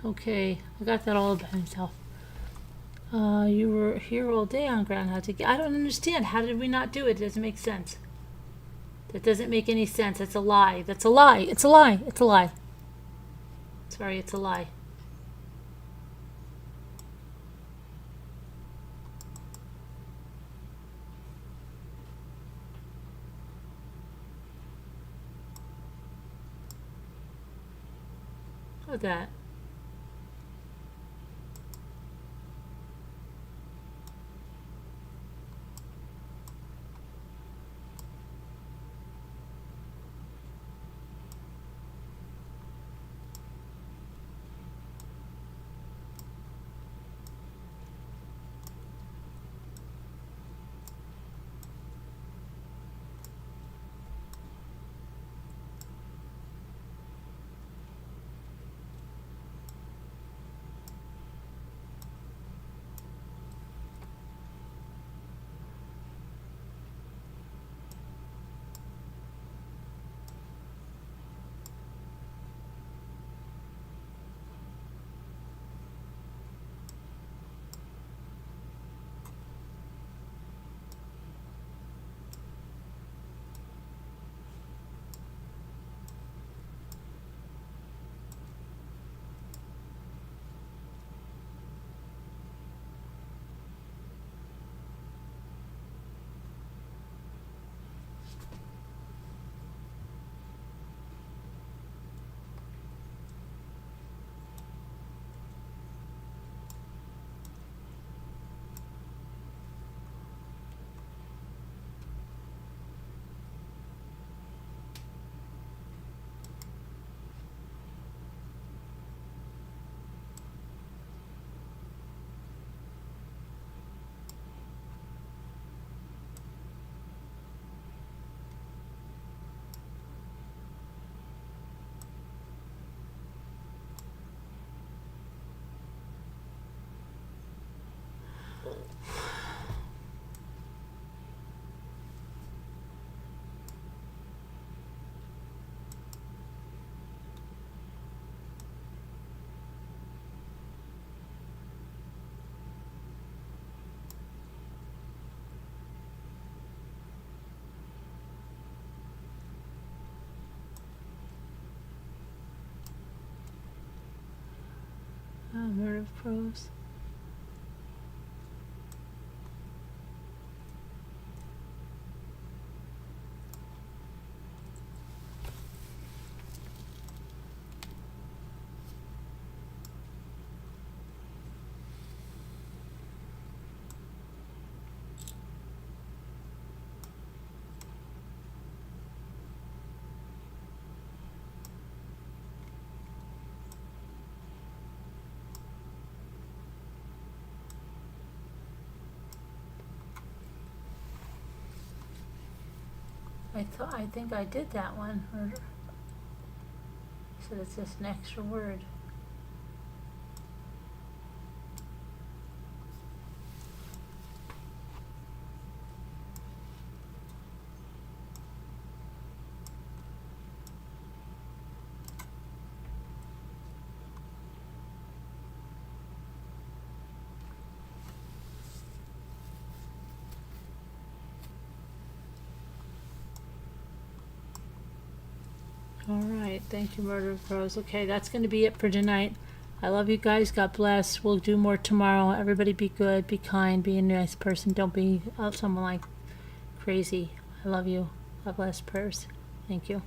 Okay, I got that all by myself. You were here all day on Groundhog Day. I don't understand. How did we not do it? It doesn't make sense. That doesn't make any sense. That's a lie. That's a lie. It's a lie. It's a lie. Sorry, it's a lie. Look at that. Murder of crows. I think I did that one. Murder. So it's just an extra word. All right, thank you, Murder of Crows. Okay, that's going to be it for tonight. I love you guys. God bless. We'll do more tomorrow. Everybody be good, be kind, be a nice person. Don't be someone like crazy. I love you. God bless. Prayers. Thank you.